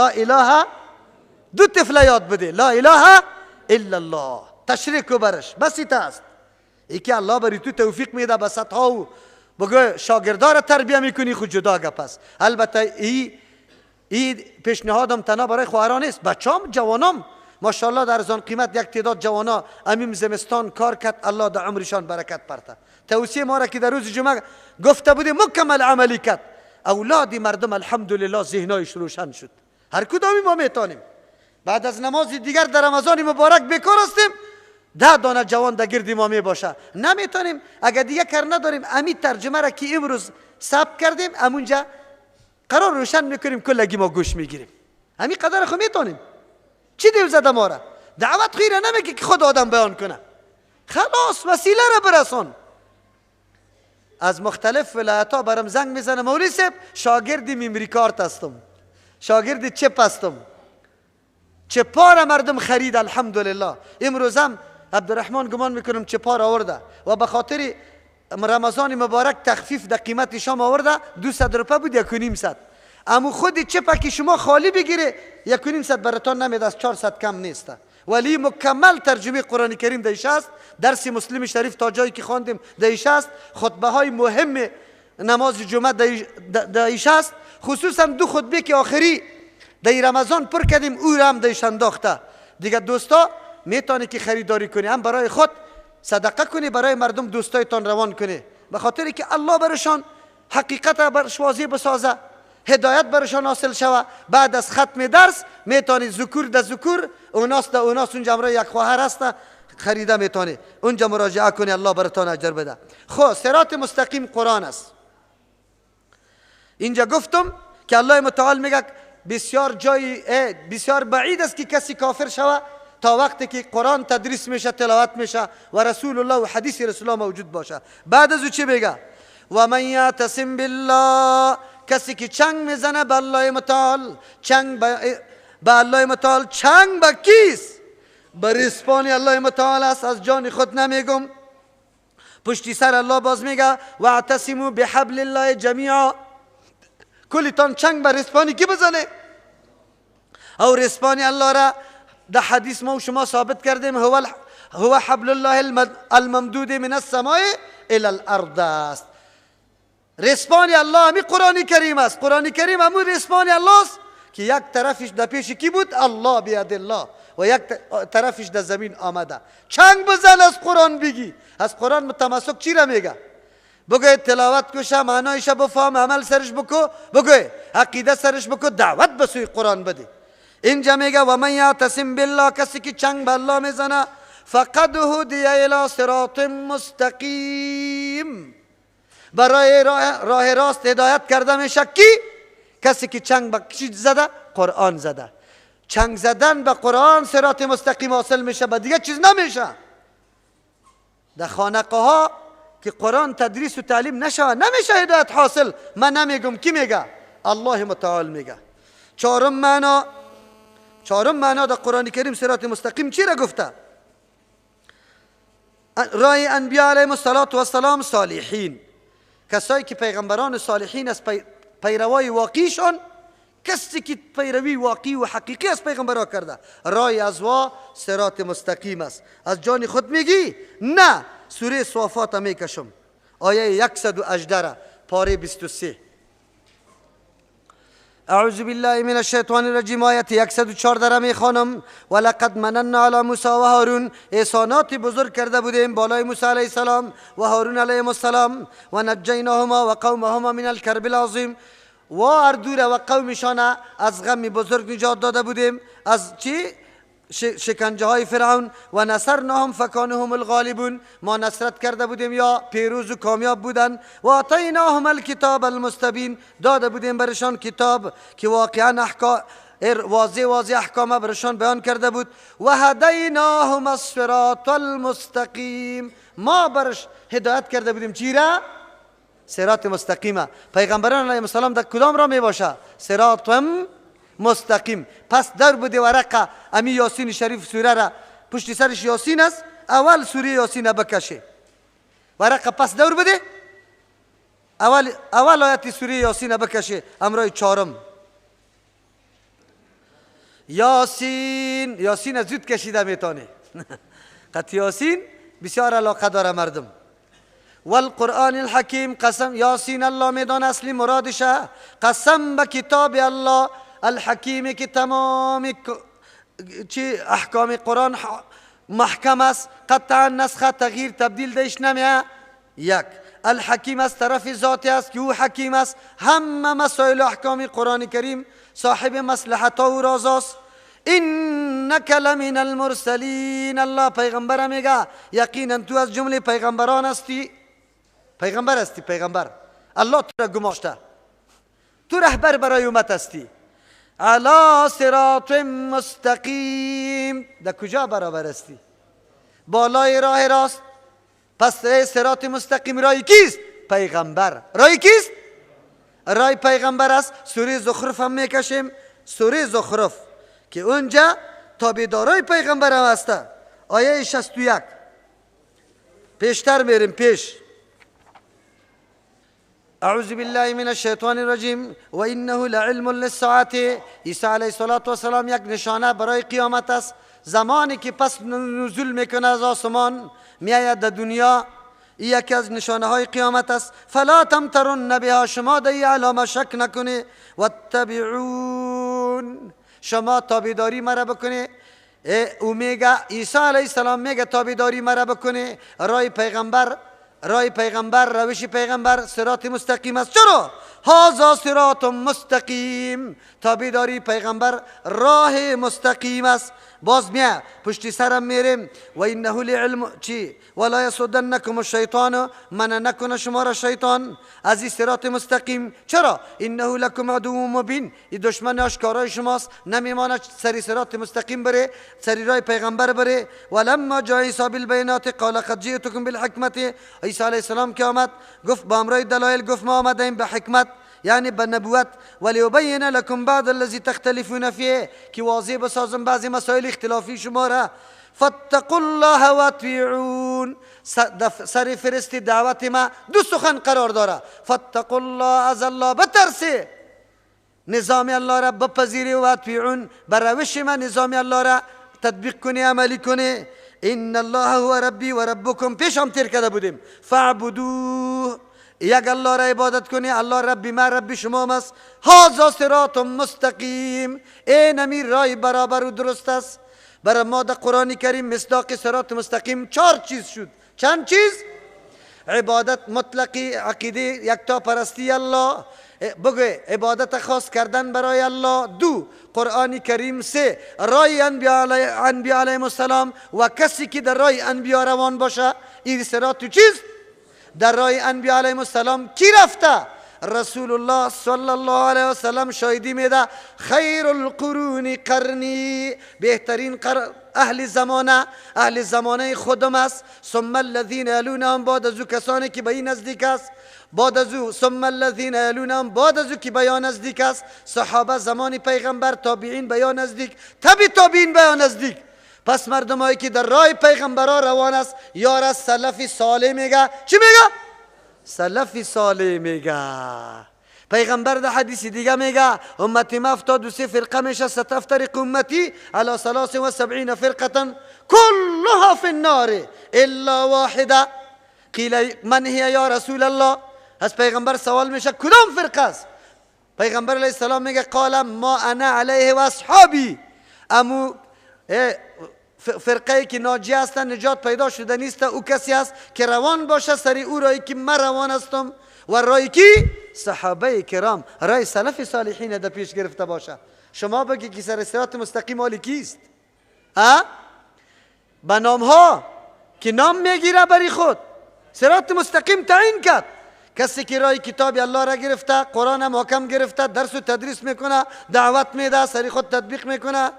اله دو طفل یاد بده لا اله الا الله تشریک برش بس ایت است. ای که الله بری تو توفیق میده به صدها و بگو شاگردار تربیه میکنی خود جدا گپ است. البته ای پیشنهادم تنها برای خواهران نیست، بچام جوانام ماشاءالله در ارزان قیمت یک تعداد جوانا امیم زمستان کار کرد الله در عمرشان برکت پرته. توصیه ما را که در روز جمعه گفته بودیم مکمل عملی کرد. اولادی مردم الحمدلله ذهنایش روشن شد. هر کدامی ما میتونیم بعد از نماز دیگر در رمضان مبارک بیکار هستیم 10 دانه جوان در گرد ما می باشه نمیتونیم. اگر دیگه کار نداریم امی ترجمه را که امروز ثبت کردیم امونجا قرار روشن میکنیم کلگی ما گوش میگیریم. همین قدر خو میتونیم. چی دیو زده ما را؟ دعوت خیره نمیگه که خود آدم بیان کنه. خلاص وسیله را برسان. از مختلف ولایت ها برام زنگ میزنه مولوی صاحب شاگرد میمری کارت هستم، شاگرد چپ هستم، چپا را مردم خرید الحمدلله. امروز هم عبدالرحمن گمان میکنم چپا را آورده و به خاطر رمضان مبارک تخفیف در قیمت شام آورده 200 روپیه بود 1.5 اما خود چپا که شما خالی بگیره 1.5 براتون نمیده از 400 کم نیست. ولی مکمل ترجمه قرآن کریم دیش است. درس مسلم شریف تا جایی که خواندیم دیش است. خطبه های مهم نماز جمعه دیش است. خصوصا 2 خطبه که آخری در رمضان پر کردیم او را هم دیش انداخته. دیگه دوستا میتونی که خریداری کنی هم برای خود صدقه کنی برای مردم دوستایتان روان کنی به خاطر که الله برشان حقیقت برش واضح بسازه هدایت برشان حاصل شوه. بعد از ختم درس میتونی ذکور در ذکور اوناس در اوناس اونجا امرای یک خواهر هست خریده میتونی اونجا مراجعه کنی الله براتان اجر بده. خب صراط مستقیم قرآن است. اینجا گفتم که الله متعال میگه بسیار جای بسیار بعید است که کسی کافر شوه تا وقتی که قرآن تدریس میشه تلاوت میشه و رسول الله و حدیث رسول الله موجود باشه. بعد از او چی بگه؟ و من یعتصم بالله کسی که چنگ میزنه به الله متعال به الله متعال چنگ به کیست؟ به رسپانی الله متعال است. از جان خود نمیگم. پشتی سر الله باز میگه و اعتصموا بحبل الله جمیعا کلیتان چنگ به رسپانی کی بزنه؟ او رسپانی الله را در حدیث ما و شما ثابت کردیم هو حبل الله الممدود من السماء الى الارض است. رسپانی الله همی قرآن کریم است. قرآن کریم همون رسپانی الله است که یک طرفش در پیش کی بود؟ الله بیاد الله و یک طرفش در زمین آمده. چنگ بزن از قرآن بگی. از قرآن متمسک چی را میگه؟ بگوی تلاوت کشه معنایش بفهم عمل سرش بکو بگوی عقیده سرش بکو دعوت به سوی قرآن بده. اینجا میگه و من یعتصم بالله کسی که چنگ به الله میزنه فقد هدی الی صراط مستقیم برای راه راست هدایت کرده میشه. کی؟ کسی که چنگ به چی زده؟ قرآن زده. چنگ زدن به قرآن صراط مستقیم حاصل میشه به دیگه چیز نمیشه. در خانقاه ها که قرآن تدریس و تعلیم نشه نمیشه هدایت حاصل. من نمیگم کی میگه؟ الله متعال میگه. چهارم معنا در قرآن کریم صراط مستقیم چی را گفته؟ راه انبیاء علیهم السلام صالحین کسایی که پیغمبران صالحین از پیروای واقعیشان کسی که پیروی واقعی و حقیقی از پیغمبران کرده راه از وا صراط مستقیم است. از جان خود میگی؟ نه. سوره صافات میکشم آیه 118 پاره 23 اعوذ بالله من الشیطان الرجیم آیه 114 میخوانم ولقد مننا علی موسی و هارون احسانات بزرگ کرده بودیم بالای موسی علیه السلام و هارون علیه السلام و نجیناهما و قومهما من الکرب العظیم و اردور و قومشان از غم بزرگ نجات داده بودیم. از چی؟ شکنجه های فرعون و نصرناهم فکانهم الغالبون، ما نصرت کرده بودیم یا پیروز و کامیاب بودن. و آتیناهم الکتاب المستبین، داده بودیم برشان کتاب که واقعا واضح احکام برشان بیان کرده بود. و هدیناهم الصراط المستقیم، ما برش هدایت کرده بودیم چی را؟ صراط مستقیمه. پیغمبران علیهم السلام در کدام را می باشه؟ صراط مستقیم. پس در بوده ورقه امی یاسین شریف سوره را پشت سرش یاسین است، اول سوره یاسین بکشه ورقه، پس دور بده اول آیت سوره یاسین بکشه، امرای چهارم یاسین از زود کشیده میتونه قط یاسین بسیار علاقه داره مردم. والقرآن الحکیم، قسم یاسین الله میدان اصلی مرادشه، قسم به کتاب الله الحکیم که تمام احکام قرآن محکم است، قطعا نسخه تغییر تبدیل دیش نمیه. یک الحکیم از طرف ذاتی است که او حکیم است، همه مسائل احکام قرآن کریم صاحب مصلحت و رازاست. انک لمن المرسلین، الله پیغمبر میگه یقینا تو از جمله پیغمبران هستی. پیغمبر هستی، پیغمبر الله تو را گماشته، تو رهبر برای امت هستی. علی صراط مستقیم، در کجا برابر هستی؟ بالای راه راست. پس صراط مستقیم رای کیست؟ پیغمبر. رای کیست؟ رای پیغمبر است. سوره زخرف هم میکشیم، سوره زخرف که اونجا تابعدارای پیغمبر هم هسته. آیه 61 پیشتر میریم پیش. اعوذ بالله من الشیطان الرجیم و انه لعلم للساعه، عیسی علیه السلام یک نشانه برای قیامت است. زمانی که پس نزول میکنه از آسمان میآید در دنیا، یکی از نشانه های قیامت است. فلا تمترن بها، شما در این علامه شک نکنه. واتبعون، شما تابعداری مرا بکنه. او میگه، عیسی علیه السلام میگه تابعداری مرا بکنه. رای پیغمبر روش پیغمبر صراط مستقیم است. چرا؟ هذا صراط مستقیم، تابعداری پیغمبر راه مستقیم است. باز میا پشت سرم میریم و انه لعلم چی ولا یصدنکم الشیطان، من نکنه شما را شیطان از این صراط مستقیم. چرا؟ انه لکم عدو مبین، این دشمن آشکارای شماست، نمیماند سری صراط مستقیم بره، سری راه پیغمبر بره. ولما جاء عیسی بالبینات قال قد جئتکم بالحکمت، عیسی علیه السلام که آمد گفت با امرای دلایل، گفت ما آمدیم به حکمت یعنی به نبوت. ولیبین لکم بعض الذی تختلفون فیه، که واضح بسازم بعضی مسائل اختلافی شما را. فاتقوا الله واطیعون، سر فرست دعوت ما دو سخن قرار داره. فاتقوا الله، از الله بترسه، نظام الله را بپذیری، و اطیعون، بر روش ما نظام الله را تطبیق کنی، عملی کنی. ان الله هو ربی و ربکم، پیش هم تیر کرده بودیم. فاعبدوه، یک الله را عبادت کنی، الله ربی ما ربی شما است. هذا صراط مستقیم، این امیر رای برابر و درست است. برای ما در قرآن کریم مصداق صراط مستقیم 4 چیز شد. چند چیز؟ عبادت مطلقی، عقیده یکتا پرستی الله، بگه عبادت خاص کردن برای الله. 2 قرآن کریم. 3 رای انبیاء علیهم السلام و کسی که در رای انبیاء روان باشه. این صراط چیز؟ در رای انبیاء علیهم السلام کی رفته؟ رسول الله صلی الله علیه و سلم شاهدی میده خیر القرون قرنی، بهترین اهل زمانه خودم است. ثم الذین یلونهم، بعد از او کسانی که به این نزدیک است. بعد از او ثم الذین یلونهم، بعد از او که به آن نزدیک است. صحابه زمان پیغمبر، تابعین به آن نزدیک، تابعین به آن نزدیک. پس مردمایی که در راه پیغمبران روان است یار سلف صالح میگه. چی میگه؟ سلف صالح میگه. پیغمبر در حدیث دیگه میگه امتی ما 73 فرقه میشه، ستفترق امتی على 73 فرقه كلها في النار الا واحده. قیل من هي یا رسول الله؟ از پیغمبر سوال میشه کدام فرقه است؟ پیغمبر علیه السلام میگه قال ما انا علیه و اصحابی، امو فرقه که ناجی هستن، نجات پیدا شده نیست، او کسی است که روان باشه سری او رایی که من روان هستم، و رایی که صحابه کرام رای سلف صالحین در پیش گرفته باشه. شما بگی که سر صراط مستقیم حالی کیست؟ به نام ها که نام میگیره برای خود صراط مستقیم تعیین کرد. کسی که رای کتاب الله را گرفته، قرآن محکم گرفته، درس و تدریس میکنه، دعوت میده، سری خود تطبیق میکنه.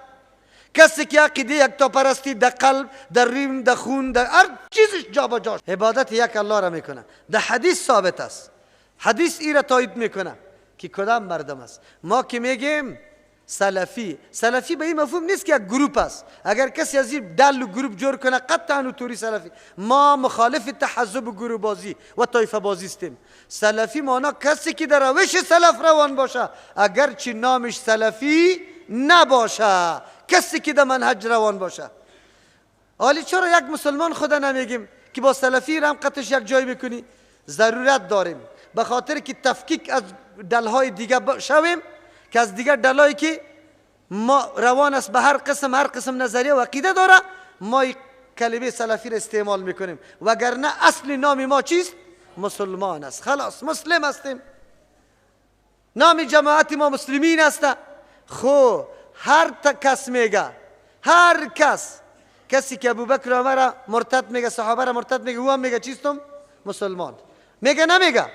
کسی که عقیده یکتاپرستی در قلب، در ریم، در خون، در هر چیزش جا با جاش عبادت یک الله را میکنه. در حدیث ثابت است، حدیث ای را تایید میکنه که کدام مردم است. ما که میگیم سلفی به این مفهوم نیست که یک گروپ است. اگر کسی از این دل و گروپ جور کنه قطعا و توری سلفی. ما مخالف تحزب و گروه بازی و طایفه بازی استیم. سلفی مانا کسی که در روش سلف روان باشه، اگرچه نامش سلفی نباشه، کسی که در منهج روان باشه. حالی چرا یک مسلمان خدا نمیگیم که با سلفی رمقتش یک جای بکنی؟ ضرورت داریم به خاطر که تفکیک از دلهای دیگه شویم که از دیگر دلایی که ما روان است به هر قسم نظریه و عقیده داره، ما کلمه سلفی را استعمال میکنیم. وگرنه اصل نام ما چیست؟ مسلمان است. خلاص مسلم هستیم، نام جماعت ما مسلمین است. خو هر کس میگه، هر کسی که ابوبکر عمر را مرتد میگه، صحابه را مرتد میگه، او هم میگه چیستم؟ مسلمان. میگه نمیگه؟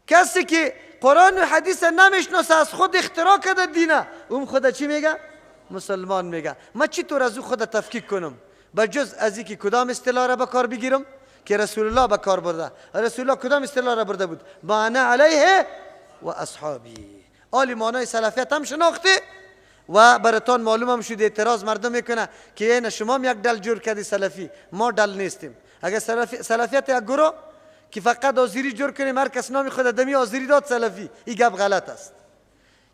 کسی که قرآن و حدیث نمیشناسه، از خود اختراع کرده دینه، اون خود چی میگه؟ مسلمان میگه. من چطور از او خود تفکیک کنم بجز از اینکه کدام اصطلاح را به کار بگیرم که رسول الله به کار برده؟ رسول الله کدام اصطلاح را برده بود؟ ما انا علیه و اصحابی. آلی معنای سلفیت هم شناخته و براتون معلوم هم شده. اعتراض مردم میکنه که این شما هم یک دل جور کردی سلفی، ما دل نیستیم. اگر سلفیت یک گروه که فقط آذری جور کنیم، هر کس نام خود دمی آذری داد سلفی، این گپ غلط است.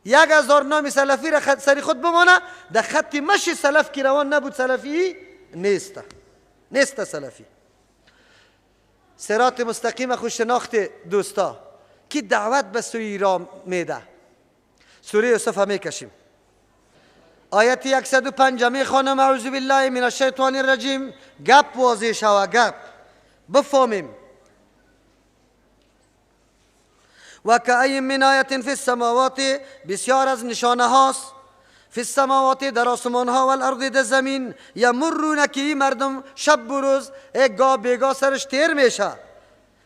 1000 نام سلفی را سری خود بمانه، در خط مشی سلف که روان نبود سلفی نیست سلفی. صراط مستقیم خوش شناخت دوستا که دعوت به سوی را میده. سوره یوسف هم میکشیم، آیت 105 میخوانم. اعوذ بالله من الشیطان الرجیم. گپ واضح شوه، گپ بفهمیم. و کأی من آیت فی السماوات، بسیار از نشانه هاست، فی السماوات در آسمان ها و الارض در زمین، یمرون که این مردم شب و روز گاه بگاه سرش تیر میشه،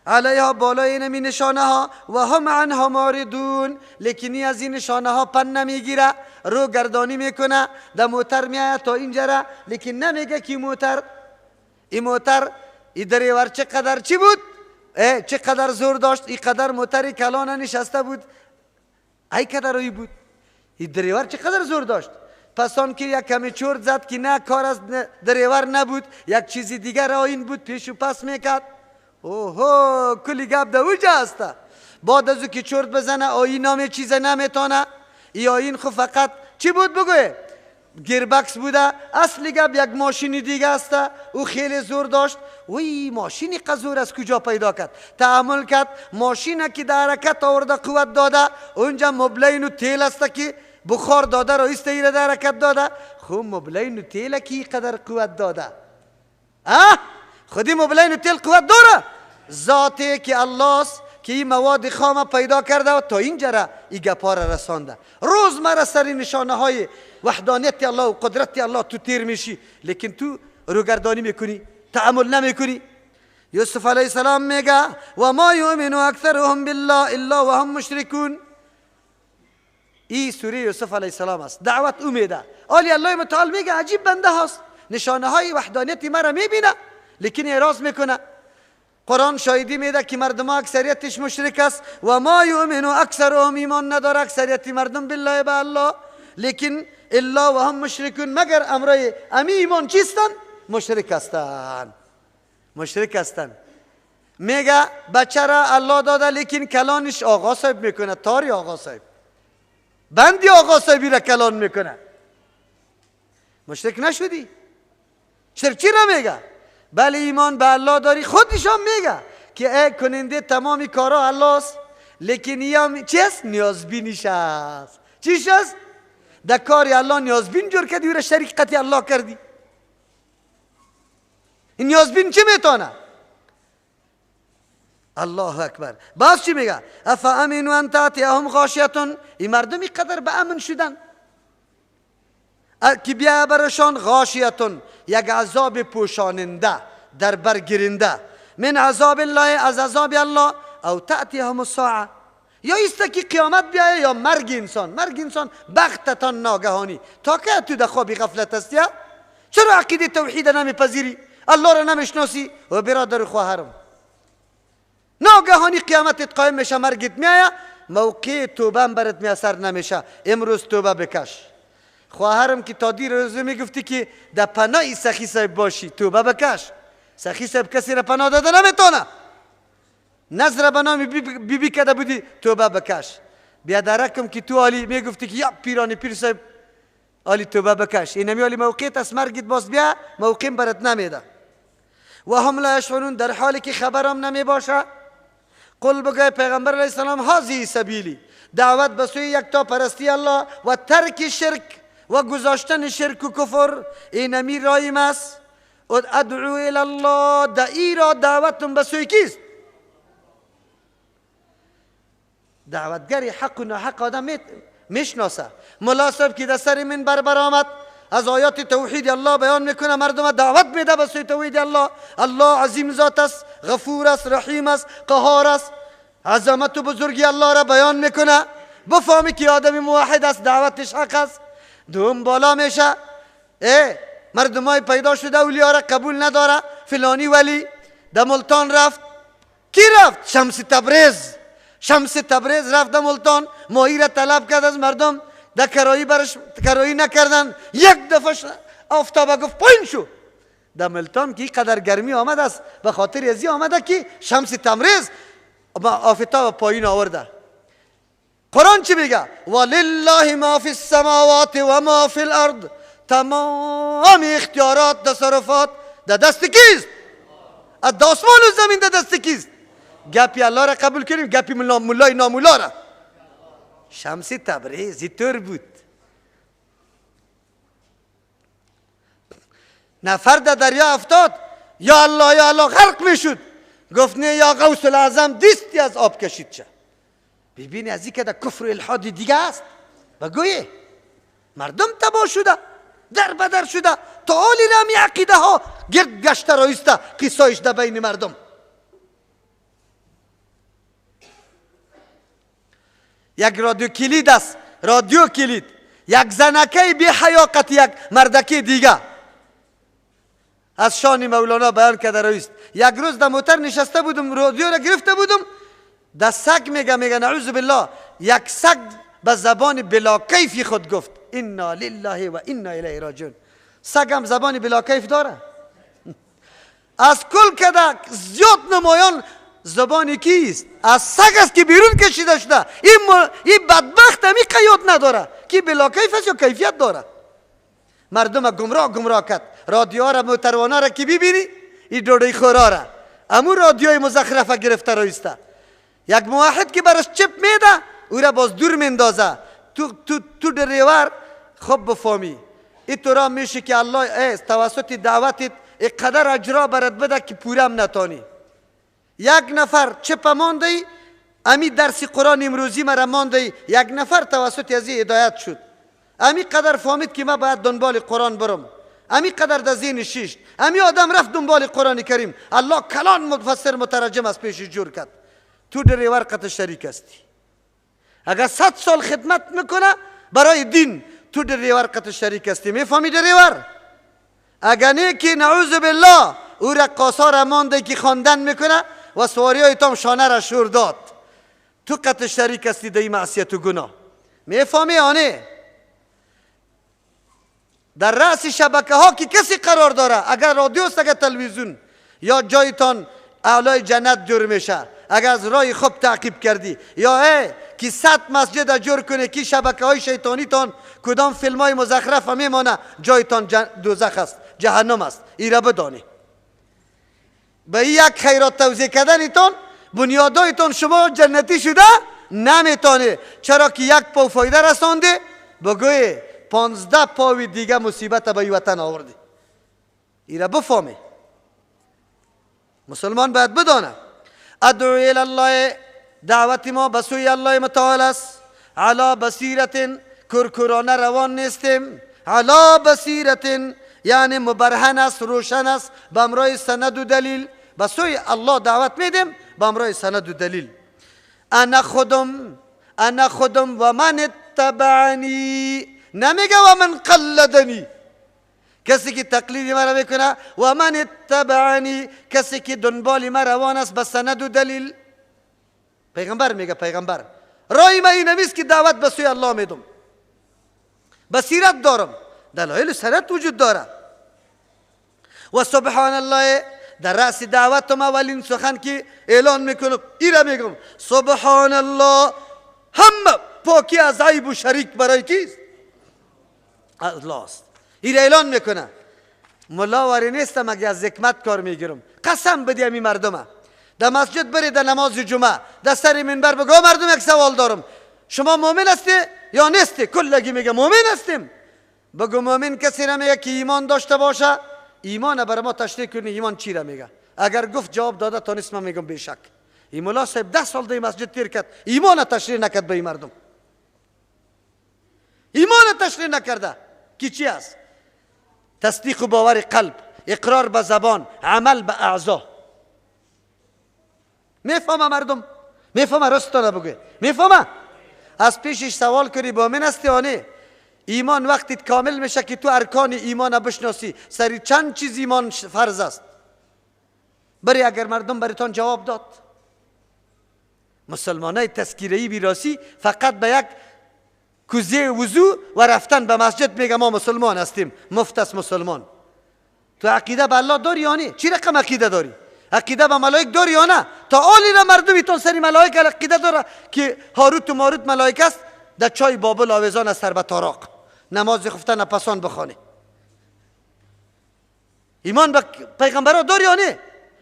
علیها بالای اینمی نشانه ها، و هم عنها معرضون، لیکنی از این نشانه ها پن نمیگیره، رو گردانی میکنه. در موتر میایه تا اینجا را، لیکن نمیگه که این موتر این دریور چقدر چی بود، چقدر زور داشت، این قدر موتری کلانه نشسته بود، ای قدر روی بود، این دریور چقدر زور داشت. پس آن که یک کمی چرت زد که نه کار از دریور نبود، یک چیزی دیگر آیین بود، پیش و پس میکرد. اوهو کلی گپ در اوجه هسته. بعد از او که چرت بزنه آیین نام چیز نمیتانه. ای آیین خو فقط چی بود بگوه؟ گیربکس بوده. اصلی گپ یک ماشینی دیگه هسته، او خیلی زور داشت. وی ماشینی قزور از کجا پیدا کرد؟ تعامل کرد ماشینه که در حرکت آورده قوت داده، اونجا مبلین و تیل هسته که بخار داده را ایره در حرکت داده. خب مبلین و تیل که قدر قوت داده؟ خودی مبلین و تیل قوت داره؟ ذاتی که الله است که این مواد خام پیدا کرده و تا اینجا را این گپا را رسانده. روز مرا سری نشانه های وحدانیت الله و قدرت الله تو تیر میشی، لیکن تو روگردانی میکنی، تعامل نمیکنی. یوسف علیه السلام میگه و ما یؤمن اکثرهم بالله الا وهم مشرکون. این سوره یوسف علیه السلام است، دعوت او میده. آلی الله متعال میگه عجیب بنده هست، نشانه های وحدانیت مرا میبینه لیکن اعراض میکنه. قرآن شاهدی میده که مردم اکثریتش مشرک است. و ما یؤمن اکثرهم، ایمان نداره اکثریت مردم بالله به الله، لیکن الا و هم مشرکون، مگر امرای امی ایمان چیستن؟ مشرک هستن. میگه بچه را الله داده لیکن کلانش آقا صاحب میکنه، تاری آقا صاحب، بندی آقا صاحبی را کلان میکنه. مشرک نشدی؟ شرک چی را میگه؟ بله ایمان به الله داری. خودشان میگه که ای کننده تمامی کارا الله است، لیکن یا چی است؟ نیازبینیش است. چیش است؟ در کاری الله نیازبین جور کردی و را شریک قطعی الله کردی. این نیازبین چی میتونه؟ الله اکبر. باز چی میگه؟ افا امنوا ان تاتیهم غاشیه، این مردمی قدر به امن شدن، که بیا برشان غاشیتون، یک عذاب پوشاننده در برگیرنده، من عذاب الله، از عذاب الله، او تأتیهم الساعه، یا است که قیامت بیایه، یا مرگ انسان بغتتان ناگهانی. تا که تو در خوابی غفلت هستی؟ چرا عقیده توحید نمیپذیری؟ الله را نمیشناسی؟ و برادر خواهرم، ناگهانی قیامتت قایم میشه، مرگت میایه، موقع توبه برات میاثر نمیشه. امروز توبه بکش. خواهرم که تا دیر روز میگفتی که در پناه سخی صاحب باشی، توبه بکش. سخی صاحب کسی را پناه داده نمیتونه. نظر به نام بی بی کده بودی، توبه بکش. بیادرکم که تو علی میگفتی که یا پیرانی پیر صاحب، علی توبه بکش. اینمی علی موقعیت از مرگت باز بیا، موقع برات نمیده. و هم لا یشعرون، در حالی که خبرم نمی باشه. قل بگوی پیغمبر علیه السلام، هذه سبیلی، دعوت به سوی یکتا پرستی الله و ترک شرک و گذاشتن شرک و کفر، اینمی رایم است. ادعو الی الله، دعی را دعوتم به سوی کیست؟ دعوتگری حق و ناحق آدم میشناسه. ملا صاحب که در سر منبر برآمد، از آیات توحید الله بیان میکنه، مردم دعوت میده به سوی توحید الله. الله عظیم ذات است، غفور است، رحیم است، قهار است. عظمت و بزرگی الله را بیان میکنه. بفهمی که آدم موحد است، دعوتش حق است. دوم بالا میشه، مردمای پیدا شده اولیاء را قبول نداره. فلانی ولی در ملتان رفت. کی رفت؟ شمس تبریز رفت در ملتان، ماهی را طلب کرد از مردم، در کرایی برش کرایی نکردن. یک دفعه آفتاب گفت پایین شو. در ملتان که قدر گرمی آمد است، به خاطر ازی آمده که شمس تبریز آفتاب پایین آورده. قرآن چی میگه؟ ولله ما فی السماوات و ما فی الارض، تمام اختیارات، تصرفات در دست کیست؟ از آسمان و زمین در دست کیست؟ گپی الله را قبول کنیم، گپی ملای نامولا را. شمس تبریز اینطور بود. نفر در دریا افتاد، یا الله یا الله، غرق میشد. گفت نه یا غوث الاعظم، دستی از آب کشید چه. ببینی از این که در کفر و الحاد دیگه است. بگویه مردم تباه شده، در بدر شده، تا حالی رامی عقیده ها گرد گشته رایسته، قصایش در بین مردم. یک رادیو کلید است، رادیو کلید، یک زنکه بی حیاقت، یک مردکی دیگه از شان مولانا بیان کرده رایست. یک روز در موتر نشسته بودم، رادیو را گرفته بودم، در سگ میگه نعوذ بالله، یک سگ به زبان بلا کیفی خود گفت انا لله و انا الیه راجعون. سگ هم زبان بلا کیف داره. از کل کده زیاد نمایان زبانی کیست؟ از سگ است که بیرون کشیده شده. این بدبخت همی قیاد نداره که بلا کیف است یا کیفیت داره. مردم گمراه کرد. رادیو را، موتروانه را که ببینی، این دوڑی خورا را امو رادیوی مزخرفه گرفته رایسته. یک موحد که برش چپ میده، او را باز دور میندازه. تو دریور خوب بفهمی این طورا میشه که الله توسط دعوتت اقدر اجرا برات بده که پورم نتانی. یک نفر چپ مانده، امی درس قرآن امروزی مرا مانده، یک نفر توسط ازی هدایت شد. امی قدر فهمید که ما باید دنبال قرآن برم، امی قدر در ذهن شیشت، امی آدم رفت دنبال قرآن کریم. الله کلان مفسر مترجم از پیش جور کرد. تو دریور قطع شریک هستی. اگر 100 سال خدمت میکنه برای دین، تو دریور قطع شریک هستی. میفهمی دریور؟ اگر نه که نعوذ بالله او رقاصا را مانده که خواندن میکنه و سواری های تام شانه را شور داد، تو قطع شریک هستی در این معصیت و گناه. میفهمی آنه؟ در رأس شبکه ها که کسی قرار داره، اگر رادیو است، اگر تلویزیون، یا جایتان اعلای جنت جور میشه اگر از راه خوب تعقیب کردی، یا که 100 مسجد جور کنه که شبکه های شیطانی تان کدام فیلم های مزخرف میمانه، جایتان دوزخ است، جهنم است. ایره بدانی. به یک خیرات توزیع کردن تان بنیادایتان شما جنتی شده نمیتونه. چرا که یک پا فایده رسانده، بگوی 15 پاوی دیگه مصیبت به این وطن آورده. ایره بفهمه. مسلمان باید بدانه ادعو الی الله، دعوت ما به سوی الله متعال است. علی بصیرت، کرکرانه روان نیستیم. علا بصیرت، یعنی مبرهن است، روشن است، به امرای سند و دلیل. به سوی الله دعوت میدیم به امرای سند و دلیل. انا خودم و من اتبعنی، نمیگه و من قلدنی، کسی که تقلید مرا میکنه، و من اتبعنی، کسی که دنبال ما روان است به سند و دلیل. پیغمبر میگه پیغمبر رای من این است که دعوت به سوی الله میدم، بصیرت دارم، دلایل سند وجود داره. و سبحان الله، در رأس دعوتم اولین سخن که اعلان میکنم ایره میگم سبحان الله، همه پاکی از عیب و شریک برای کیست؟ الله است. ایره اعلان میکنه. ملاوری نیستم اگه از حکمت کار میگیرم. قسم بدیم این مردمه در مسجد برید در نماز جمعه در سر منبر بگو مردم یک سوال دارم، شما مؤمن هستی یا نیستی؟ کلگی میگه مؤمن هستیم. بگو مؤمن کسی را میگه که ایمان داشته باشه. ایمان برای ما تشریح کنی، ایمان چی را میگه؟ اگر گفت جواب داده تا نیست من میگم بیشک. این ملا صاحب 10 سال در مسجد تیر کرد، ایمان تشریح نکرد به این مردم. ایمان تشریح نکرده کی چی است؟ تصدیق و باور قلب، اقرار به زبان، عمل به اعضا. میفهمه مردم؟ میفهمه؟ رستانه بگوی میفهمه؟ از پیشش سوال کنی مؤمن هستی یا نه؟ ایمان وقتی کامل میشه که تو ارکان ایمان بشناسی سری چند چیز ایمان فرض است. بری اگر مردم بریتان جواب داد. مسلمانای تذکیره‌ای بیراسی فقط به یک کوزه وضو و رفتن به مسجد میگه ما مسلمان هستیم، مفت است مسلمان. تو عقیده به الله داری یا نه؟ چی رقم عقیده داری؟ عقیده به ملائک داری یا نه؟ تا آلی را مردمی تون سری ملائک عقیده داره که هاروت و ماروت ملائک است، در چای بابل آویزان از سر به تاراق نماز خفته نپسان بخوانه. ایمان به پیغمبرها داری یا نه؟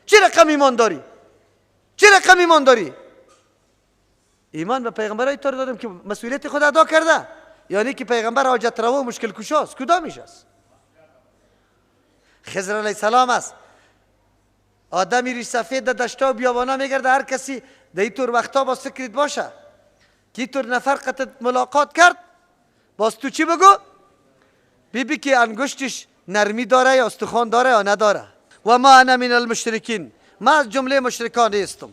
چی رقم ایمان داری؟ چی رقم ایمان داری؟ ایمان به پیغمبرای طور دادم که مسئولیت خود ادا کرده، یعنی که پیغمبر حاجت روا و مشکل کشاست. کدامش است؟ خضر علیه السلام است. آدمی ریش سفید در دشتا و بیابانا میگرده، هر کسی در این طور وقتا باز فکرت باشه که این طور نفر قطعت ملاقات کرد، باز تو چی بگو؟ بی که انگشتش نرمی داره یا استخوان داره یا نداره. و ما انا من المشرکین، ما از جمله مشرکان نیستم.